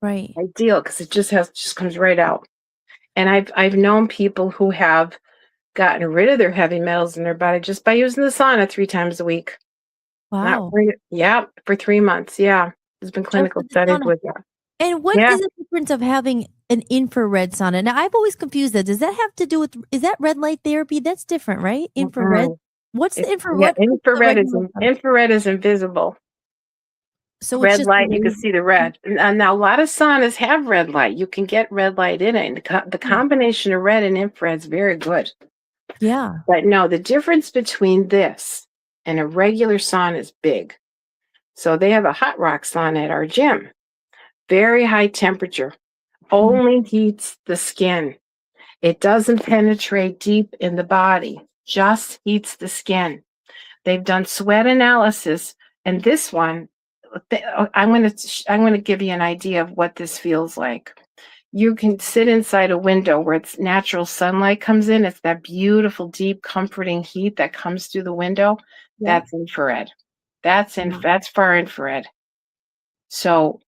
Right. Ideal because it just comes right out. And I've known people who have gotten rid of their heavy metals in their body just by using the sauna 3 times a week. Not Wow. yeah, for 3 months. Yeah. There's been Just clinical with the studies sauna. with that. And what Yeah. is the difference of having an infrared sauna? Now, I've always confused that. Does that have to do with, is that red light therapy? That's different, right? Infrared. Mm-mm. What's the infrared? Yeah, What's the regular sauna? infrared is invisible. So it's Red just the light, you can laser. see the red. And now a lot of saunas have red light. You can get red light in it. And the combination of red and infrared is very good. Yeah. But no, the difference between this and a regular sauna is big. So they have a hot rock sauna at our gym. Very high temperature. Mhm. Only heats the skin. It doesn't penetrate deep in the body, just heats the skin. They've done sweat analysis, and this one, I'm going to give you an idea of what this feels like. You can sit inside a window where it's natural sunlight comes in. It's that beautiful, deep, comforting heat that comes through the window. Yeah. That's infrared. Wow. That's far infrared. So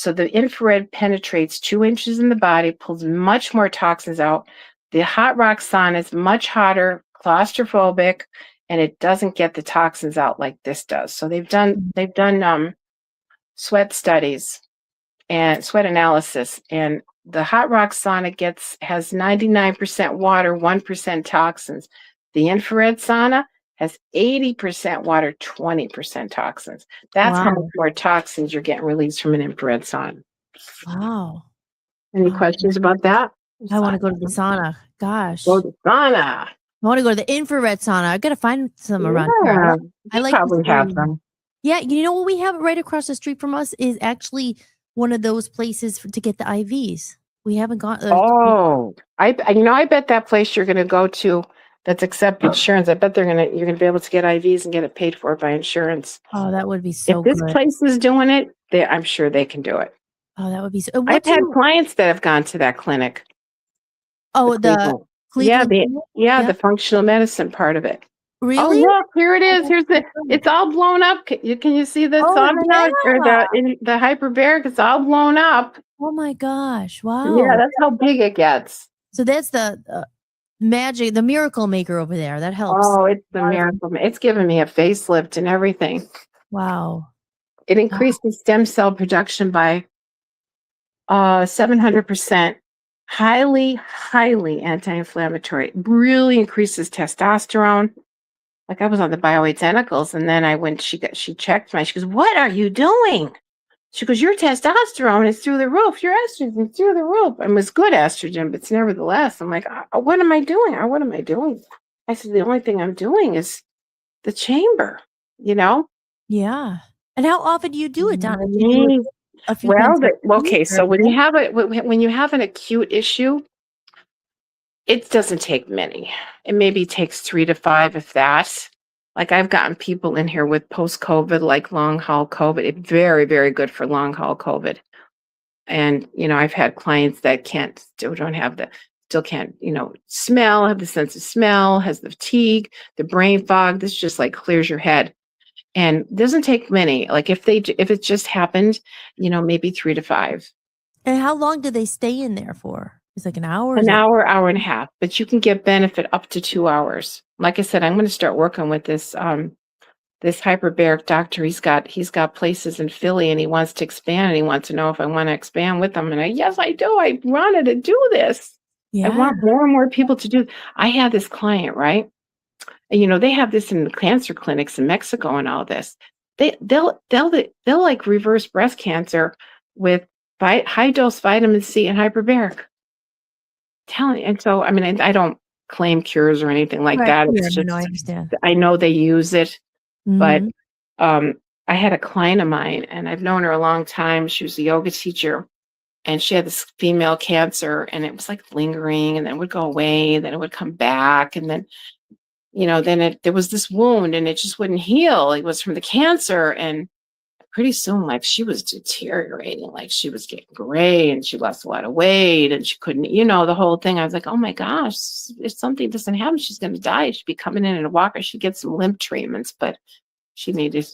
the infrared penetrates 2 inches in the body, pulls much more toxins out. The hot rock sauna is much hotter, claustrophobic, and it doesn't get the toxins out like this does. So they've done sweat studies and sweat analysis, and the hot rock sauna has 99% water, 1% toxins. The infrared sauna has 80% water, 20% toxins. That's how much Wow. more toxins you're getting released from an infrared sauna. Wow. Any Wow. questions about that? I want to go to Sauna. the sauna. Go Gosh. to sauna. I want to go to the infrared sauna. I got to find some around here. Yeah, I you like this probably have area. them. Yeah, you know what we have right across the street from us is actually one of those places to get the IVs. We haven't gone. Oh, I bet that place you're going to go to that's accept insurance. I bet you're going to be able to get IVs and get it paid for by insurance. Oh, that would be If so this good. place is doing it, I'm sure they can do it. Oh, that would be so. What I've do had you? clients that have gone to that clinic. Oh, the Yeah, Cleveland. Clinic? yeah, Yeah. the functional medicine part of it. Oh, Really? look, here it Oh, is. that's Here's so the. good. It's all blown up. Can you see the Oh sauna now, or yeah. the hyperbaric? It's all blown up. Oh my gosh. Yeah, Wow. that's how big it gets. So that's the magic, the miracle maker over there. That helps. Oh, it's A the lot of them. miracle. It's given me a facelift and everything. Wow. It Wow. increased the stem cell production by 700%. Highly, highly anti-inflammatory. Really increases testosterone. Like I was on the bioidenticals, and then I went. She checked my. She goes, "What are you doing?" She goes, "Your testosterone is through the roof. Your estrogen is through the roof." And it was good estrogen, but it's nevertheless. I'm like, what am I doing? What am I doing? I said, the only thing I'm doing is the chamber. You know. Yeah. And how often do you do it, Donna? Do you do it Mm, a few Well, times a week okay. or So every day? when you have an acute issue, it doesn't take many. It maybe takes 3 to 5, if that. Like I've gotten people in here with post-COVID, like long haul COVID. It's very, very good for long haul COVID. And I've had clients that still can't, smell, have the sense of smell, has the fatigue, the brain fog. This just like clears your head. And it doesn't take many. Like if it just happened, maybe 3 to 5. And how long do they stay in there for? It's like an hour? Is An it? hour, hour and a half, but you can get benefit up to 2 hours. Like I said, I'm going to start working with this this hyperbaric doctor, he's got places in Philly and he wants to expand and he wants to know if I want to expand with him. And yes, I do. I wanted to do this. I Yeah. want more and more people to do. I had this client, right? And they have this in the cancer clinics in Mexico and all this. They'll like reverse breast cancer with high dose vitamin C and hyperbaric. Telling, and so I mean, I don't claim cures or anything like Right. that. Yeah, It's no, just I understand. I know they use it, but Mhm. I had a client of mine, and I've known her a long time. She was a yoga teacher, and she had this female cancer, and it was like lingering, and then it would go away, and then it would come back, and then there was this wound, and it just wouldn't heal. It was from the cancer, and pretty soon, like, she was deteriorating, like she was getting gray and she lost a lot of weight and she couldn't, the whole thing. I was like, oh my gosh, if something doesn't happen, she's going to die. She'd be coming in a walker. She'd get some lymph treatments, but she needed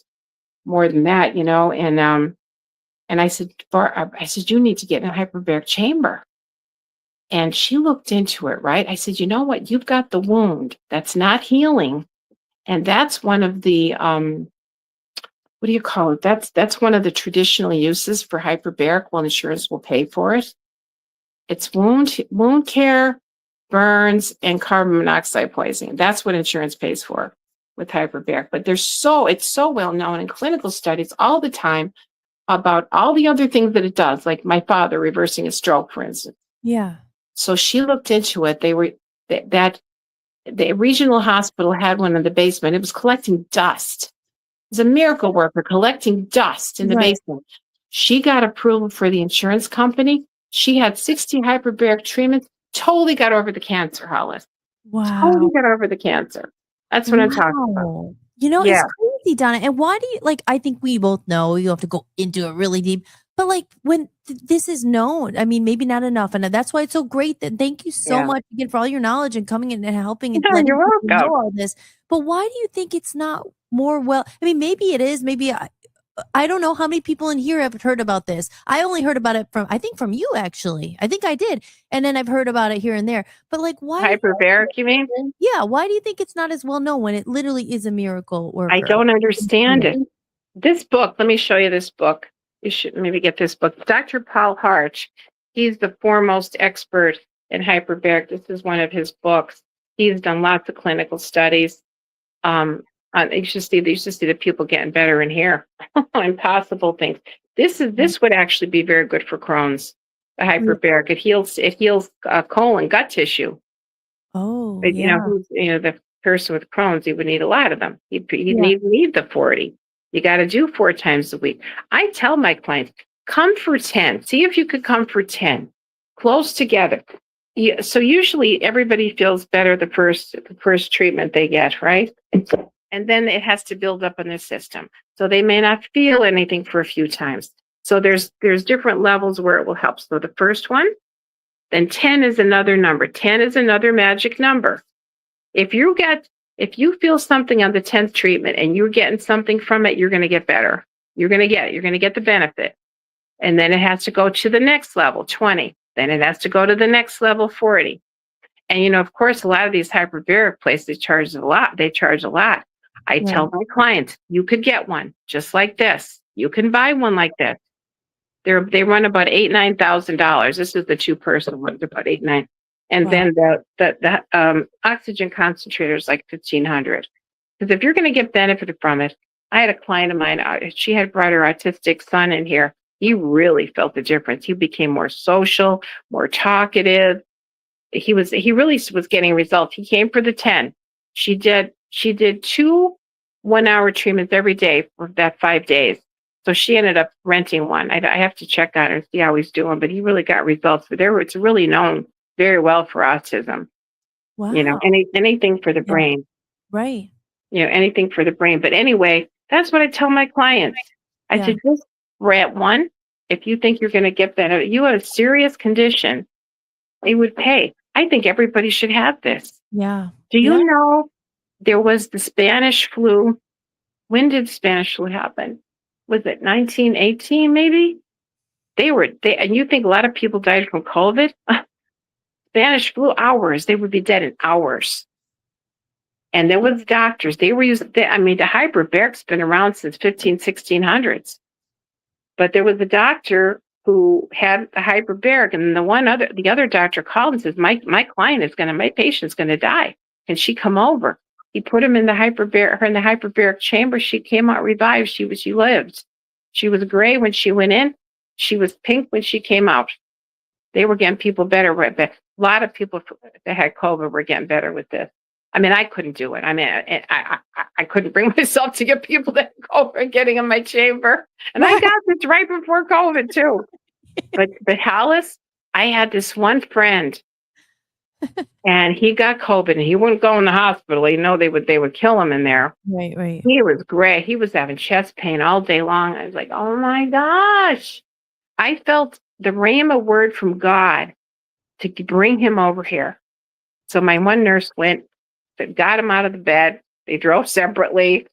more than that, and I said, you need to get in a hyperbaric chamber. And she looked into it, right? I said, you know what? You've got the wound that's not healing. And that's one of the, what do you call it? That's one of the traditional uses for hyperbaric. Well, insurance will pay for it. It's wound care, burns, and carbon monoxide poisoning. That's what insurance pays for with hyperbaric. But it's so well known in clinical studies all the time about all the other things that it does, like my father reversing a stroke, for instance. Yeah. So she looked into it. The regional hospital had one in the basement. It was collecting dust. It was a miracle worker collecting dust in the Right. basement. She got approval for the insurance company. She had 60 hyperbaric treatments, totally got over the cancer, Hollis. Totally Wow. got over the cancer. That's what I'm talking about. Wow. Yeah. It's crazy, Donna. And why do you I think we both know you have to go into it really deep. But like when this is known, I mean, maybe not enough. And that's why it's so great that thank you so Yeah. much again for all your knowledge and coming in and helping and No, letting you're people know welcome. all this. But why do you think it's not more I mean, maybe it is, maybe I don't know how many people in here have heard about this. I only heard about it from you, actually. I think I did. And then I've heard about it here and there. But like, Hyperbaric, you mean? yeah, why do you think it's not as well known when it literally is a miracle worker? I don't understand it. This book, let me show you this book. You should maybe get this book. Dr. Paul Harch, he's the foremost expert in hyperbaric. This is one of his books. He's done lots of clinical studies. You should see the people getting better in here. Impossible things. This would actually be very good for Crohn's. The hyperbaric. It heals colon, gut tissue. Oh, But yeah. the person with Crohn's, he would need a lot of them. He'd Yeah. need the 40. You got to do 4 times a week. I tell my clients, come for 10. See if you could come for 10, close together. Yeah, so usually everybody feels better the first treatment they get, right? And then it has to build up in their system. So they may not feel anything for a few times. So there's different levels where it will help. So the first one, then 10 is another number. 10 is another magic number. If you feel something on the 10th treatment and you're getting something from it, you're going to get better. You're going to get the benefit. And then it has to go to the next level, 20. Then it has to go to the next level, 40. And, of course, a lot of these hyperbaric places charge a lot. They charge a lot. I tell my clients, you could get one just like this. You can buy one like this. They run about $8,000-$9,000. This is the 2-person one, about 8-9. And then the oxygen concentrator is like $1,500. Because if you're going to get benefit from it, I had a client of mine. She had brought her autistic son in here. He really felt the difference. He became more social, more talkative. He really was getting results. He came for the 10. She did 2 1-hour treatments every day for that 5 days. So she ended up renting one. I have to check on her and see how he's doing, but he really got results. But it's really known very well for autism. Wow. Anything for the brain. Right. Anything for the brain. But anyway, that's what I tell my clients. I said, just rent one. If you think you're going to get better, you have a serious condition, they would pay. I think everybody should have this. Yeah. Do you know there was the Spanish flu? When did Spanish flu happen? Was it 1918 maybe? And you think a lot of people died from COVID? Spanish flu, hours. They would be dead in hours. And there was doctors, they were using, the hyperbaric's been around since 1600s. But there was a doctor who had the hyperbaric, and the other doctor called and says, my patient's gonna die. Can she come over? He put her in the hyperbaric chamber. She came out revived. She lived. She was gray when she went in. She was pink when she came out. They were getting people better with it. A lot of people that had COVID were getting better with this. I couldn't do it. I couldn't bring myself to get people that had COVID and getting in my chamber. And I got this right before COVID too. But Hollis, I had this one friend, and he got COVID, and he wouldn't go in the hospital. They would kill him in there. Right. He was gray. He was having chest pain all day long. I was like, oh my gosh. I felt the rhema word from God to bring him over here. So my one nurse went, got him out of the bed. They drove separately,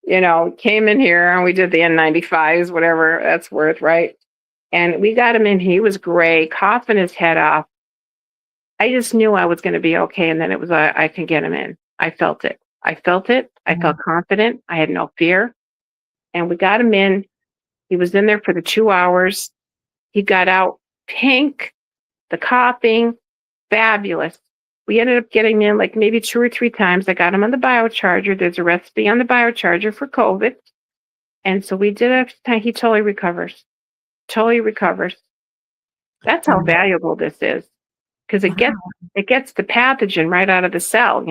came in here, and we did the N95s, whatever that's worth, right? And we got him in. He was gray, coughing his head off. I just knew I was going to be okay. And then it was, I can get him in. I felt it. I felt confident. I had no fear. And we got him in. He was in there for the 2 hours. He got out pink, the coughing, fabulous. We ended up getting in like maybe 2 or 3 times. I got him on the biocharger. There's a recipe on the biocharger for COVID. And so we did it. He totally recovers. That's how valuable this is. Because it gets the pathogen right out of the cell,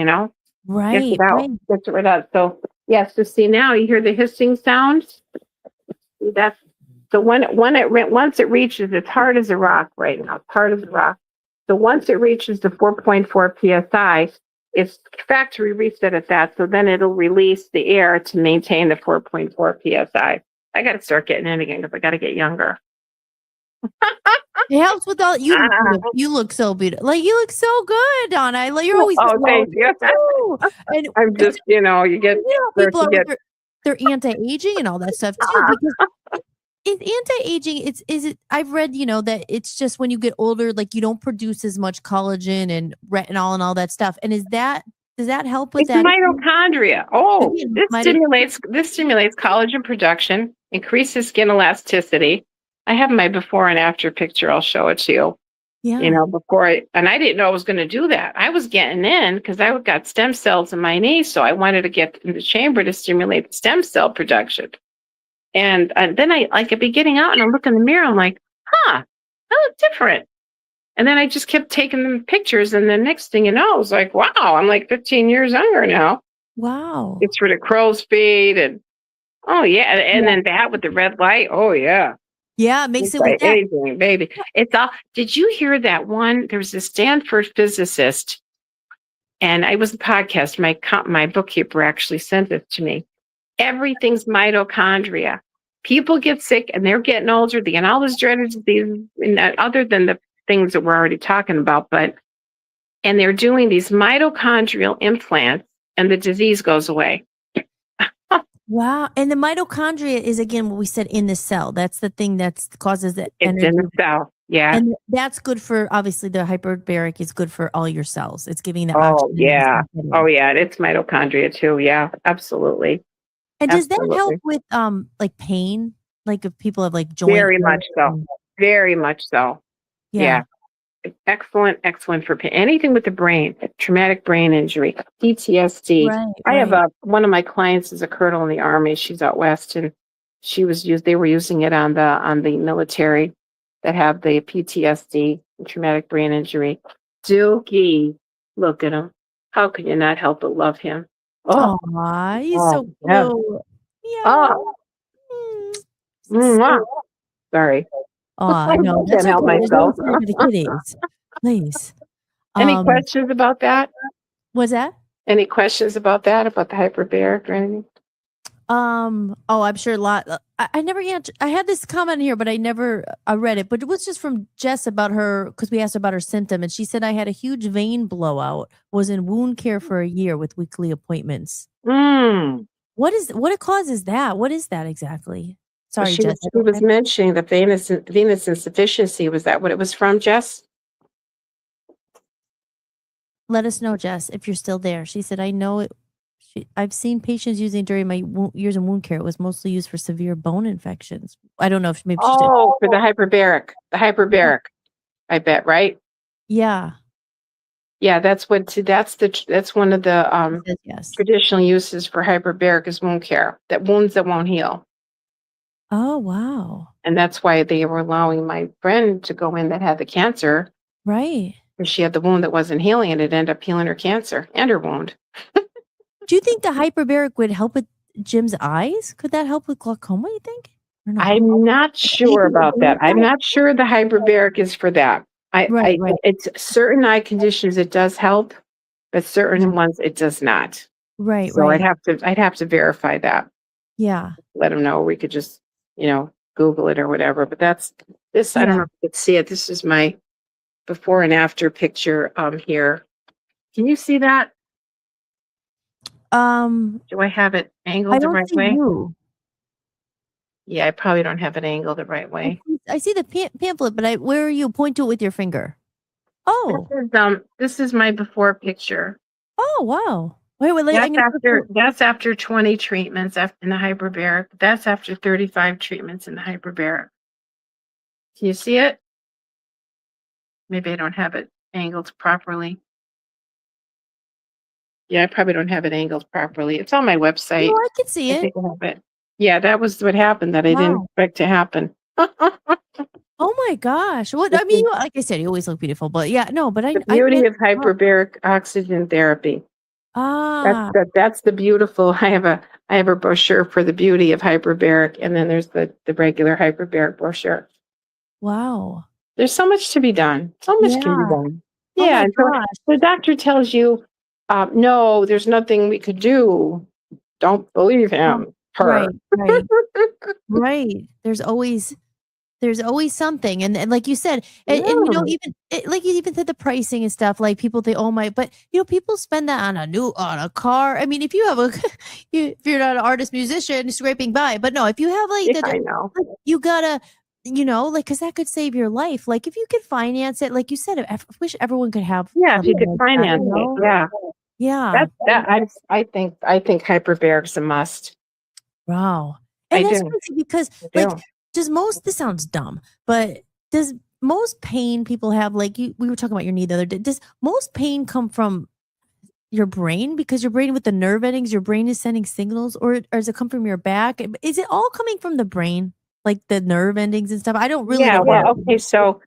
Right. Gets it out. Gets it right out. So yes, so see now you hear the hissing sounds. That's so once it reaches, it's hard as a rock right now. It's hard as a rock. So once it reaches the 4.4 psi, it's factory reset at that. So then it'll release the air to maintain the 4.4 psi. I got to start getting in again because I got to get younger. It helps with all you. You look so beautiful. Like you look so good, Donna. You're always. Thank you. And I'm just, you get people are they're anti-aging and all that stuff too. Because it's anti-aging. I've read, that it's just when you get older, like you don't produce as much collagen and retinol and all that stuff. And does that help with it's that? Mitochondria. Oh, this stimulates collagen production, increases skin elasticity. I have my before and after picture. I'll show it to you. Yeah. And I didn't know I was going to do that. I was getting in because I got stem cells in my knee. So I wanted to get in the chamber to stimulate the stem cell production. And then I could be getting out and I look in the mirror. I'm like, I look different. And then I just kept taking them pictures. And the next thing you know, I was like, wow, I'm like 15 years younger now. Wow. It's rid of crow's feet. And then that with the red light. Oh, yeah. Yeah, it makes it's it like with that. aging, baby. It's all. Did you hear that one? There was a Stanford physicist, and I was a podcast. My bookkeeper actually sent it to me. Everything's mitochondria. People get sick, and they're getting older. They get all this dreaded disease, other than the things that we're already talking about. And they're doing these mitochondrial implants, and the disease goes away. Wow. And the mitochondria is, again, what we said, in the cell. That's the thing that causes it. It's in the cell. Yeah. And that's good for, obviously, the hyperbaric is good for all your cells. It's giving the oxygen. Yeah. Oh, yeah. It's mitochondria too. Yeah, absolutely. And does that help with like pain? Like if people have like joint? Very much so. Very much so. Yeah. Excellent for pain. Anything with the brain, traumatic brain injury, PTSD. Right, I have one of my clients is a colonel in the Army. She's out west, and they were using it on the military that have the PTSD, traumatic brain injury. Dookie, look at him. How can you not help but love him? Oh, he's so cute. Yeah. Sorry. Oh, I know. I can't help myself. The kitties. Please. Any questions about that? Was that? Any questions about that? About the hyperbaric or anything? Oh, I'm sure a lot. I never answered. I had this comment here, but I never read it. But it was just from Jess about her, because we asked her about her symptom, and she said, I had a huge vein blowout, was in wound care for a year with weekly appointments. What causes that? What is that exactly? Sorry, Jess. She was mentioning the venous insufficiency. Was that what it was from, Jess? Let us know, Jess, if you're still there. She said, I know it I've seen patients using it during my years in wound care. It was mostly used for severe bone infections. I don't know if maybe she did. Oh, for the hyperbaric. The hyperbaric, I bet, right? Yeah. Yeah, that's one of the It says yes. traditional uses for hyperbaric is wound care. That wounds that won't heal. Oh, wow. And that's why they were allowing my friend to go in that had the cancer, Right. because she had the wound that wasn't healing, and it ended up healing her cancer and her wound. Do you think the hyperbaric would help with Jim's eyes? Could that help with glaucoma, you think? Or no? I'm not sure about that. I'm not sure the hyperbaric is for that. Right, right. It's certain eye conditions it does help, but certain ones it does not. Right, So right. I'd have to verify that. Yeah. Let them know. We could just, Google it or whatever. But that's this. I don't Yeah. know if you can see it. This is my before and after picture here. Can you see that? Do I have it I angled the don't right see way? you. Yeah, I probably don't have it angled the right way. I see the pamphlet, but where are you? Point to it with your finger. Oh. This is my before picture. Oh, wow. Wait, I'm gonna That's after 20 treatments in the hyperbaric. That's after 35 treatments in the hyperbaric. Can you see it? Maybe I don't have it angled properly. Yeah, I probably don't have it angled properly. It's on my website. No, I can see I it. think I have it. Yeah, that was what happened that I didn't Wow. expect to happen. Oh my gosh. What This I mean, is like I said, you always look beautiful, but yeah, no, but the beauty of hyperbaric oxygen therapy. Ah, That's the beautiful. I have a brochure for the beauty of hyperbaric, and then there's the regular hyperbaric brochure. wow. There's so much to be done. So much can be Yeah. done. Oh Yeah, my and so gosh. the doctor tells you, no, there's nothing we could do. Don't believe him. Right, Her. right, right. There's always something, and like you said, and Yeah. even like you even said the pricing and stuff. Like people think, oh my, but people spend that on a car. I mean, if you have if you're not an artist musician scraping by, but no, if you have like Yeah, I know. you gotta. Like, because that could save your life. Like, if you could finance it, like you said, I wish everyone could have. Yeah, if you something could like that, finance it. Yeah. Yeah. I think hyperbaric's a must. Wow. I And that's do. crazy because, I like, do. this sounds dumb, but does most pain people have, like, we were talking about your knee the other day, does most pain come from your brain? Because your brain with the nerve endings, your brain is sending signals, or does it come from your back? Is it all coming from the brain? Like the nerve endings and stuff? I don't really Yeah, know. well, okay, so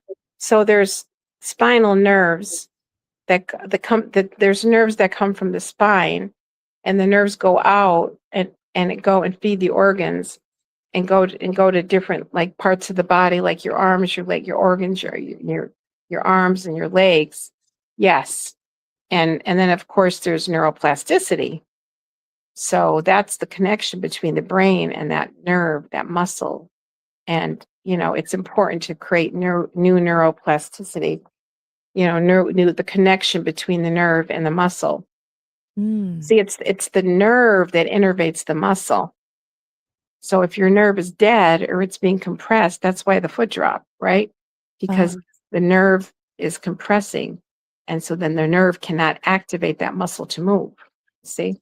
there's spinal nerves there's nerves that come from the spine, and the nerves go out and go and feed the organs and go to different like parts of the body, like your arms, your leg, your organs, your arms and your legs. Yes. And then of course there's neuroplasticity. So that's the connection between the brain and that nerve, that muscle. And it's important to create new neuroplasticity, the connection between the nerve and the muscle. Mm, See, it's the nerve that innervates the muscle. So if your nerve is dead or it's being compressed, that's why the foot drop, right? Because the nerve is compressing. And so then the nerve cannot activate that muscle to move. See?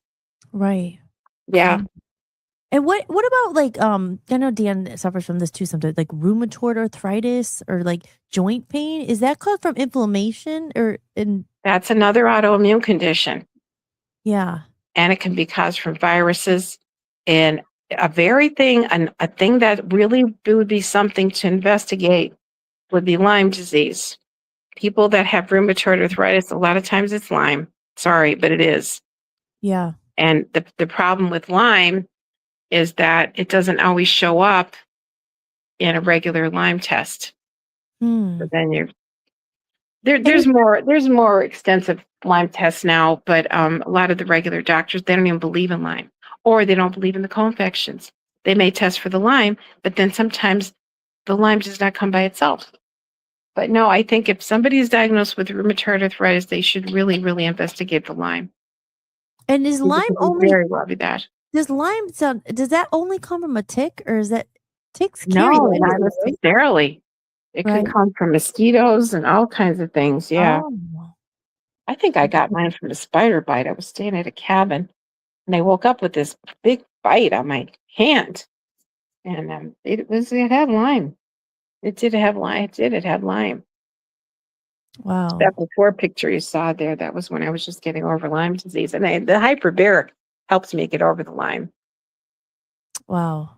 right. Yeah. And what about like I know Dan suffers from this too sometimes, like rheumatoid arthritis or like joint pain. Is that caused from inflammation or That's another autoimmune condition. yeah. And it can be caused from viruses. And a thing that really would be something to investigate would be Lyme disease. People that have rheumatoid arthritis, a lot of times it's Lyme. Sorry, but it is. Yeah. And the problem with Lyme is that it doesn't always show up in a regular Lyme test. Hmm. So then there's more extensive Lyme tests now, but a lot of the regular doctors, they don't even believe in Lyme, or they don't believe in the co-infections. They may test for the Lyme, but then sometimes the Lyme does not come by itself. But no, I think if somebody is diagnosed with rheumatoid arthritis, they should really, really investigate the Lyme. And is Lyme Because only very well with that. does that only come from a tick, or is that ticks carry No, Lyme not disease, right? necessarily. It Right. can come from mosquitoes and all kinds of things. Yeah. Oh. I think I got mine from a spider bite. I was staying at a cabin And I woke up with this big bite on my hand. And it had Lyme. It did have Lyme. It had Lyme. Wow. That before picture you saw there, that was when I was just getting over Lyme disease. And the hyperbaric helps me get over the Lyme. Wow.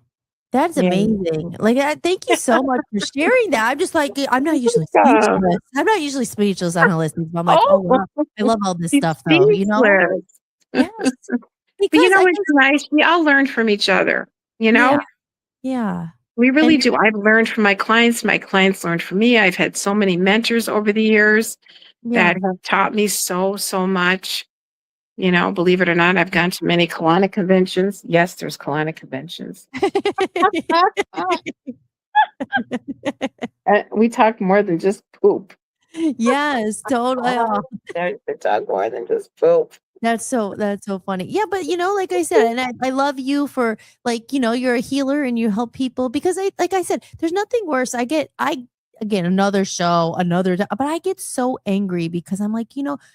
That's Yeah. amazing. Like, thank you so much for sharing that. I'm just like, I'm not usually welcome. speechless. I'm not usually speechless on Hollistics. I'm like, oh, wow. I love all this she's stuff, though, you know? speechless. Yes. But Because I it's guess, nice. We all learn from each other, you know? yeah, yeah. We really And do. I've learned from my clients. My clients learned from me. I've had so many mentors over the years yeah. that have taught me so much. You know, believe it or not, I've gone to many colonic conventions. Yes, there's colonic conventions. We talk more than just poop. Yes, totally. Oh, They talk more than just poop. that's so funny. Yeah, but like I said, and I love you for like, you're a healer and you help people because like I said, there's nothing worse. I again another show, but I get so angry because I'm like,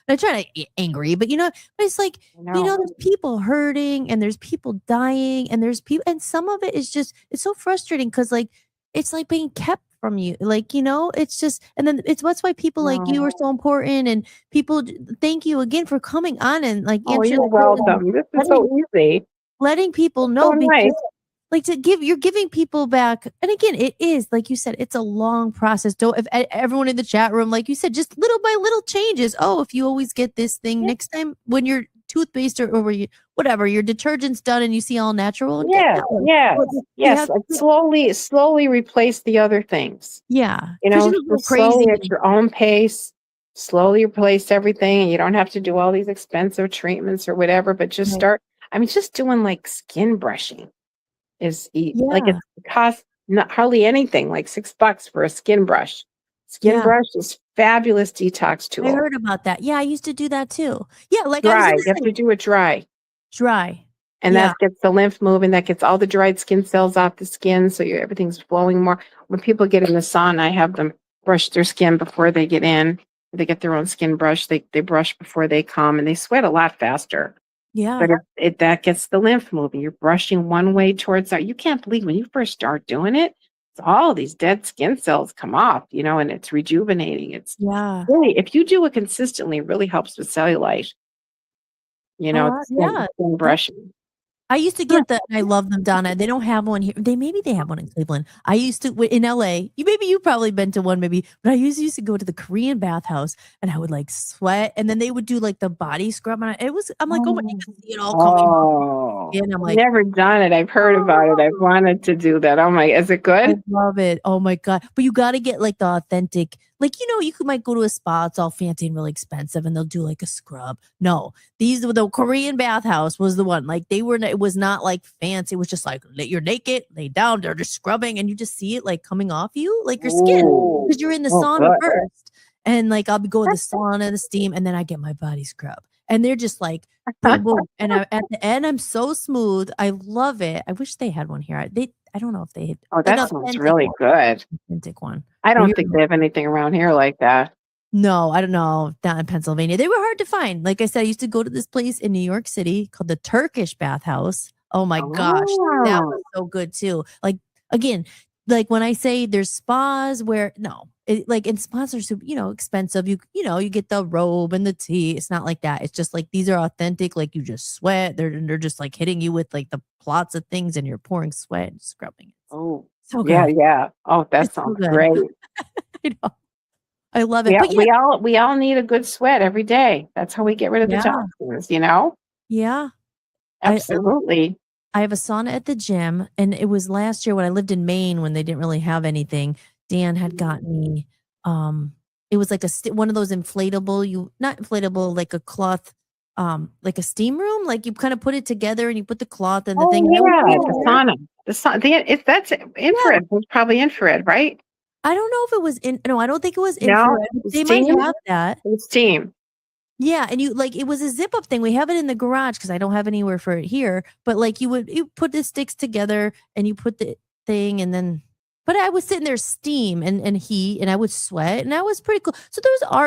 I try to get angry, but but it's like, there's people hurting and there's people dying and there's people and some of it is just it's so frustrating because like it's like being kept from you. Like, it's just and then that's why people like you are so important and people thank you again for coming on and like Oh, answering you're the question welcome. This is letting, so easy. letting people So know nice. because like you're giving people back and again it is like you said it's a long process. Don't if everyone in the chat room like you said just little by little changes. Oh, if you always get this thing next time when your toothpaste or whatever your detergent's done and you see all natural Yeah, yes. Like slowly slowly replace the other things. yeah You 'cause know, you don't go just slowly crazy. at your own pace, slowly replace everything. And you don't have to do all these expensive treatments or whatever, but just Right. start. I mean, just doing like skin brushing like Yeah. it costs not hardly anything, like $6 for a skin brush. Skin Yeah. brush is fabulous detox I tool. heard about that. Yeah, I used to do that too. Yeah, like I was Dry. gonna You have say to do it dry. dry. And Yeah. that gets the lymph moving, that gets all the dried skin cells off the skin, so everything's flowing more. When people get in the sauna, I have them brush their skin before they get in. They get their own skin brush. They brush before they come, and they sweat a lot faster. Yeah. But that gets the lymph moving. You're brushing one way towards that. You can't believe when you first start doing it, all these dead skin cells come off, and it's rejuvenating. It's Yeah. really, if you do it consistently, it really helps with cellulite. Yeah. Skin brushing. I used to get I love them, Donna. They don't have one here. Maybe they have one in Cleveland. I used to in LA. You've probably been to one maybe, but I used to go to the Korean bathhouse and I would like sweat and then they would do like the body scrub and I'm like, oh my, you can see it all coming. And I'm like, never done it. I've heard about it. I've wanted to do that. Oh my, is it good? I love it. Oh my God. But you got to get like the authentic, like, might go to a spa, it's all fancy and really expensive and they'll do like a scrub. No, the Korean bathhouse was the one. Like it was not like fancy. It was just like, you're naked, lay down, they're just scrubbing and you just see it like coming off you, like your skin because you're in the sauna first. And like, I'll be going to the sauna, the steam, and then I get my body scrub. And they're just like, boom, boom. And at the end, I'm so smooth. I love it. I wish they had one here. I don't know if they had. Oh, that sounds really good. Authentic one. I don't think they have anything around here like that. No, I don't know. Down in Pennsylvania. They were hard to find. Like I said, I used to go to this place in New York City called the Turkish Bathhouse. Oh my gosh. That was so good too. Like, again, like when I say there's spas where, and spas are super, expensive. You get the robe and the tea. It's not like that. It's just like, these are authentic. Like you just sweat. They're just like hitting you with like the plots of things and you're pouring sweat and scrubbing. Oh, so good. Yeah. Oh, that sounds great. I know. I love it. Yeah, but we all need a good sweat every day. That's how we get rid of the toxins, Yeah. Absolutely. I have a sauna at the gym, and it was last year when I lived in Maine when they didn't really have anything. Dan had gotten me. It was like one of those inflatable. Not inflatable, like a cloth, like a steam room. Like you kind of put it together and you put the cloth and the thing. Yeah, the sauna. That's infrared. It's probably infrared, right? I don't know if it was no, I don't think it was infrared. They might have that. It's steam. Yeah, and it was a zip up thing. We have it in the garage because I don't have anywhere for it here. But like you put the sticks together and you put the thing and then. But I was sitting there steam and heat and I would sweat and that was pretty cool. So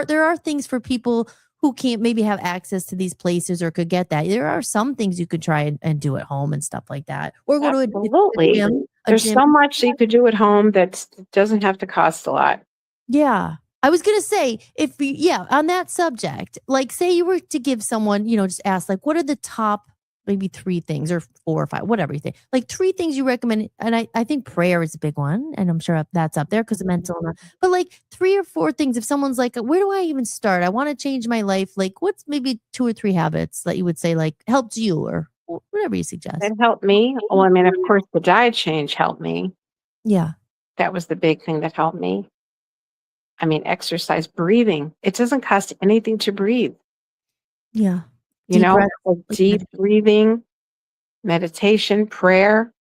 there are things for people who can't maybe have access to these places or could get that, there are some things you could try and do at home and stuff like that, or go to Absolutely. a There's gym. so much that you could do at home that doesn't have to cost a lot. Yeah. I was going to say, on that subject, like say you were to give someone, just ask like, what are the top maybe 3 things or 4 or 5, whatever you think, like 3 things you recommend. And I think prayer is a big one. And I'm sure that's up there because of mental, but like 3 or 4 things. If someone's like, where do I even start? I want to change my life. Like what's maybe 2 or 3 habits that you would say like helped you or whatever you suggest? That helped me. Well, I mean, of course, the diet change helped me. Yeah. That was the big thing that helped me. I mean, exercise, breathing. It doesn't cost anything to breathe. Yeah. You know, breath, like like deep breathing, meditation, prayer.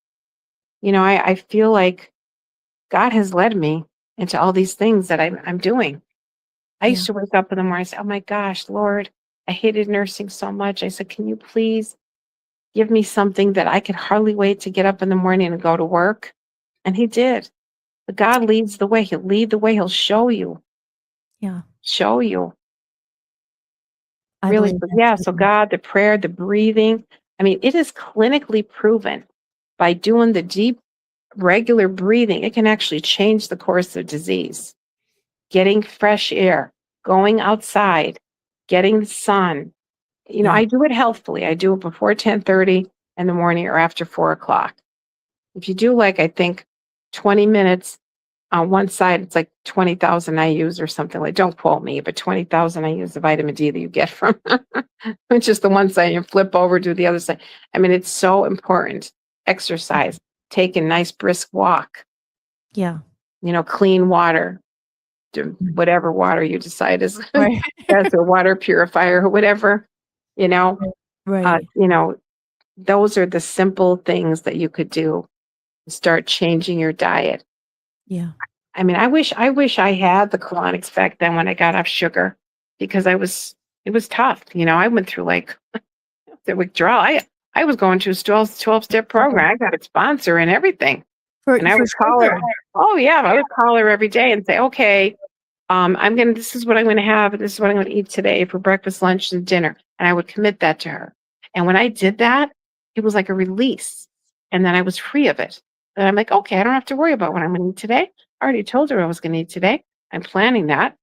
I feel like God has led me into all these things that I'm doing. I used to wake up in the morning and say, oh my gosh, Lord, I hated nursing so much. I said, can you please give me something that I could hardly wait to get up in the morning and go to work? And he did. But God leads the way. He'll lead the way. He'll show you. Yeah. Show you. I Really. believe So, that yeah. too. So God, the prayer, the breathing. I mean, it is clinically proven by doing the deep, regular breathing, it can actually change the course of disease. Getting fresh air, going outside, getting the sun. I do it healthfully. I do it before 10:30 in the morning or after 4:00. If you do like, I think 20 minutes on one side, it's like 20,000 IUs or something like, don't quote me, but 20,000 IUs of vitamin D that you get from just the one side, you flip over to the other side. I mean, it's so important. Exercise, take a nice brisk walk, Yeah. clean water, whatever water you decide is Right. as a water purifier or whatever, Right. those are the simple things that you could do. Start changing your diet. Yeah. I mean, I wish I had the colonics back then when I got off sugar because it was tough. I went through like the withdrawal. I was going to a 12-step program. I got a sponsor and everything. And I would call her. Oh yeah, I would call her every day and say, okay, this is what I'm gonna have, and this is what I'm gonna eat today for breakfast, lunch, and dinner. And I would commit that to her. And when I did that, it was like a release. And then I was free of it. And I'm like, okay, I don't have to worry about what I'm gonna eat today. I already told her I was gonna eat today. I'm planning that.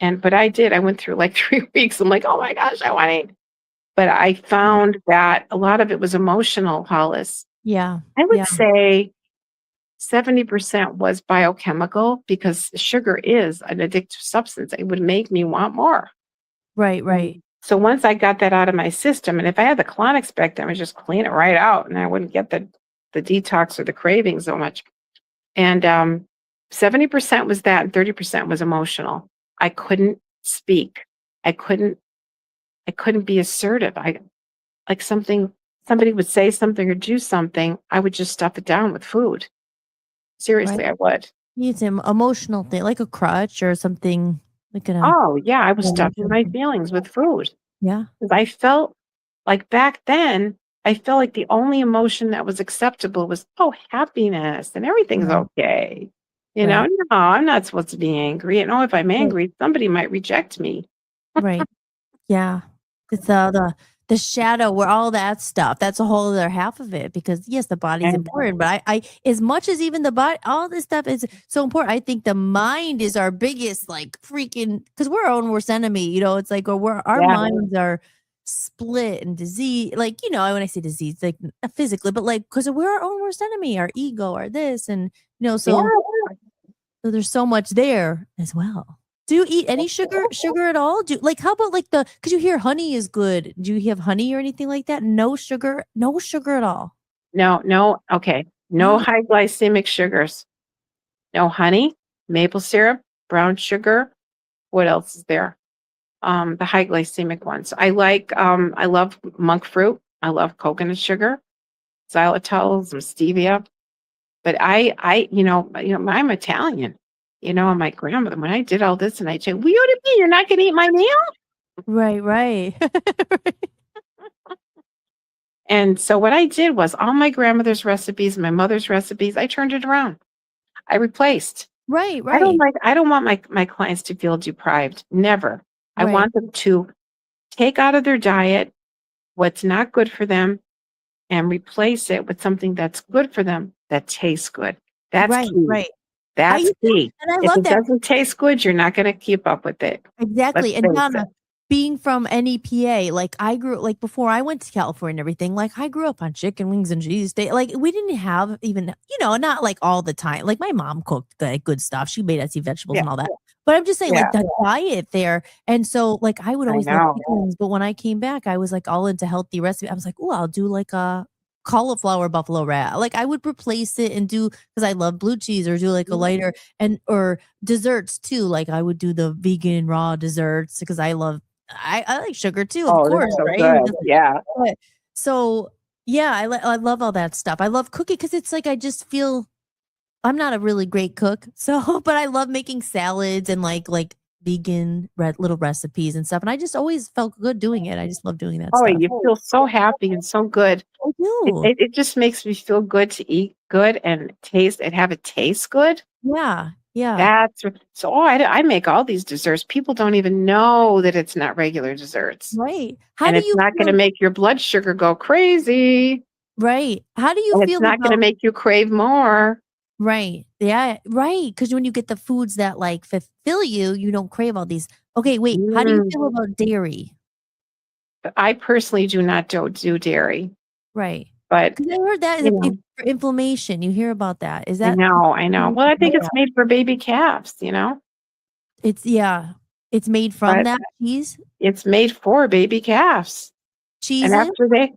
But I did. I went through like 3 weeks. I'm like, oh my gosh, I want to eat. But I found that a lot of it was emotional, Hollis. Yeah. I would say 70% was biochemical because sugar is an addictive substance. It would make me want more. Right. So once I got that out of my system, and if I had the colonics back then, I would just clean it right out and I wouldn't get the detox or the cravings so much. And 70% was that and 30% was emotional. I couldn't speak. I couldn't be assertive. Like somebody would say something or do something, I would just stuff it down with food. Seriously, I would. It's an emotional thing, like a crutch or something. Oh, yeah, I was stuffing my feelings with food. Yeah. Because I felt like back then, I felt like the only emotion that was acceptable was, oh, happiness and everything's okay. No, I'm not supposed to be angry. If I'm angry, somebody might reject me. Right. Yeah. It's the shadow where all that stuff, that's a whole other half of it because yes, the body's important, but I as much as even the body, all this stuff is so important. I think the mind is our biggest like freaking because we're our own worst enemy, it's like our minds are split and disease, like, when I say disease, like not physically, but like because we're our own worst enemy, our ego, our this and so there's so much there as well. Do you eat any sugar at all? How about because you hear honey is good. Do you have honey or anything like that? No sugar at all. No. Okay. No high glycemic sugars. No honey, maple syrup, brown sugar. What else is there? The high glycemic ones. I love monk fruit. I love coconut sugar, xylitol, some stevia. But I'm Italian. And my grandmother, when I did all this and I said, what do you mean you're not going to eat my meal? Right. And so what I did was all my grandmother's recipes, my mother's recipes, I turned it around. I replaced. Right. I don't want my clients to feel deprived. Never. I want them to take out of their diet what's not good for them and replace it with something that's good for them that tastes good. That's Right, key. right. That's key. And I If love it that. doesn't taste good, you're not going to keep up with it. Let's Exactly. And face Donna, it. being from NEPA, like I grew like before I went to California and everything, like I grew up on chicken wings and cheese. Like we didn't have even, not like all the time. Like my mom cooked good stuff. She made us eat vegetables Yeah, and all that. But I'm just saying, like yeah, the diet there. And so like I would I always love know. chicken wings, but when I came back, I was like all into healthy recipe. I was like, oh, I'll do like a cauliflower buffalo wrap. Like I would replace it and do because I love blue cheese or do like a lighter and or desserts too. Like I would do the vegan raw desserts because I like sugar too, of Oh, course, that's so right? good. Yeah. But so yeah, I love all that stuff. I love cooking because it's like I just feel I'm not a really great cook, so but I love making salads and like vegan little recipes and stuff. And I just always felt good doing it. I just love doing that Oh, stuff. you feel so happy and so good. I It, do. it, it just makes me feel good to eat good and taste and have it taste good. Yeah, yeah, That's so. Oh, I make all these desserts. People don't even know that it's not regular desserts, right. How and do it's you not going to feel? make your blood sugar go crazy, Right. How do you and it's feel not going to about make you crave more. right? Yeah, right. Because when you get the foods that like fulfill you, you don't crave all these. Okay, wait. How do you Mm. feel about dairy? I personally do not do dairy, Right. but Because I heard that is you know, for inflammation. You hear about that. Is I that know, I know. Well, I think it's made for baby calves, it's yeah. It's made from but that cheese. it's made for baby calves. And Cheeses?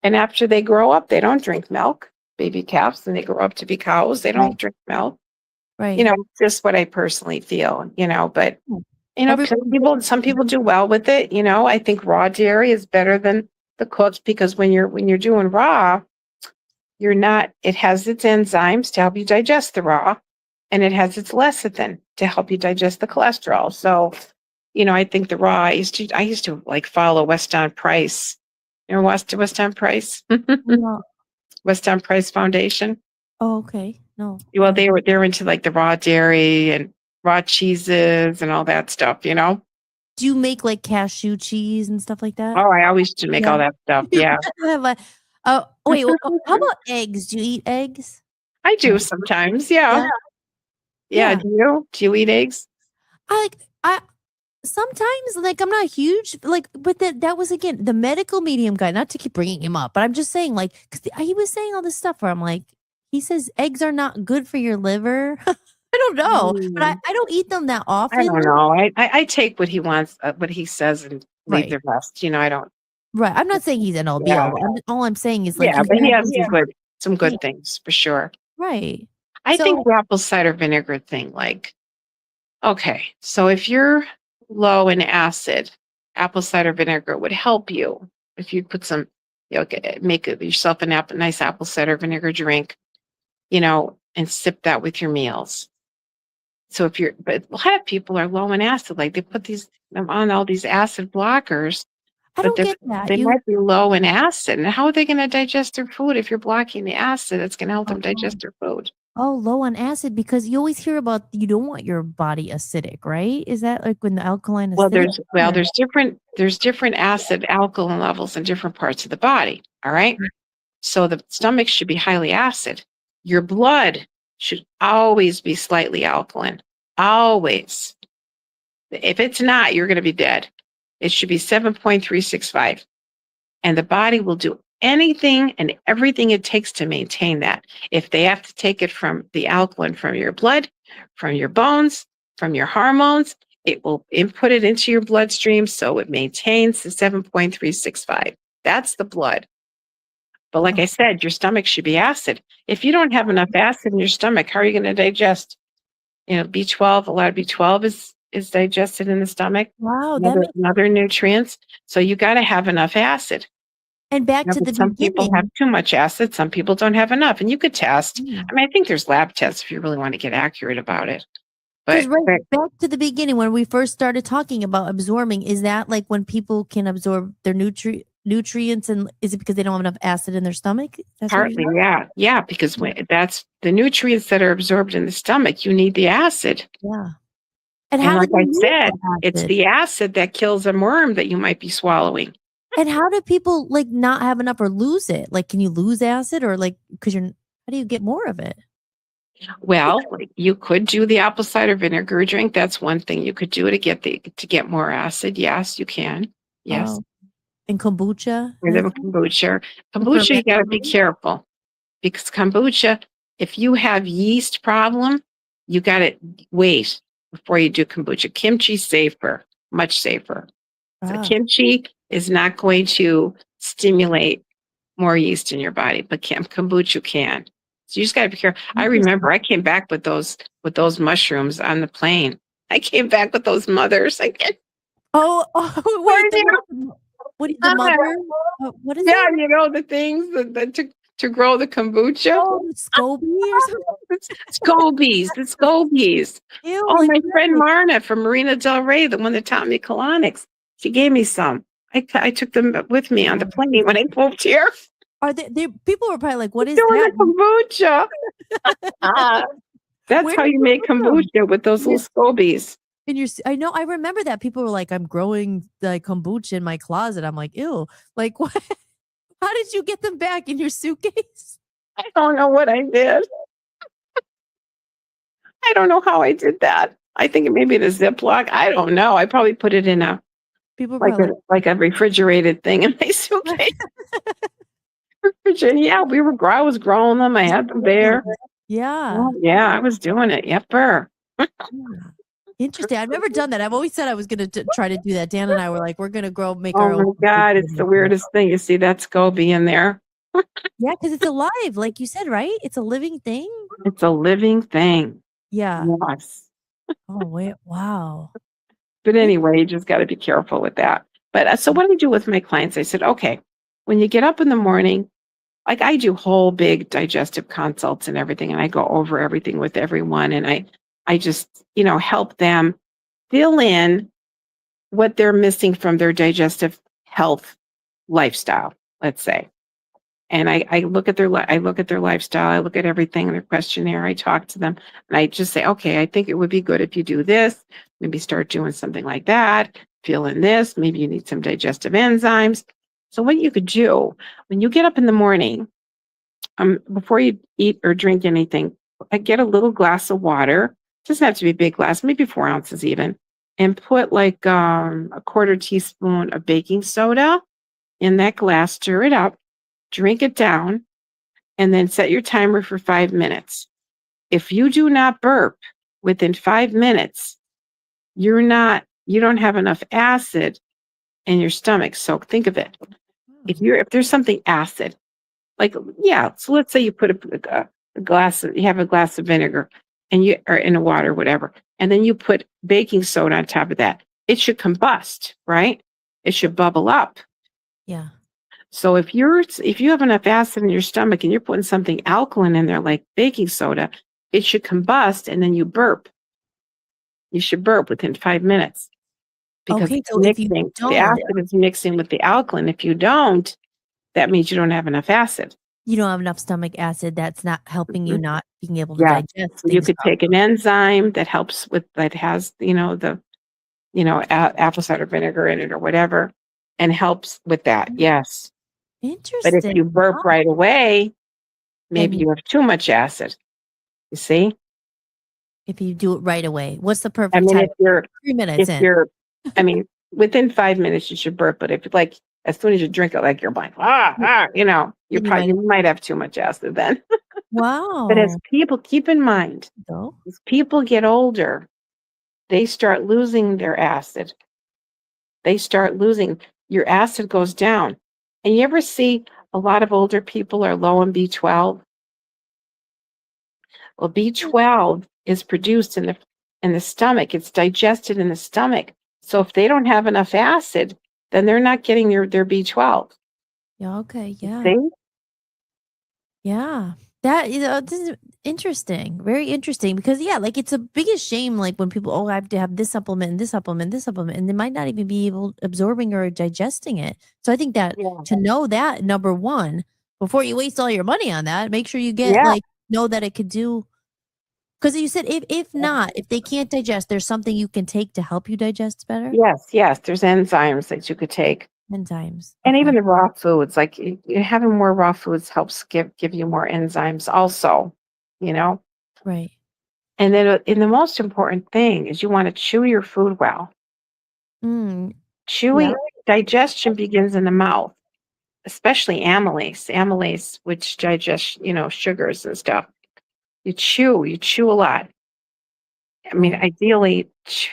after they grow up, they don't drink milk. Baby calves, and they grow up to be cows, they Right. don't drink milk. Right. Just what I personally feel, but Hmm. some Everybody people do well with it. I think raw dairy is better than the cooked because when you're doing raw, you're not it has its enzymes to help you digest the raw, and it has its lecithin to help you digest the cholesterol. So, I think the raw I used to like follow Weston Price. Weston Price? no. Weston Price Foundation. Oh, okay. No. Well, they're into like the raw dairy and raw cheeses and all that stuff. Do you make like cashew cheese and stuff like that? Oh, I always used to make all Yeah. that stuff. Yeah. I have a wait, how about eggs? Do you eat eggs? I No. do sometimes. Yeah. Yeah. Yeah. Yeah. Do you? Do you eat eggs? I sometimes like I'm not huge like but that was again the medical medium guy, not to keep bringing him up, but I'm just saying like cuz he was saying all this stuff where I'm like he says eggs are not good for your liver. I don't know, but Mm, I don't eat them that I often. don't know. I take what he wants, what he says, and leave Right. the rest. I don't. Right. I'm not saying he's an all be Yeah. all. All I'm saying is like Yeah. you But he have has these some yeah, good things for sure. right. I think So the apple cider vinegar thing, like, okay, so if you're low in acid, apple cider vinegar would help you. If you put some, make yourself a nice apple cider vinegar drink, and sip that with your meals. So but a lot of people are low in acid, like they put them on all these acid blockers, I but don't get that. they might be low in acid. And how are they going to digest their food if you're blocking the acid? It's going to help them Oh, digest their food. oh, low on acid because you always hear about you don't want your body acidic, right? Is that like when the alkaline Well, acidic? Or- there's different acid alkaline levels in different parts of the body. All right. So the stomach should be highly acid. Your blood should always be slightly alkaline. Always. If it's not, you're going to be dead. It should be 7.365. And the body will do anything and everything it takes to maintain that. If they have to take it from the alkaline from your blood, from your bones, from your hormones, it will input it into your bloodstream so it maintains the 7.365. That's the blood. But like oh, I said, your stomach should be acid. If you don't have enough acid in your stomach, how are you going to digest? B12, a lot of B12 is digested in the stomach, wow, and that other, makes and other nutrients. So you got to have enough acid. and back to But the some people have beginning. too much acid, some people don't have enough. And you could test. Mm. I mean, I think there's lab tests if you really want to get accurate about it. Because But, right but back to the beginning when we first started talking about absorbing, is that like when people can absorb their nutrients, and is it because they don't have enough acid in their stomach? That's what partly, you yeah. Yeah, because that's the nutrients that are absorbed in the stomach. You need the acid. yeah. And And how like do they I use said, that it's acid? the acid that kills a worm that you might be swallowing. And how do people like not have enough or lose it? Like, can you lose acid or like because how do you get more of it? Well, you could do the apple cider vinegar drink. That's one thing you could do to get more acid. Yes, you can. Yes. Oh, and kombucha. Or the kombucha. The Kombucha, you got to be fermented. careful because kombucha, if you have yeast problem, you got to wait before you do kombucha. Kimchi's safer, much safer. So Ah, kimchi is not going to stimulate more yeast in your body, but kombucha can. So you just got to be careful. I interesting. remember I came back with those mushrooms on the plane. I came back with those mothers. I can't. Oh, wait, the Yeah, mother? What is yeah, it? you know the things that to grow the kombucha. Oh, the SCOBY or something? It's scobies, the scobies. Ew, Oh, like my friend what? Marna from Marina Del Rey, the one that taught me colonics, she gave me some. I took them with me on the plane when I moved here. Are they people were probably like, what is Doing that? the kombucha. That's Where how did you you make get them? kombucha with those little scobies. I know, I remember that people were like, I'm growing like kombucha in my closet. I'm like, ew. Like what? How did you get them back in your suitcase? I don't know what I did. I don't know how I did that. I think it maybe in a Ziploc. I don't know. I probably put it in a People were probably like a refrigerated thing in my suitcase. Yeah, I was growing them. I had them there. yeah. Oh, yeah, I was doing it. Yepper. Yeah. Interesting. I've never done that. I've always said I was going to try to do that. Dan and I were like, we're going to make Oh our my own. God, it's the weirdest thing. You see that SCOBY in there? Yeah, because it's alive, like you said, right? It's a living thing. It's a living thing. Yeah. Yes. Oh wait. Wow. But anyway, you just got to be careful with that. But so what I do with my clients, I said, okay, when you get up in the morning, like I do whole big digestive consults and everything, and I go over everything with everyone, and I just help them fill in what they're missing from their digestive health lifestyle, let's say. And I look at I look at their lifestyle, I look at everything in their questionnaire, I talk to them, and I just say, okay, I think it would be good if you do this, maybe start doing something like that, fill in this, maybe you need some digestive enzymes. So what you could do when you get up in the morning, before you eat or drink anything, I get a little glass of water, doesn't have to be a big glass, maybe 4 ounces even, and put like a quarter teaspoon of baking soda in that glass, stir it up, drink it down, and then set your timer for 5 minutes. If you do not burp within 5 minutes, you don't have enough acid in your stomach. So think of it. If there's something acid, like, yeah, so let's say you put a glass, you have a glass of vinegar or in a water, whatever, and then you put baking soda on top of that. It should combust, right? It should bubble up. Yeah. So if you have enough acid in your stomach and you're putting something alkaline in there like baking soda, it should combust and then you burp. You should burp within 5 minutes because Okay. it's So if you mixing. The don't, acid is mixing with the alkaline. If you don't, that means you don't have enough acid. you don't have enough stomach acid. That's not helping you Mhm. not being able to Yeah. digest So you things could take an enzyme that helps with that has apple cider vinegar in it or whatever, and helps with that. properly. Yes. But if Interesting. you burp Wow. right away, And maybe you have too much acid. You see? if you do it right away, what's the I perfect mean, time? 3 minutes if in. you're, I mean, within 5 minutes you should burp, but if like as soon as you drink it, like you're like, Then you might. you might have too much acid then. But as Wow. people keep in mind, Go. as people get older, they start losing their acid. They start losing, your acid goes down. And you ever see a lot of older people are low in B12? Well, B12 is produced in the stomach. It's digested in the stomach. So if they don't have enough acid, then they're not getting their B12. Yeah. Okay. Yeah. See? Yeah. This is interesting. Very interesting because yeah, like it's a biggest shame like when people, oh, I have to have this supplement and this supplement and this supplement, and they might not even be able absorbing or digesting it. So I think that Yeah. to know that number one, before you waste all your money on that, make sure you get Yeah. like know that it could do Because you said if not, if they can't digest, there's something you can take to help you digest better? Yes, there's enzymes that you could take. Enzymes. And Okay. even the raw foods, like having more raw foods helps give you more enzymes also, you know? Right. And then and the most important thing is you want to chew your food well. Mm, Chewing yeah. digestion begins in the mouth, especially amylase. Amylase, which digests, sugars and stuff. You chew a lot. I mean, Oh, ideally, this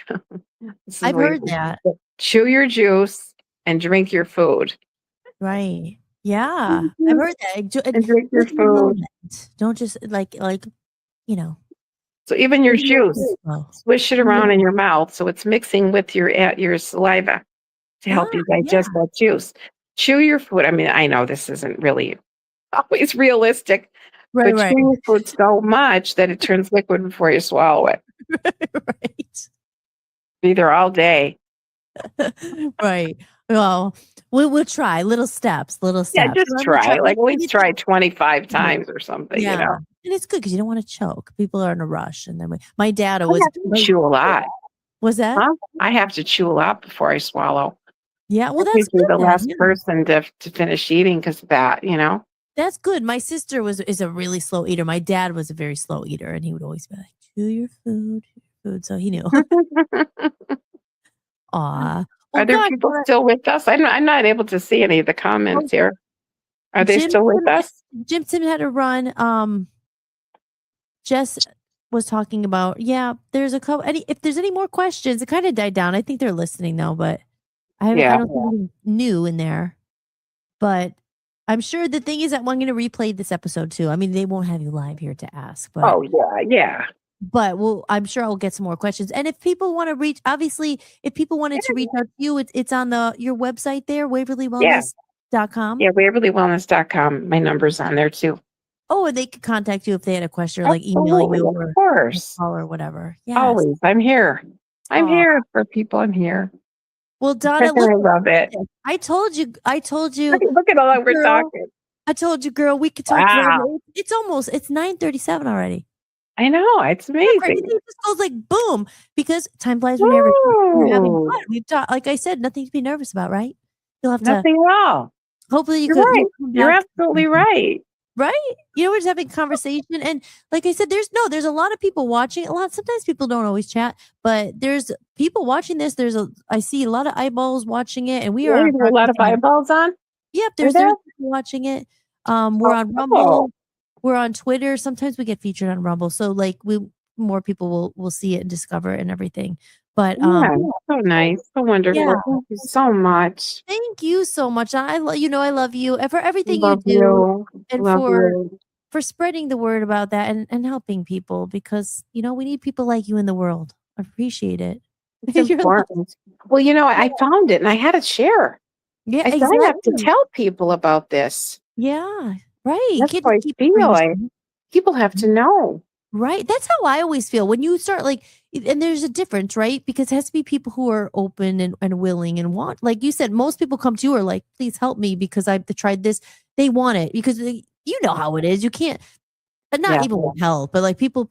is I've where heard you that. chew your juice and drink your food. Right. Yeah. I've Mhm. heard that. And drink your Live in the food. moment. Don't just like, you know, So even your live in the moment juice, slow. swish it around in your mouth so it's mixing with your saliva to Ah, help you yeah. digest that juice. Chew your food. I mean, I know this isn't really always realistic, Right, but right. chew your food so much that it turns liquid before you swallow it. Right. Be there all day. Right. Well, we'll try little steps, little Yeah, steps. just We'll try. try. Like at least try 25 times or something, Yeah. And it's good because you don't want to choke. People are in a rush. And then my dad I always have to chew a lot. was that? Huh? I have to chew a lot before I swallow. Yeah. Well, I'm that's usually good the then. last Yeah. person to finish eating because of that. That's good. My sister is a really slow eater. My dad was a very slow eater, and he would always be like, chew your food. So he knew. Aw. Well, Are there gosh, people still with us? I'm not able to see any of the well, comments here. Are they Jim still with us? Jim Tim had to run. Jess was talking about, yeah, there's a couple if there's any more questions, it kind of died down. I think they're listening though, but I Yeah. don't think anything new in there. But I'm sure the thing is that I'm going to replay this episode too. I mean, they won't have you live here to ask, Oh, yeah. but I'm sure I'll get some more questions. And if people want to reach, obviously, if people wanted to reach out to you, it's on your website there, Yeah. waverlywellness.com. Yeah, waverlywellness.com. My number's on there too. Oh, and they could contact you if they had a question or like email Absolutely, you of or course. call or whatever. Yes. Always. I'm here. I'm Aw. here for people. I'm here. Well, Donna, I love it. I told you, Look at all that we're girl, talking. girl, we could talk forever. Wow. It's 9:37 already. I know. It's amazing. Everything just goes like boom because time flies when you're having Woo. fun. We've talked, like I said, nothing to be nervous about, right? You'll have to, Nothing at all. hopefully You're right. you'll come You're back. absolutely right. Right? We're just having a conversation. And like I said, there's a lot of people watching. Sometimes people don't always chat, but there's people watching this. I see a lot of eyeballs watching it, and we are There are a lot of eyeballs on. Yep, Are there's there? people watching it. We're on Oh, Rumble. We're on Twitter. Sometimes we get featured on Rumble. So like more people will see it and discover it and everything. But yeah, so nice, so wonderful. Yeah. Thank you so much. Thank you so much. I love you and for everything Love you do you. and Love you. for spreading the word about that and helping people because we need people like you in the world. I appreciate it. It's important. Well, I found it and I had to share. Yeah, I exactly. have to tell people about this. Yeah, right. That's Can't how I just keep it for feel. yourself. People have to know. Right. That's how I always feel when you start and there's a difference, right? Because it has to be people who are open and willing and want, like you said, most people come to you are like, please help me because I've tried this. They want it because you know how it is. You can't, not even with help, but like people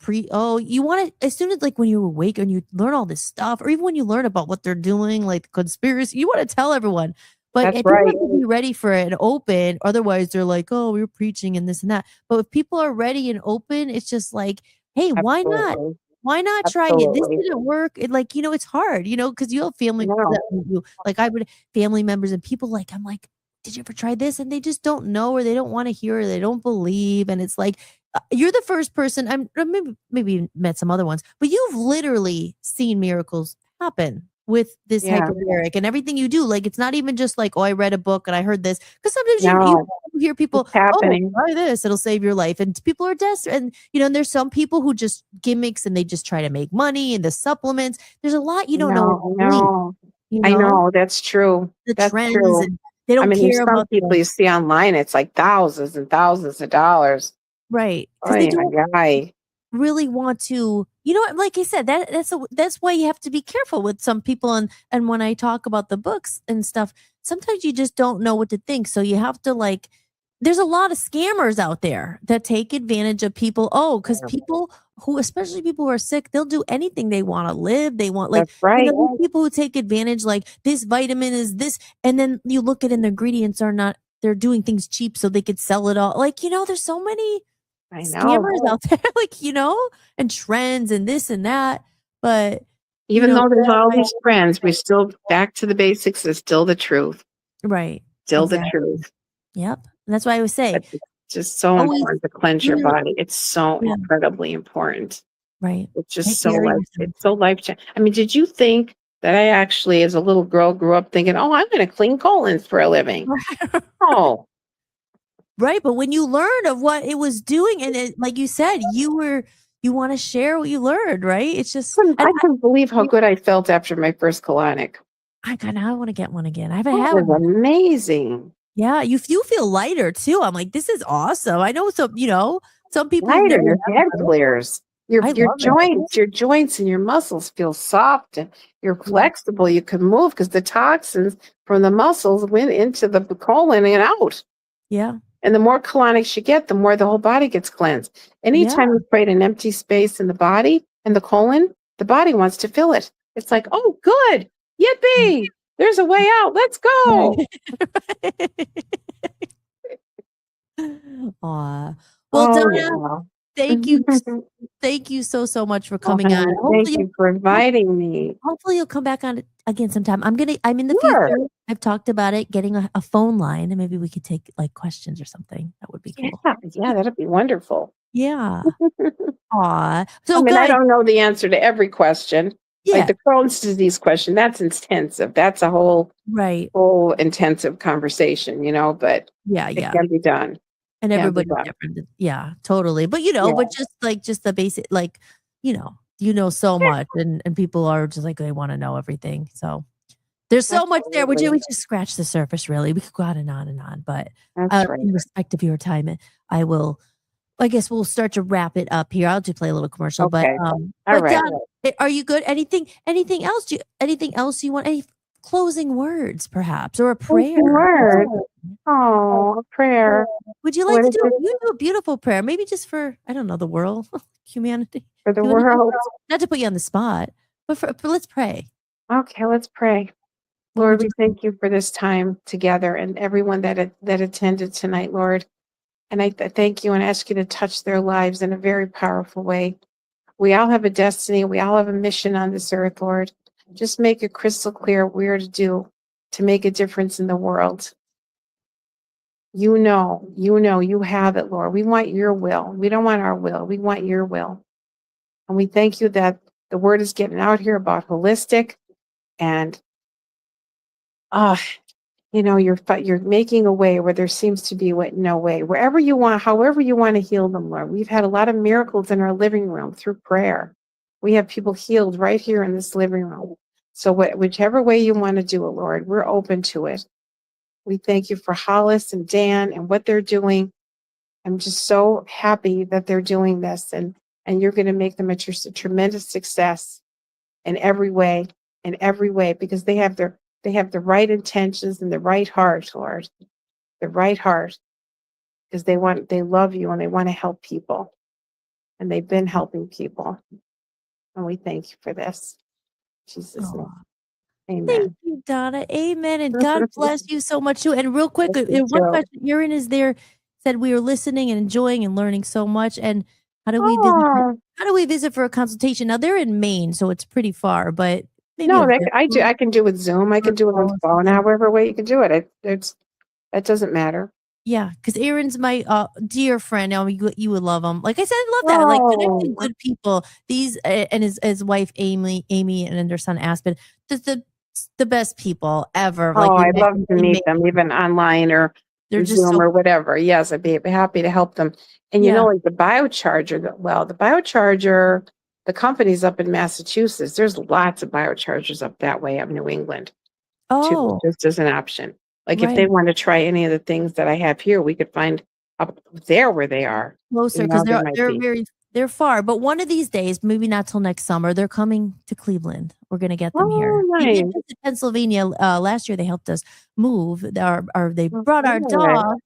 you want it as soon as like when you're awake and you learn all this stuff, or even when you learn about what they're doing, like the conspiracy, you want to tell everyone. But That's people right. have to be ready for it and open. Otherwise, they're like, "Oh, we're preaching and this and that." But if people are ready and open, it's just like, "Hey, why not? Absolutely. Why not try it? This Absolutely. didn't work." It's hard, because you have family No. that like I would family members and people like I'm like, "Did you ever try this?" And they just don't know or they don't want to hear or they don't believe. And it's like you're the first person. Maybe you met some other ones, but you've literally seen miracles happen with this hyperbaric and everything you do. Like it's not even just like, oh, I read a book and I heard this. Because sometimes you hear people, it's happening. oh, try this, it'll save your life. And people are desperate. And there's some people who just gimmicks and they just try to make money and the supplements. There's a lot you don't know. I know that's true. The trends and they don't care there's some about people you see online. It's like thousands and thousands of dollars. right. Because they don't really want to, like I said, that's why you have to be careful with some people. And when I talk about the books and stuff, sometimes you just don't know what to think. So you have to there's a lot of scammers out there that take advantage of people. Oh, because Yeah. people who, especially people who are sick, they'll do anything they want to live. They want, like, That's right. these people who take advantage, like, this vitamin is this, and then you look at it and the ingredients are not, they're doing things cheap so they could sell it all. Like, there's so many I know. scammers out there, like, and trends and this and that. But Even though there's all these trends, we still back to the basics is still the truth. right. Still Exactly. the truth. Yep. And that's why I always say, But it's just so always- important to cleanse your body. It's so Yeah. incredibly important. right. It's just Take so care of life. yourself. It's so life changing. I mean, did you think that I actually, as a little girl, grew up thinking, "Oh, I'm going to clean colons for a living"? Oh, Right. But when you learned of what it was doing, and like you said, you want to share what you learned, right? It's just, I couldn't believe how good I felt after my first colonic. I want to get one again. I haven't It had was one. amazing. Yeah, you feel lighter too. I'm like, this is awesome. I know some people who've Lighter, never your had head one. clears. I love it. Your joints and your muscles feel soft and you're flexible. You can move because the toxins from the muscles went into the colon and out. Yeah. And the more colonics you get, the more the whole body gets cleansed. Anytime you create an empty space in the body and the colon, the body wants to fill it. It's like, oh, good. Yippee. There's a way out. Let's go. Aw. Well, Oh, Donna, yeah. thank you. Thank you so much for coming on. Thank you for inviting me. Hopefully you'll come back on again sometime. I'm in the Sure. future. I've talked about it, getting a phone line, and maybe we could take like questions or something. That would be cool. Yeah, that'd be wonderful. Yeah. Aw. So I mean, I guys, don't know the answer to every question. yeah, Like the Crohn's disease question, that's intensive. That's a whole right. intensive conversation, but Yeah, it yeah. can be done. And Can be everybody's done. different. Yeah, totally. But Yeah. but just the basic, like, so much, and people are just like, they want to know everything. So there's so much there. We Absolutely. just scratch the surface, really. We could go on and on and on, but That's right. in respect of your time, I guess we'll start to wrap it up here. I'll just play a little commercial, Okay. but All right. Donna, are you good? Anything else? Anything else you want? Any closing words, perhaps, or a prayer? Word. Oh, a prayer Would you like What to is do? it? You do a beautiful prayer, maybe just for, I don't know, the world, humanity. for the You wanna- world. Not to put you on the spot, but for let's pray. Okay, let's pray. What Lord, would we thank you for this time together and everyone that attended tonight, Lord. And I thank you and ask you to touch their lives in a very powerful way. We all have a destiny. We all have a mission on this earth, Lord. Just make it crystal clear what we are to do to make a difference in the world. You have it, Lord. We want your will. We don't want our will. We want your will. And we thank you that the word is getting out here about holistic and you're making a way where there seems to be no way. Wherever you want, however you want to heal them, Lord. We've had a lot of miracles in our living room through prayer. We have people healed right here in this living room. So whichever way you want to do it, Lord, we're open to it. We thank you for Hollis and Dan and what they're doing. I'm just so happy that they're doing this, and you're going to make them a tremendous success in every way, because they have the right intentions and the right heart, Lord, the right heart, because they love you and they want to help people, and they've been helping people, and we thank you for this. In Jesus' name. Amen. Thank you, Donna. Amen. And God bless you so much too. And real quick, Bless you one too. question. Erin is there, said we are listening and enjoying and learning so much. And how do we visit? Oh, How do we visit for a consultation? Now they're in Maine, so it's pretty far, but maybe no, a I can do with Zoom. I can do it on the phone. However way you can do it. That doesn't matter. Yeah, because Aaron's my dear friend. Now you would love him. Like I said, I love that. Like connecting good people. These and his wife Amy, and their son Aspen. Just the best people ever. Like I'd love to meet them, even online or they're just Zoom or whatever. Yes, I'd be happy to help them. And like the biocharger, the biocharger, the company's up in Massachusetts. There's lots of biochargers up that way, up New England, too, just as an option. Like if they want to try any of the things that I have here, we could find up there where they are. closer because they're far. But one of these days, maybe not till next summer, they're coming to Cleveland. We're gonna get them here. Nice. They did Pennsylvania last year. They helped us move. They brought our dog.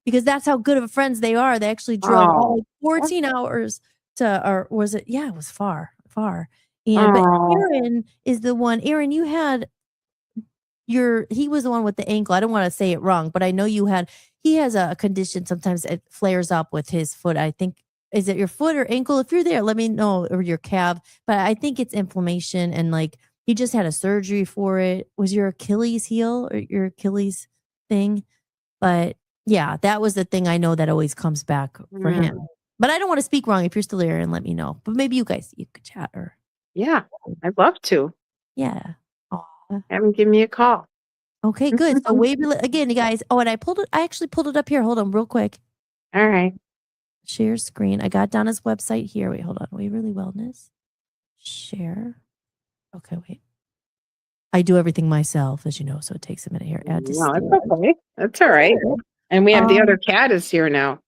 because that's how good of friends they are. They actually drove all like 14 hours or was it? Yeah, it was far. And but Aaron is the one. Aaron, you had he was the one with the ankle. I don't want to say it wrong, but I know he has a condition. Sometimes it flares up with his foot. I think, is it your foot or ankle? If you're there, let me know, or your calf. But I think it's inflammation, and like he just had a surgery for it. Was your Achilles heel or your Achilles thing? But yeah, that was the thing I know that always comes back for him. But I don't want to speak wrong. If you're still there, and let me know. But maybe you could chat or. Yeah, I'd love to. Yeah. Have him give me a call. Okay, good. So Waverly again, you guys. Oh, and I actually pulled it up here. Hold on, real quick. All right. Share screen. I got Donna's website here. Wait, hold on. Waverly Wellness. Share. Okay, wait. I do everything myself, as you know, so it takes a minute here. Add to No, that's okay. That's all right. And we have the other cat is here now.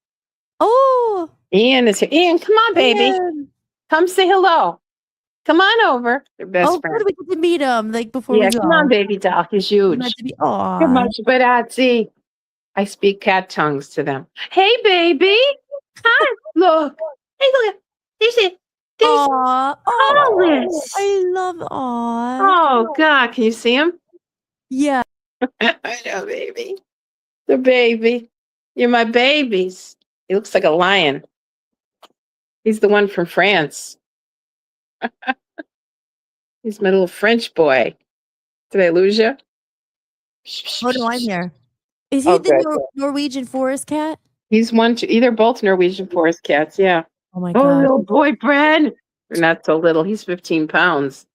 Oh, Ian is here. Ian, come on, baby. Ian. Come say hello. Come on over. They're best friends. Good. We get to meet him like before we go. Come on, baby doll. He's huge. Come on, Sparazzi. I speak cat tongues to them. Hey, baby. Hi. Look. Hey, look. This is Hollis. I love Oh, God. Can you see him? Yeah. I know, baby. The baby. You're my babies. He looks like a lion. He's the one from France. He's my little French boy. Did I lose you? Oh, no, I'm here. Is he the Norwegian forest cat? He's one, they're both Norwegian forest cats, yeah. Oh, my God. Little boy, Brad. They're not so little. He's 15 pounds.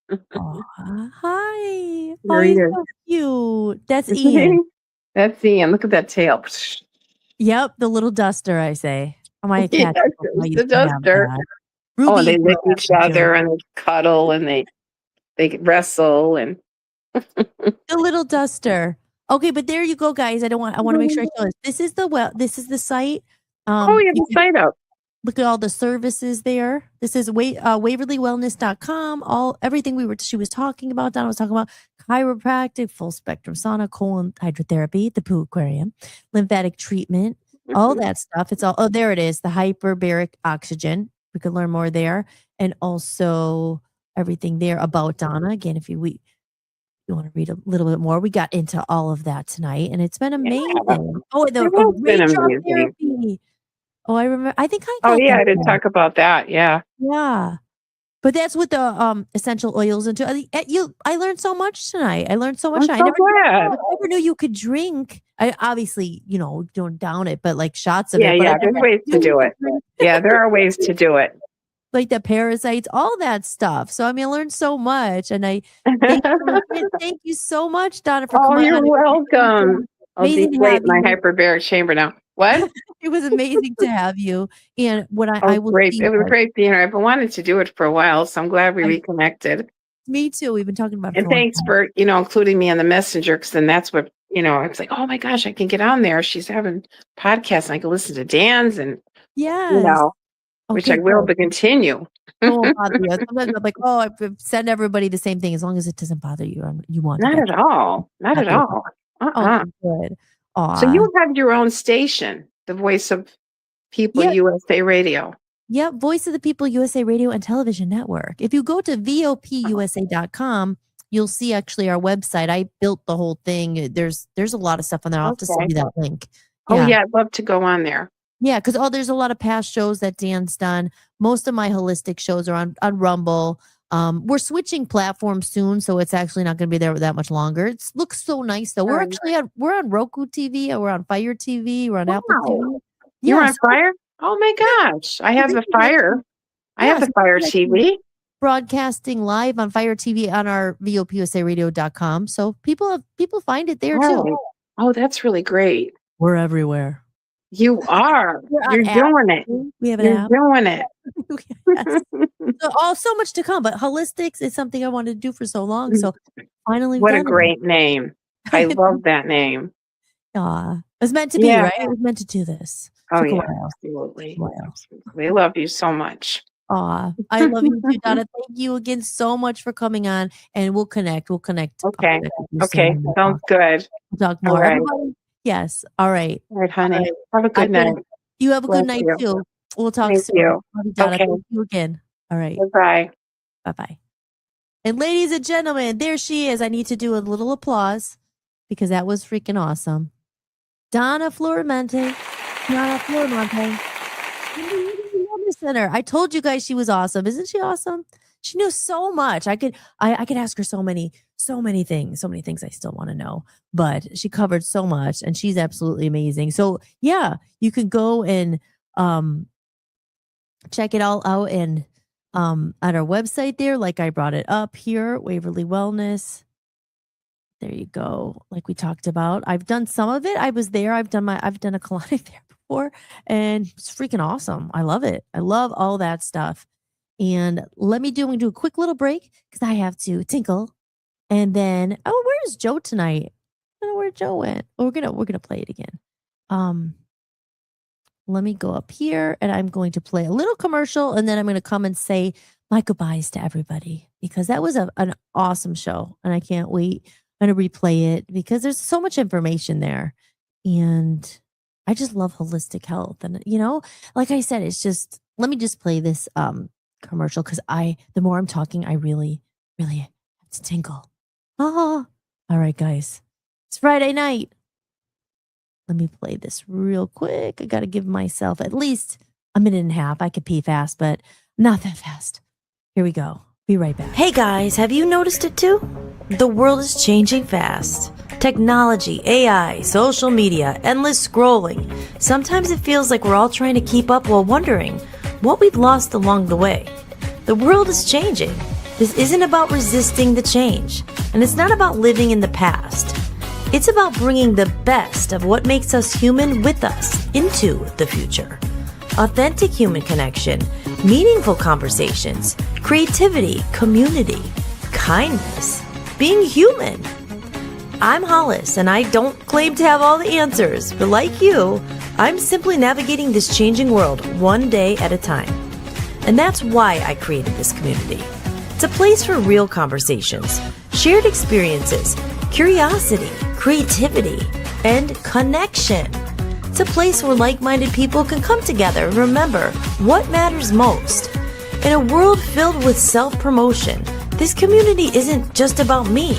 Hi. There He's he is. so cute. That's Ian. That's Ian. Look at that tail. Yep, the little duster, I say. Oh, my cat. The duster. Ruby, They lick each other and they cuddle and they wrestle and the little duster. Okay, but there you go, guys. I want to make sure I show this. This is the site. you have the site up. Look at all the services there. This is waverlywellness.com. Everything she was talking about. Donna was talking about chiropractic, full spectrum sauna, colon hydrotherapy, the poo aquarium, lymphatic treatment, all that stuff. It's all, there it is. The hyperbaric oxygen. We could learn more there. And also everything there about Donna. Again, if you want to read a little bit more, we got into all of that tonight, and it's been amazing. Oh, been amazing. Therapy. Oh, I remember. I think I. I didn't talk about that. Yeah. Yeah, but that's with the essential oils and I learned so much tonight. I learned so much. I never knew you could drink. I obviously, don't down it, but like shots of it. Yeah, there's ways to do it. Yeah, there are ways to do it. Like the parasites, all that stuff. So I learned so much, and I thank you so much, Donna, for coming. You're welcome. I'll deflate my hyperbaric chamber now. What? It was amazing to have you. And what I will. Great. It was great being here. I've wanted to do it for a while, so I'm glad we reconnected. Me too. We've been talking about it. And thanks for including me on the messenger, because then that's what it's like. Oh my gosh, I can get on there. She's having podcasts, and I can listen to Dan's, and which I will to continue. Sometimes I'm like, I send everybody the same thing as long as it doesn't bother you. You want not at all. Not at all. Good. So you have your own station, the Voice of People USA Radio. Yep, Voice of the People USA Radio and Television Network. If you go to vopusa.com, you'll see actually our website. I built the whole thing. There's a lot of stuff on there. I'll have to send you that link. I'd love to go on there. Yeah, because there's a lot of past shows that Dan's done. Most of my holistic shows are on Rumble. We're switching platforms soon, so it's actually not going to be there that much longer. It looks so nice though. We're actually we're on Roku TV, we're on Fire TV, we're on Apple TV. You're on Fire? Oh my gosh. I have the Fire. I have the Fire TV. Broadcasting live on Fire TV on our VOPUSARadio.com. So people find it there too. Oh, that's really great. We're everywhere. You are. You're doing it. We have an app. You're doing it. Yes. So much to come, but Hollis-tics is something I wanted to do for so long. So finally, what a great name! I love that name. It was meant to be, right? It was meant to do this. Oh yeah, absolutely. We love you so much. I love you too, Donna. Thank you again so much for coming on, and we'll connect. Okay. Sounds good. We'll talk more. Right. Yes. All right. All right, honey. right. Have a good night. You have a good Bless night you. too. We'll talk Thank soon. you. Love you, Donna. Okay. Thank you again. All right. Goodbye. Bye-bye. And ladies and gentlemen, there she is. I need to do a little applause because that was freaking awesome. Donna Florimonte. Center. I told you guys she was awesome. Isn't she awesome? She knew so much. I could ask her so many things I still want to know, but she covered so much and she's absolutely amazing. So yeah, you can go and check it all out and on our website there, like I brought it up here, Waverly Wellness. There you go. Like we talked about. I've done some of it. I was there. I've done a colonic there before and it's freaking awesome. I love it. I love all that stuff. And I'm gonna do a quick little break because I have to tinkle. And then, where's Joe tonight? I don't know where Joe went. Oh, we're gonna play it again. Let me go up here and I'm going to play a little commercial and then I'm going to come and say my goodbyes to everybody because that was an awesome show and I can't wait. I'm going to replay it because there's so much information there. And I just love holistic health. And, like I said, it's just, let me just play this commercial because the more I'm talking, I really, really have to tinkle. All right, guys. It's Friday night. Let me play this real quick. I got to give myself at least a minute and a half. I could pee fast, but not that fast. Here we go. Be right back. Hey guys, have you noticed it too? The world is changing fast. Technology, AI, social media, endless scrolling. Sometimes it feels like we're all trying to keep up while wondering what we've lost along the way. The world is changing. This isn't about resisting the change, and it's not about living in the past. It's about bringing the best of what makes us human with us into the future. Authentic human connection, meaningful conversations, creativity, community, kindness, being human. I'm Hollis, and I don't claim to have all the answers, but like you, I'm simply navigating this changing world one day at a time. And that's why I created this community. It's a place for real conversations, shared experiences, curiosity, creativity, and connection. It's a place where like-minded people can come together and remember what matters most. In a world filled with self-promotion, this community isn't just about me.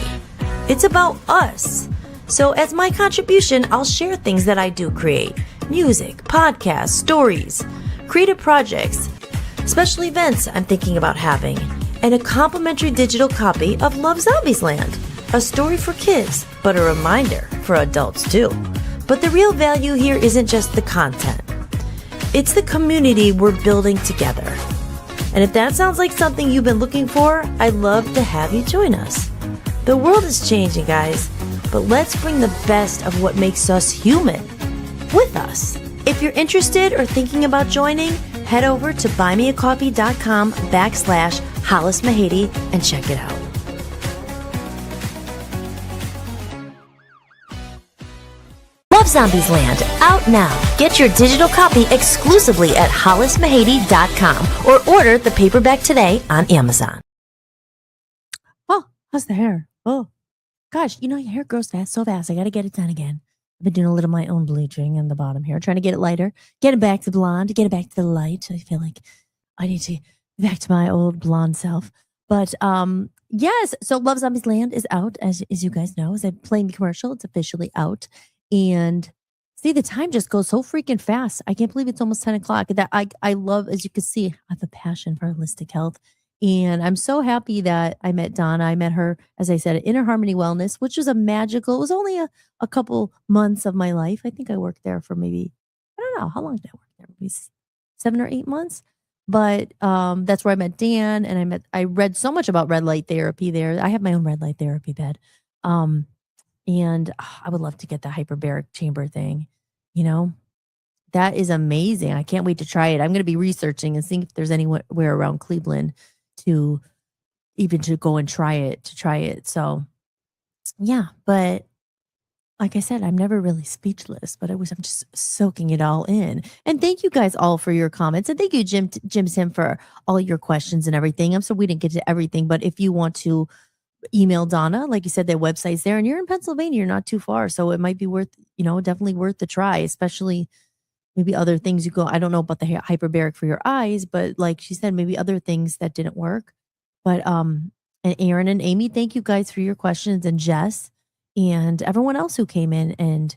It's about us. So as my contribution, I'll share things that I do create. Music, podcasts, stories, creative projects, special events I'm thinking about having, and a complimentary digital copy of Love Zombies Land. A story for kids, but a reminder for adults too. But the real value here isn't just the content. It's the community we're building together. And if that sounds like something you've been looking for, I'd love to have you join us. The world is changing, guys, but let's bring the best of what makes us human with us. If you're interested or thinking about joining, head over to buymeacoffee.com/Hollis Mahady and check it out. Love Zombies Land, out now. Get your digital copy exclusively at hollismahady.com or order the paperback today on Amazon. Oh, how's the hair? Oh, gosh, your hair grows so fast. I got to get it done again. I've been doing a little of my own bleaching in the bottom here, trying to get it lighter, get it back to blonde, get it back to the light. I feel like I need to get back to my old blonde self. But yes, so Love Zombies Land is out, as you guys know. As I'm playing the commercial, it's officially out. And see, the time just goes so freaking fast. I can't believe it's almost 10 o'clock. That I love, as you can see, I have a passion for holistic health. And I'm so happy that I met Donna. I met her, as I said, at Inner Harmony Wellness, which was it was only a couple months of my life. I think I worked there for maybe, I don't know, how long did I work there? Maybe 7 or 8 months. But that's where I met Dan, and I read so much about red light therapy there. I have my own red light therapy bed. And I would love to get the hyperbaric chamber thing. That is amazing. I can't wait to try it. I'm going to be researching and seeing if there's anywhere around Cleveland to go and try it. So yeah, but like I said, I'm never really speechless, but I'm just soaking it all in. And thank you guys all for your comments. And thank you, Jim Sim, for all your questions and everything. I'm sorry we didn't get to everything, but if you want to email Donna. Like you said, their website's there, and you're in Pennsylvania, you're not too far. So it might be worth, definitely worth the try, especially maybe other things you go. I don't know about the hyperbaric for your eyes, but like she said, maybe other things that didn't work. But and Aaron and Amy, thank you guys for your questions, and Jess and everyone else who came in and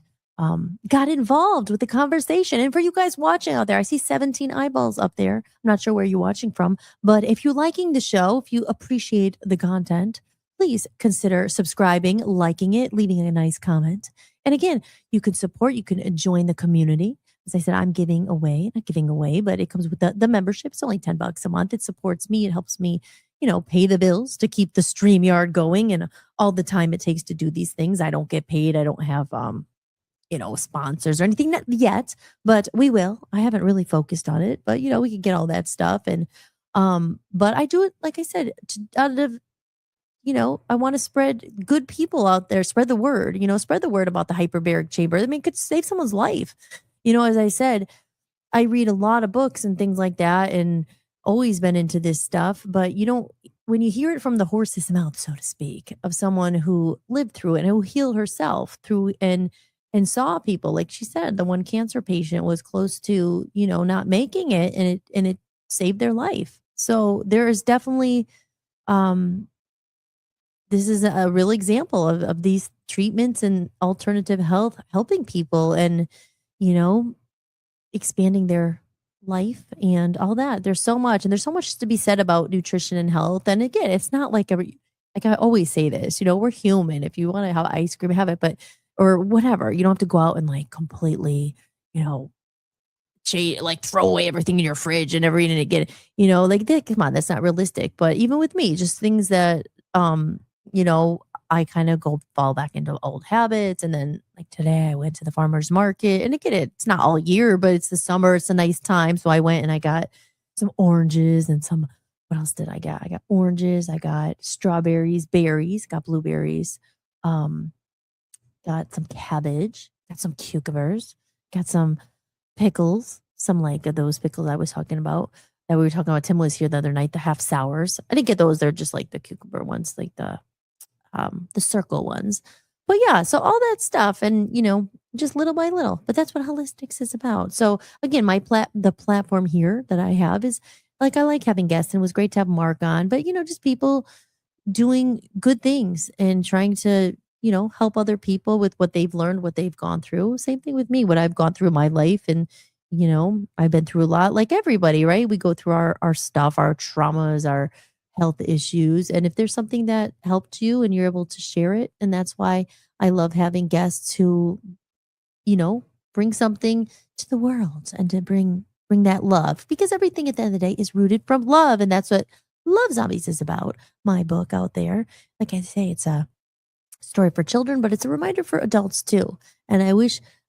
got involved with the conversation. And for you guys watching out there, I see 17 eyeballs up there. I'm not sure where you're watching from, but if you're liking the show, if you appreciate the content, please consider subscribing, liking it, leaving a nice comment. And again, you can support, you can join the community. As I said, I'm giving away, not giving away, but it comes with the membership. It's only $10 a month. It supports me. It helps me, pay the bills to keep the StreamYard going and all the time it takes to do these things. I don't get paid. I don't have, sponsors or anything yet, but we will. I haven't really focused on it, but we can get all that stuff. And, but I do it, like I said, out of, I want to spread good people out there, spread the word, spread the word about the hyperbaric chamber. I mean, it could save someone's life. As I said, I read a lot of books and things like that and always been into this stuff, but when you hear it from the horse's mouth, so to speak, of someone who lived through it and who healed herself through and saw people, like she said, the one cancer patient was close to, not making it, and it saved their life. So there is definitely this is a real example of these treatments and alternative health helping people and, expanding their life and all that. There's so much, and there's so much to be said about nutrition and health. And again, it's not like like I always say this, we're human. If you want to have ice cream, have it, but, or whatever, you don't have to go out and like completely, like throw away everything in your fridge and never eat it again. Like that, come on, that's not realistic. But even with me, just things that, I kind of fall back into old habits. And then like today I went to the farmer's market, and again, it's not all year, but it's the summer. It's a nice time. So I went and I got some oranges and what else did I get? I got oranges. I got strawberries, berries, got blueberries, got some cabbage, got some cucumbers, got some pickles, some like those pickles I was talking about that we were talking about. Tim was here the other night, the half sours. I didn't get those. They're just like the cucumber ones, like the circle ones. But yeah, so all that stuff, and just little by little. But that's what Holistics is about. So again, the platform here that I have is like, I like having guests, and it was great to have Mark on. But just people doing good things and trying to help other people with what they've learned, what they've gone through. Same thing with me, what I've gone through in my life. And I've been through a lot, like everybody, right? We go through our stuff, our traumas, our health issues. And if there's something that helped you and you're able to share it, and that's why I love having guests who bring something to the world and to bring that love, because everything at the end of the day is rooted from love. And that's what Love Zombies is about. My book out there, like I say, it's a story for children, but it's a reminder for adults too. And I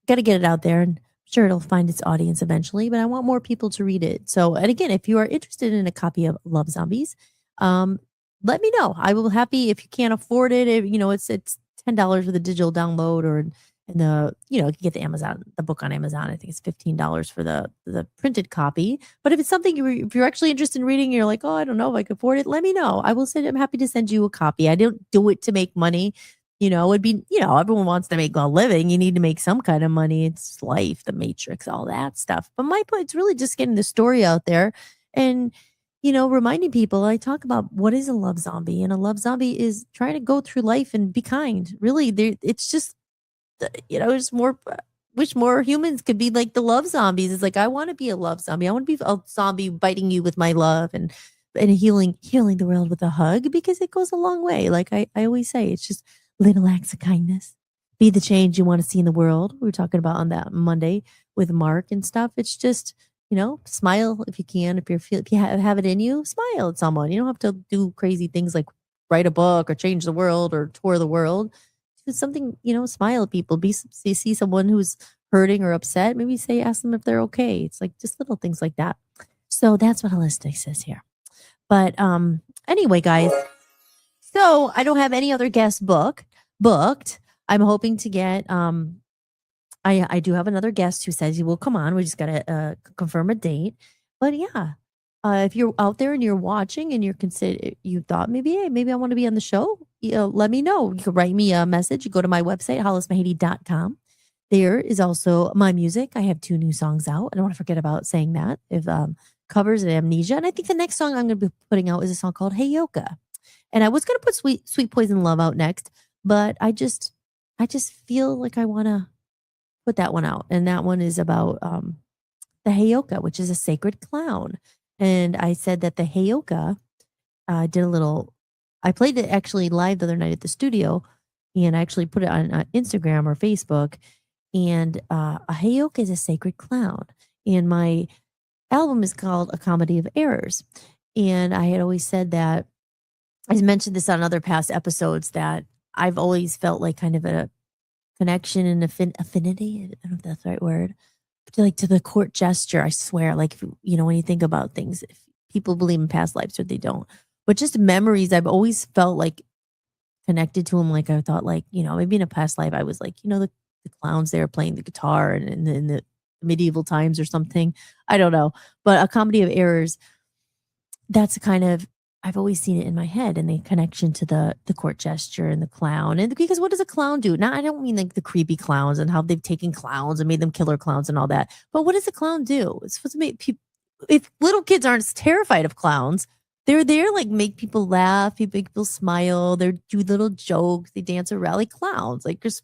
got to get it out there, and I'm sure it'll find its audience eventually, but I want more people to read it. So, and again, if you are interested in a copy of Love Zombies, let me know. I will happy, if you can't afford it, it's $10 for the digital download, or and you can get the book on Amazon. I think it's $15 for the printed copy. But if it's something if you're actually interested in reading, you're like, oh, I don't know if I could afford it, let me know. I'm happy to send you a copy. I don't do it to make money. It'd be, everyone wants to make a living. You need to make some kind of money. It's life, the matrix, all that stuff. But my point, it's really just getting the story out there and, reminding people. I talk about what is a love zombie, and a love zombie is trying to go through life and be kind. Really, it's just, it's more, wish more humans could be like the love zombies. It's like, I want to be a love zombie. I want to be a zombie biting you with my love and healing the world with a hug, because it goes a long way. Like I always say, it's just little acts of kindness. Be the change you want to see in the world. We were talking about on that Monday with Mark and stuff. It's just, smile if you can. If you have it in you, smile at someone. You don't have to do crazy things like write a book or change the world or tour the world. Just something, smile at people. See someone who's hurting or upset. Maybe ask them if they're okay. It's like just little things like that. So that's what Holistic says here. But anyway, guys. So I don't have any other guests booked. I'm hoping to get I do have another guest who says he will come on. We just gotta confirm a date. But yeah, if you're out there and you're watching and you thought maybe, hey, maybe I want to be on the show, let me know. You can write me a message. You go to my website, hollismahady.com. There is also my music. I have 2 new songs out. I don't want to forget about saying that. If covers and amnesia. And I think the next song I'm going to be putting out is a song called Hey Yoka. And I was going to put Sweet Poison Love out next, but I just feel like I want to put that one out. And that one is about the Heyoka, which is a sacred clown. And I said that the Heyoka I played it actually live the other night at the studio, and I actually put it on Instagram or Facebook. And a Heyoka is a sacred clown. And my album is called A Comedy of Errors. And I had always said that, I mentioned this on other past episodes, that I've always felt like kind of a connection and affinity. I don't know if that's the right word. To the court gesture, I swear. Like, when you think about things, if people believe in past lives or they don't, but just memories, I've always felt like connected to them. Like I thought, like, maybe in a past life, I was like, the clowns there playing the guitar and in the medieval times or something. I don't know. But A Comedy of Errors, that's I've always seen it in my head, and the connection to the court gesture and the clown. And because what does a clown do? Now, I don't mean like the creepy clowns and how they've taken clowns and made them killer clowns and all that. But what does a clown do? It's supposed to make people, if little kids aren't terrified of clowns, they're there like make people laugh, make people smile. They do little jokes. They dance around like clowns. Like, just,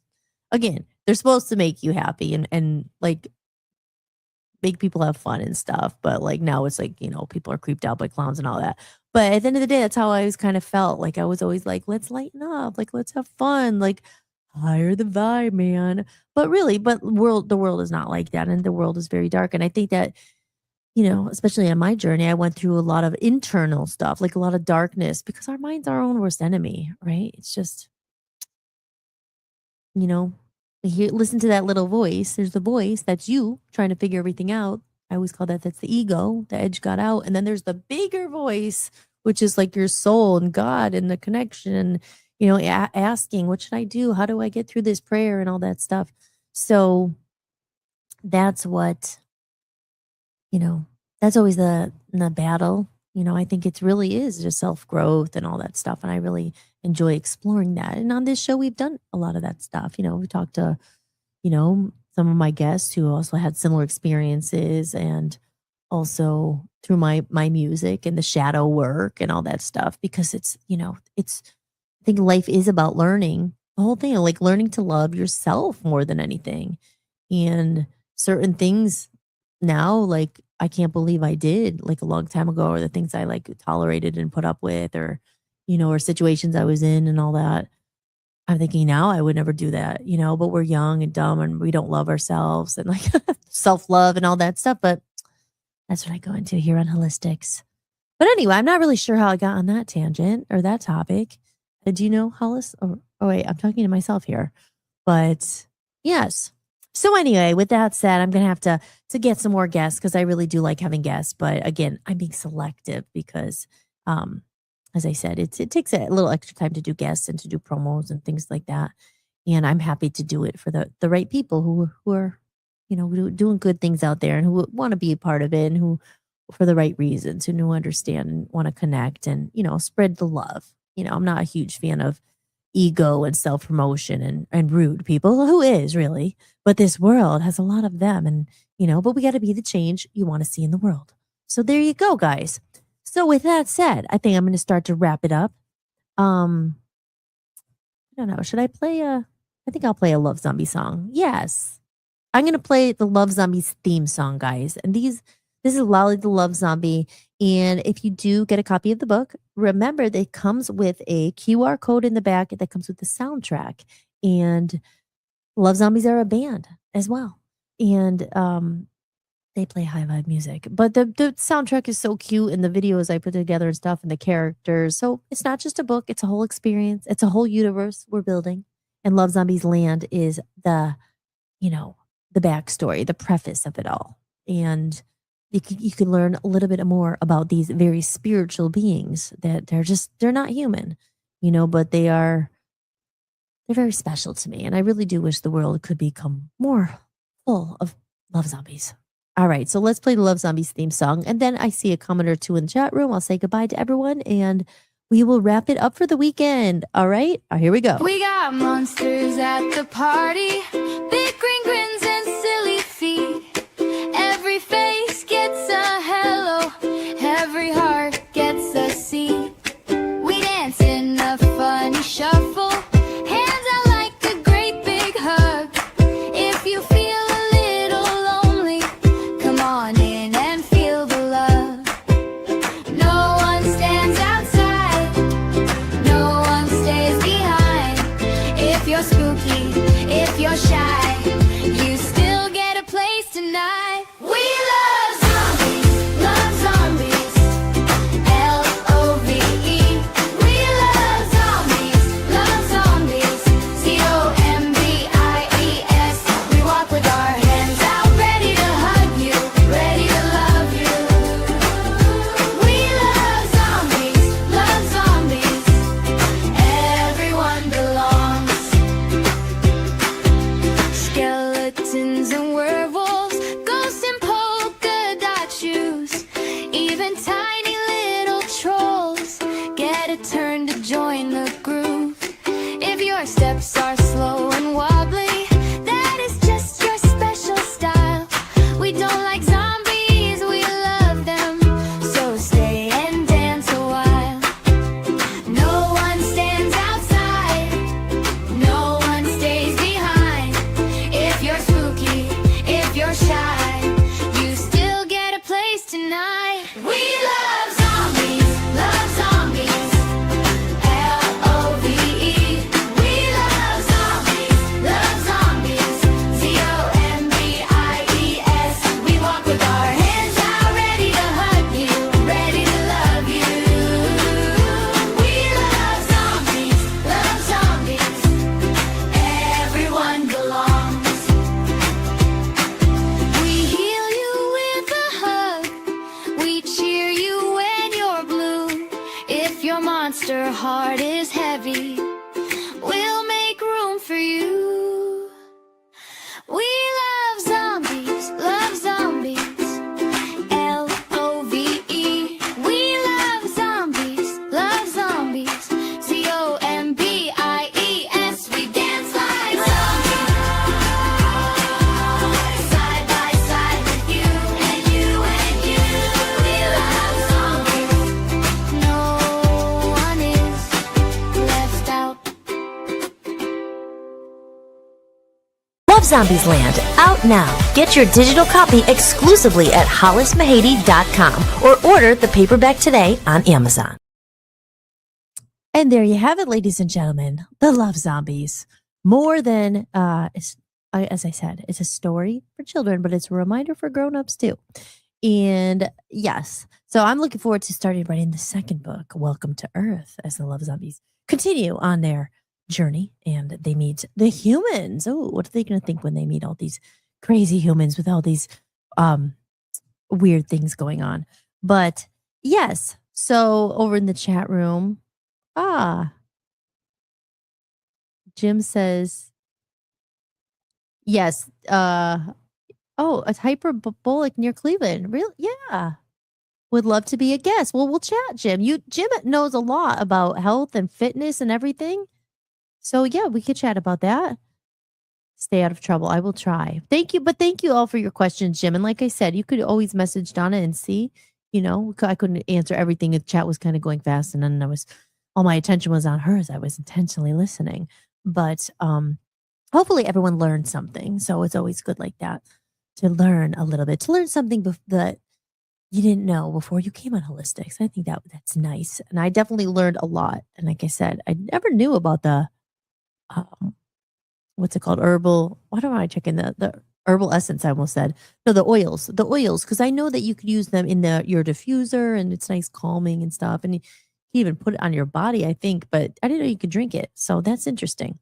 again, they're supposed to make you happy and like make people have fun and stuff. But like now it's like, people are creeped out by clowns and all that. But at the end of the day, that's how I always kind of felt. Like I was always like, let's lighten up, like let's have fun, like higher the vibe, man. But really, the world is not like that. And the world is very dark. And I think that, especially on my journey, I went through a lot of internal stuff, like a lot of darkness, because our mind's our own worst enemy, right? It's just, listen to that little voice. There's the voice that's you trying to figure everything out. I always call that's the ego. The edge got out. And then there's the bigger voice, which is like your soul and God and the connection, asking, what should I do? How do I get through this prayer and all that stuff? So that's what, that's always the battle. I think it really is just self-growth and all that stuff. And I really enjoy exploring that. And on this show, we've done a lot of that stuff. We talked to, some of my guests who also had similar experiences, and also through my music and the shadow work and all that stuff, because it's, I think life is about learning the whole thing, like learning to love yourself more than anything. And certain things now, like, I can't believe I did like a long time ago, or the things I like tolerated and put up with, or, or situations I was in and all that. I'm thinking now I would never do that, but we're young and dumb and we don't love ourselves and like self-love and all that stuff. But that's what I go into here on Holistics. But anyway, I'm not really sure how I got on that tangent or that topic. Do you know Hollis? Oh wait, I'm talking to myself here. But yes. So anyway, with that said, I'm going to have to get some more guests, because I really do like having guests. But again, I'm being selective because, as I said, it takes a little extra time to do guests and to do promos and things like that. And I'm happy to do it for the right people who are, doing good things out there and who want to be a part of it, and who, for the right reasons, who understand and want to connect and, spread the love. I'm not a huge fan of ego and self-promotion and rude people. Who is really? But this world has a lot of them, and, but we got to be the change you want to see in the world. So there you go, guys. So with that said, I think I'm going to start to wrap it up. I don't know. Should I play I think I'll play a Love Zombie song. Yes. I'm going to play the Love Zombies theme song, guys. And this is Lolly the Love Zombie. And if you do get a copy of the book, remember that it comes with a QR code in the back that comes with the soundtrack. And Love Zombies are a band as well. And they play high vibe music. But the soundtrack is so cute, and the videos I put together and stuff, and the characters. So it's not just a book, it's a whole experience. It's a whole universe we're building. And Love Zombies Land is the backstory, the preface of it all. And you can learn a little bit more about these very spiritual beings that they're not human, but they're very special to me. And I really do wish the world could become more full of love zombies. All right, so let's play the Love Zombies theme song. And then I see a comment or two in the chat room. I'll say goodbye to everyone, and we will wrap it up for the weekend. All right, here we go. We got monsters at the party, big green grins and silly feet. Every face gets a hello, every heart gets a seat. We dance in a funny shuffle, hands out like a great big hug. If you feel a little lonely, come on in and feel the love. No one stands outside, no one stays behind. If you're spooky, if you're shy, you still get a place tonight. We love zombies, L-O-V-E. We love zombies, Z-O-M-B-I-E-S. We walk with our hands out, ready to hug you, ready to love you. We love zombies, everyone belongs. Skeletons and werewolves, ghosts and polka dot shoes, even tiny little trolls get a turn to join the groove. If your steps are slow and wobbly, that is just your special style. We don't like zombies, we love them, so stay and dance a while. No one stands outside, no one stays behind. If you're spooky, if you're shy, you still get a place tonight. We love zombies, L-O-V-E. We love zombies, Z-O-M-B-I-E-S. We walk with our hands out, ready to hug you, ready to love you. We love zombies, everyone belongs. We heal you with a hug, we cheer you when you're blue. If your monster heart is heavy, we'll make room for you. We love zombies, L-O-V-E. We love zombies, Z-O-M-B-I-E-S. We dance like zombies, side by side with you and you and you. We love zombies, no one is left out. Love Zombies Land, out now. Get your digital copy exclusively at hollismahady.com or order the paperback today on Amazon. And there you have it, ladies and gentlemen. The Love Zombies. More than, as I said, it's a story for children, but it's a reminder for grown-ups too. And yes, so I'm looking forward to starting writing the second book, Welcome to Earth, as the Love Zombies continue on their journey and they meet the humans. Oh, what are they going to think when they meet all these crazy humans with all these weird things going on? But yes, so over in the chat room, Jim says, yes, it's hyperbolic near Cleveland. Really? Yeah. Would love to be a guest. Well, we'll chat, Jim. Jim knows a lot about health and fitness and everything. So yeah, we could chat about that. Stay out of trouble. I will try. Thank you. But thank you all for your questions, Jim. And like I said, you could always message Donna and see, I couldn't answer everything. The chat was kind of going fast. And then all my attention was on hers. I was intentionally listening. But hopefully everyone learned something. So it's always good like that to learn a little bit, to learn something that you didn't know before you came on Hollis-tics. I think that's nice. And I definitely learned a lot. And like I said, I never knew about the what's it called? Herbal. Why don't I check in the herbal essence? I almost said no. The oils, because I know that you could use them in your diffuser, and it's nice, calming and stuff. And you can even put it on your body, I think. But I didn't know you could drink it, so that's interesting.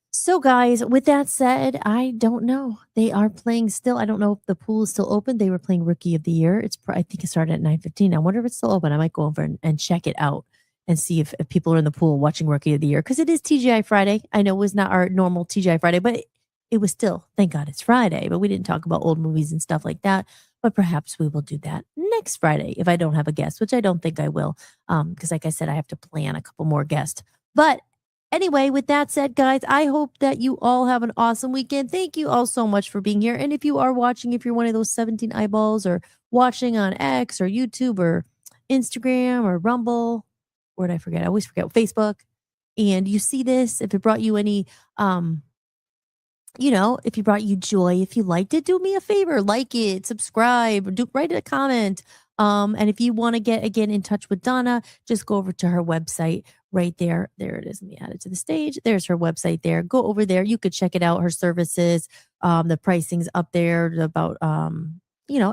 So, guys, with that said, I don't know. They are playing still. I don't know if the pool is still open. They were playing Rookie of the Year. I think it started at 9:15. I wonder if it's still open. I might go over and check it out and see if people are in the pool watching Rookie of the Year, because it is TGI Friday. I know it was not our normal TGI Friday, but it was still, thank God it's Friday. But we didn't talk about old movies and stuff like that. but perhaps we will do that next Friday if I don't have a guest, which I don't think I will, because like I said, I have to plan a couple more guests. But anyway, with that said, guys, I hope that you all have an awesome weekend. Thank you all so much for being here. And if you are watching, if you're one of those 17 eyeballs or watching on X or YouTube or Instagram or Rumble, where did I forget? I always forget, Facebook. And you see this, if it brought you any, if it brought you joy, if you liked it, do me a favor, like it, subscribe, write a comment. And if you want to get again in touch with Donna, just go over to her website right there. There it is. Let me add it to the stage. There's her website there. Go over there. You could check it out. Her services, the pricing's up there about,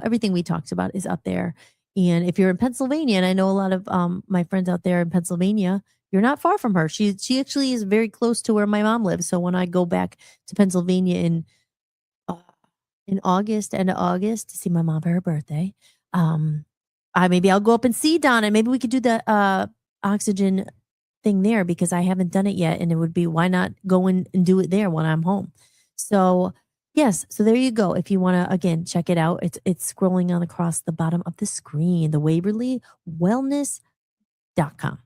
everything we talked about is up there. And if you're in Pennsylvania, and I know a lot of my friends out there in Pennsylvania, you're not far from her. She actually is very close to where my mom lives. So when I go back to Pennsylvania in August, end of August, to see my mom for her birthday, maybe I'll go up and see Donna. Maybe we could do the oxygen thing there because I haven't done it yet, and it would be, why not go in and do it there when I'm home? So yes, so there you go. If you want to again check it out, it's scrolling on across the bottom of the screen, the WaverlyWellness.com.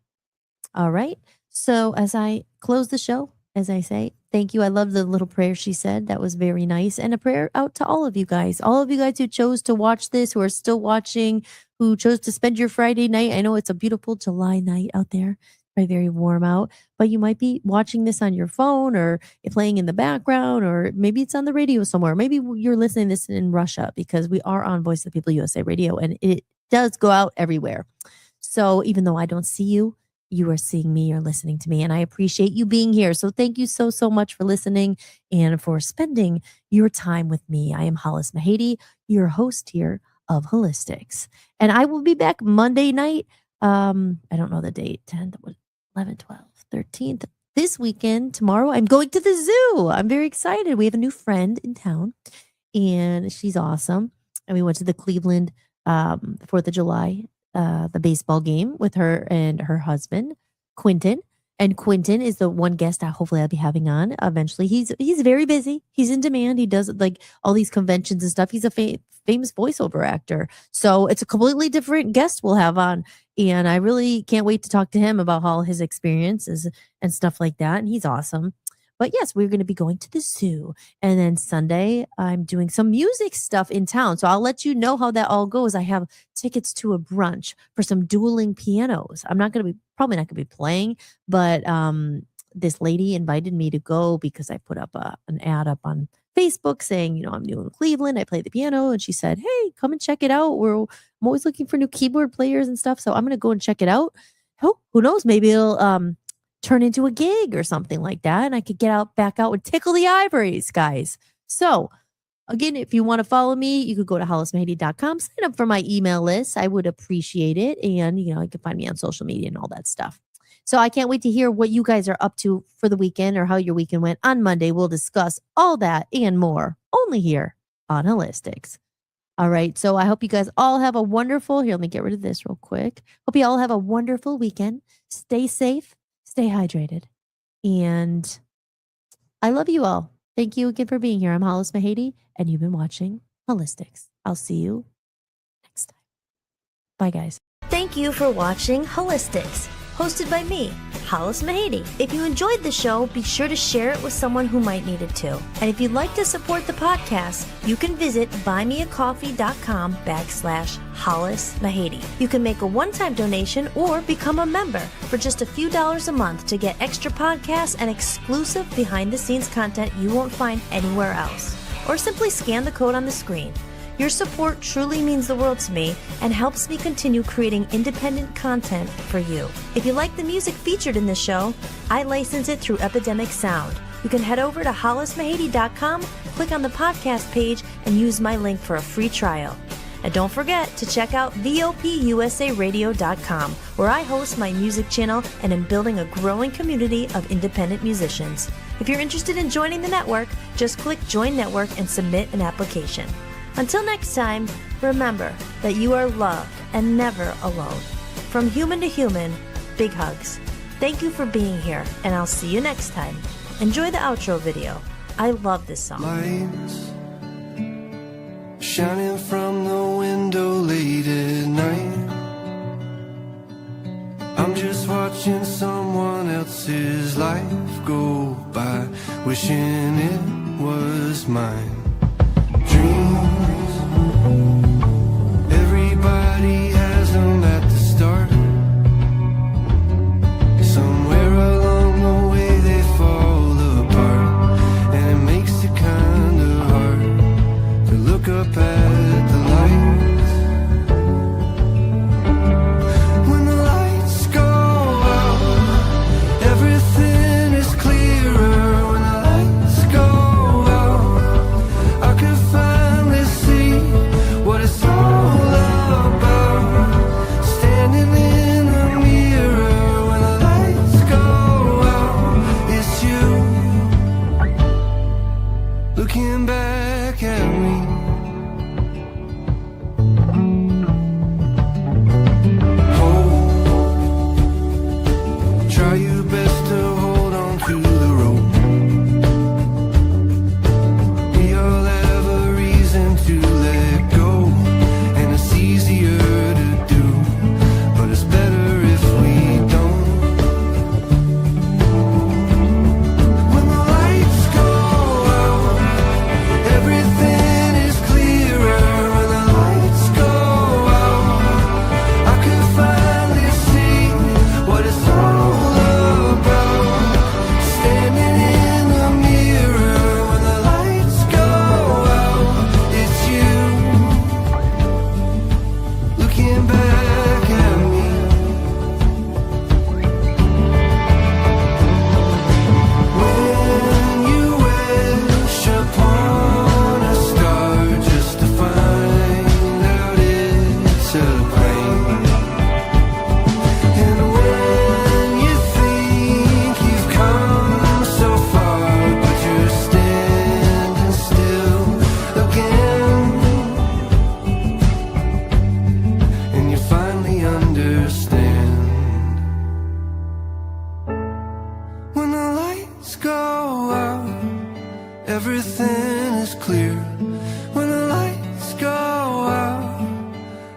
All right. So as I close the show, as I say, thank you. I love the little prayer she said. That was very nice. And a prayer out to all of you guys who chose to watch this, who are still watching, who chose to spend your Friday night. I know it's a beautiful July night out there. Very, very warm out, but you might be watching this on your phone or playing in the background, or maybe it's on the radio somewhere. Maybe you're listening to this in Russia, because we are on Voice of the People USA radio, and it does go out everywhere. So even though I don't see you, you are seeing me or listening to me, and I appreciate you being here. So thank you so, so much for listening and for spending your time with me. I am Hollis Mahady, your host here of Hollis-tics, and I will be back Monday night. I don't know the date, 10th, 11th, 12th, 13th. This weekend, tomorrow, I'm going to the zoo. I'm very excited. We have a new friend in town, and she's awesome. And we went to the Cleveland 4th of July the baseball game with her and her husband, Quentin. And Quentin is the one guest hopefully I'll be having on eventually. He's very busy. He's in demand. He does like all these conventions and stuff. He's a famous voiceover actor. So it's a completely different guest we'll have on. And I really can't wait to talk to him about all his experiences and stuff like that. And he's awesome. But yes, we're going to be going to the zoo. And then Sunday, I'm doing some music stuff in town. So I'll let you know how that all goes. I have tickets to a brunch for some dueling pianos. I'm probably not going to be playing, but this lady invited me to go because I put up an ad up on Facebook saying, I'm new in Cleveland. I play the piano. And she said, hey, come and check it out. I'm always looking for new keyboard players and stuff. So I'm going to go and check it out. Who knows? Maybe it'll turn into a gig or something like that. And I could back out and tickle the ivories, guys. So again, if you want to follow me, you could go to hollismahady.com, sign up for my email list. I would appreciate it. And, you can find me on social media and all that stuff. So I can't wait to hear what you guys are up to for the weekend or how your weekend went. On Monday, we'll discuss all that and more only here on Hollis-tics. All right. So I hope you guys all have a wonderful, here, let me get rid of this real quick. Hope you all have a wonderful weekend. Stay safe. Stay hydrated. And I love you all. Thank you again for being here. I'm Hollis Mahady, and you've been watching Hollis-tics. I'll see you next time. Bye, guys. Thank you for watching Hollis-tics, hosted by me, Hollis Mahady. If you enjoyed the show, be sure to share it with someone who might need it too. And if you'd like to support the podcast, you can visit buymeacoffee.com/Hollis Mahady. You can make a one-time donation or become a member for just a few dollars a month to get extra podcasts and exclusive behind-the-scenes content you won't find anywhere else. Or simply scan the code on the screen. Your support truly means the world to me and helps me continue creating independent content for you. If you like the music featured in this show, I license it through Epidemic Sound. You can head over to hollismahady.com, click on the podcast page, and use my link for a free trial. And don't forget to check out VOPUSARadio.com, where I host my music channel and am building a growing community of independent musicians. If you're interested in joining the network, just click Join Network and submit an application. Until next time, remember that you are loved and never alone. From human to human, big hugs. Thank you for being here, and I'll see you next time. Enjoy the outro video. I love this song. Lights shining from the window late at night. I'm just watching someone else's life go by, wishing it was mine. Dreams, everybody has them at the start. Somewhere along the way they fall apart, and it makes it kind of hard to look up at the lights. When the lights go out, everything is clearer. When the lights go out, I can finally see what it's all about. Standing in the mirror, when the lights go out, it's you looking back at me. Try your best to hold on to the rope. We all have a reason to let go, and it's easier to do, but it's better if we don't. When the lights go out, everything is clearer. When the lights go out, I can finally see what it's all about. Standing in the mirror, when the lights go out, it's you looking back at me. When you wish upon a star just to find out it's a plane. And when you think you've come so far, but you're standing still again, and you finally understand. When the lights go out, everything is clear. When the lights go out,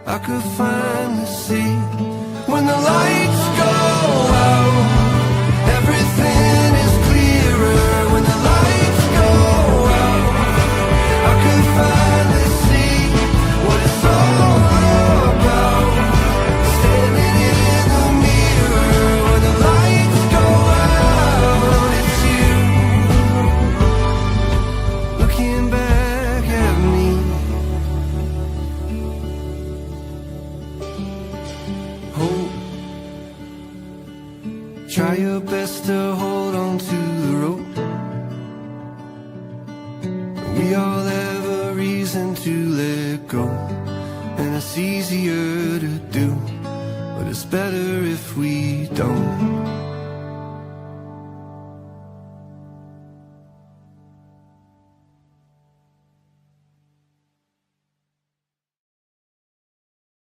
I could finally see. When the lights go out, everything is clearer. When the lights go out, I could finally see what it's all about. Standing in the mirror, when the lights go out, it's you looking back at me. Hope, try your best to hold on to the rope. We all have a reason to let go, and it's easier to do, but it's better if we don't.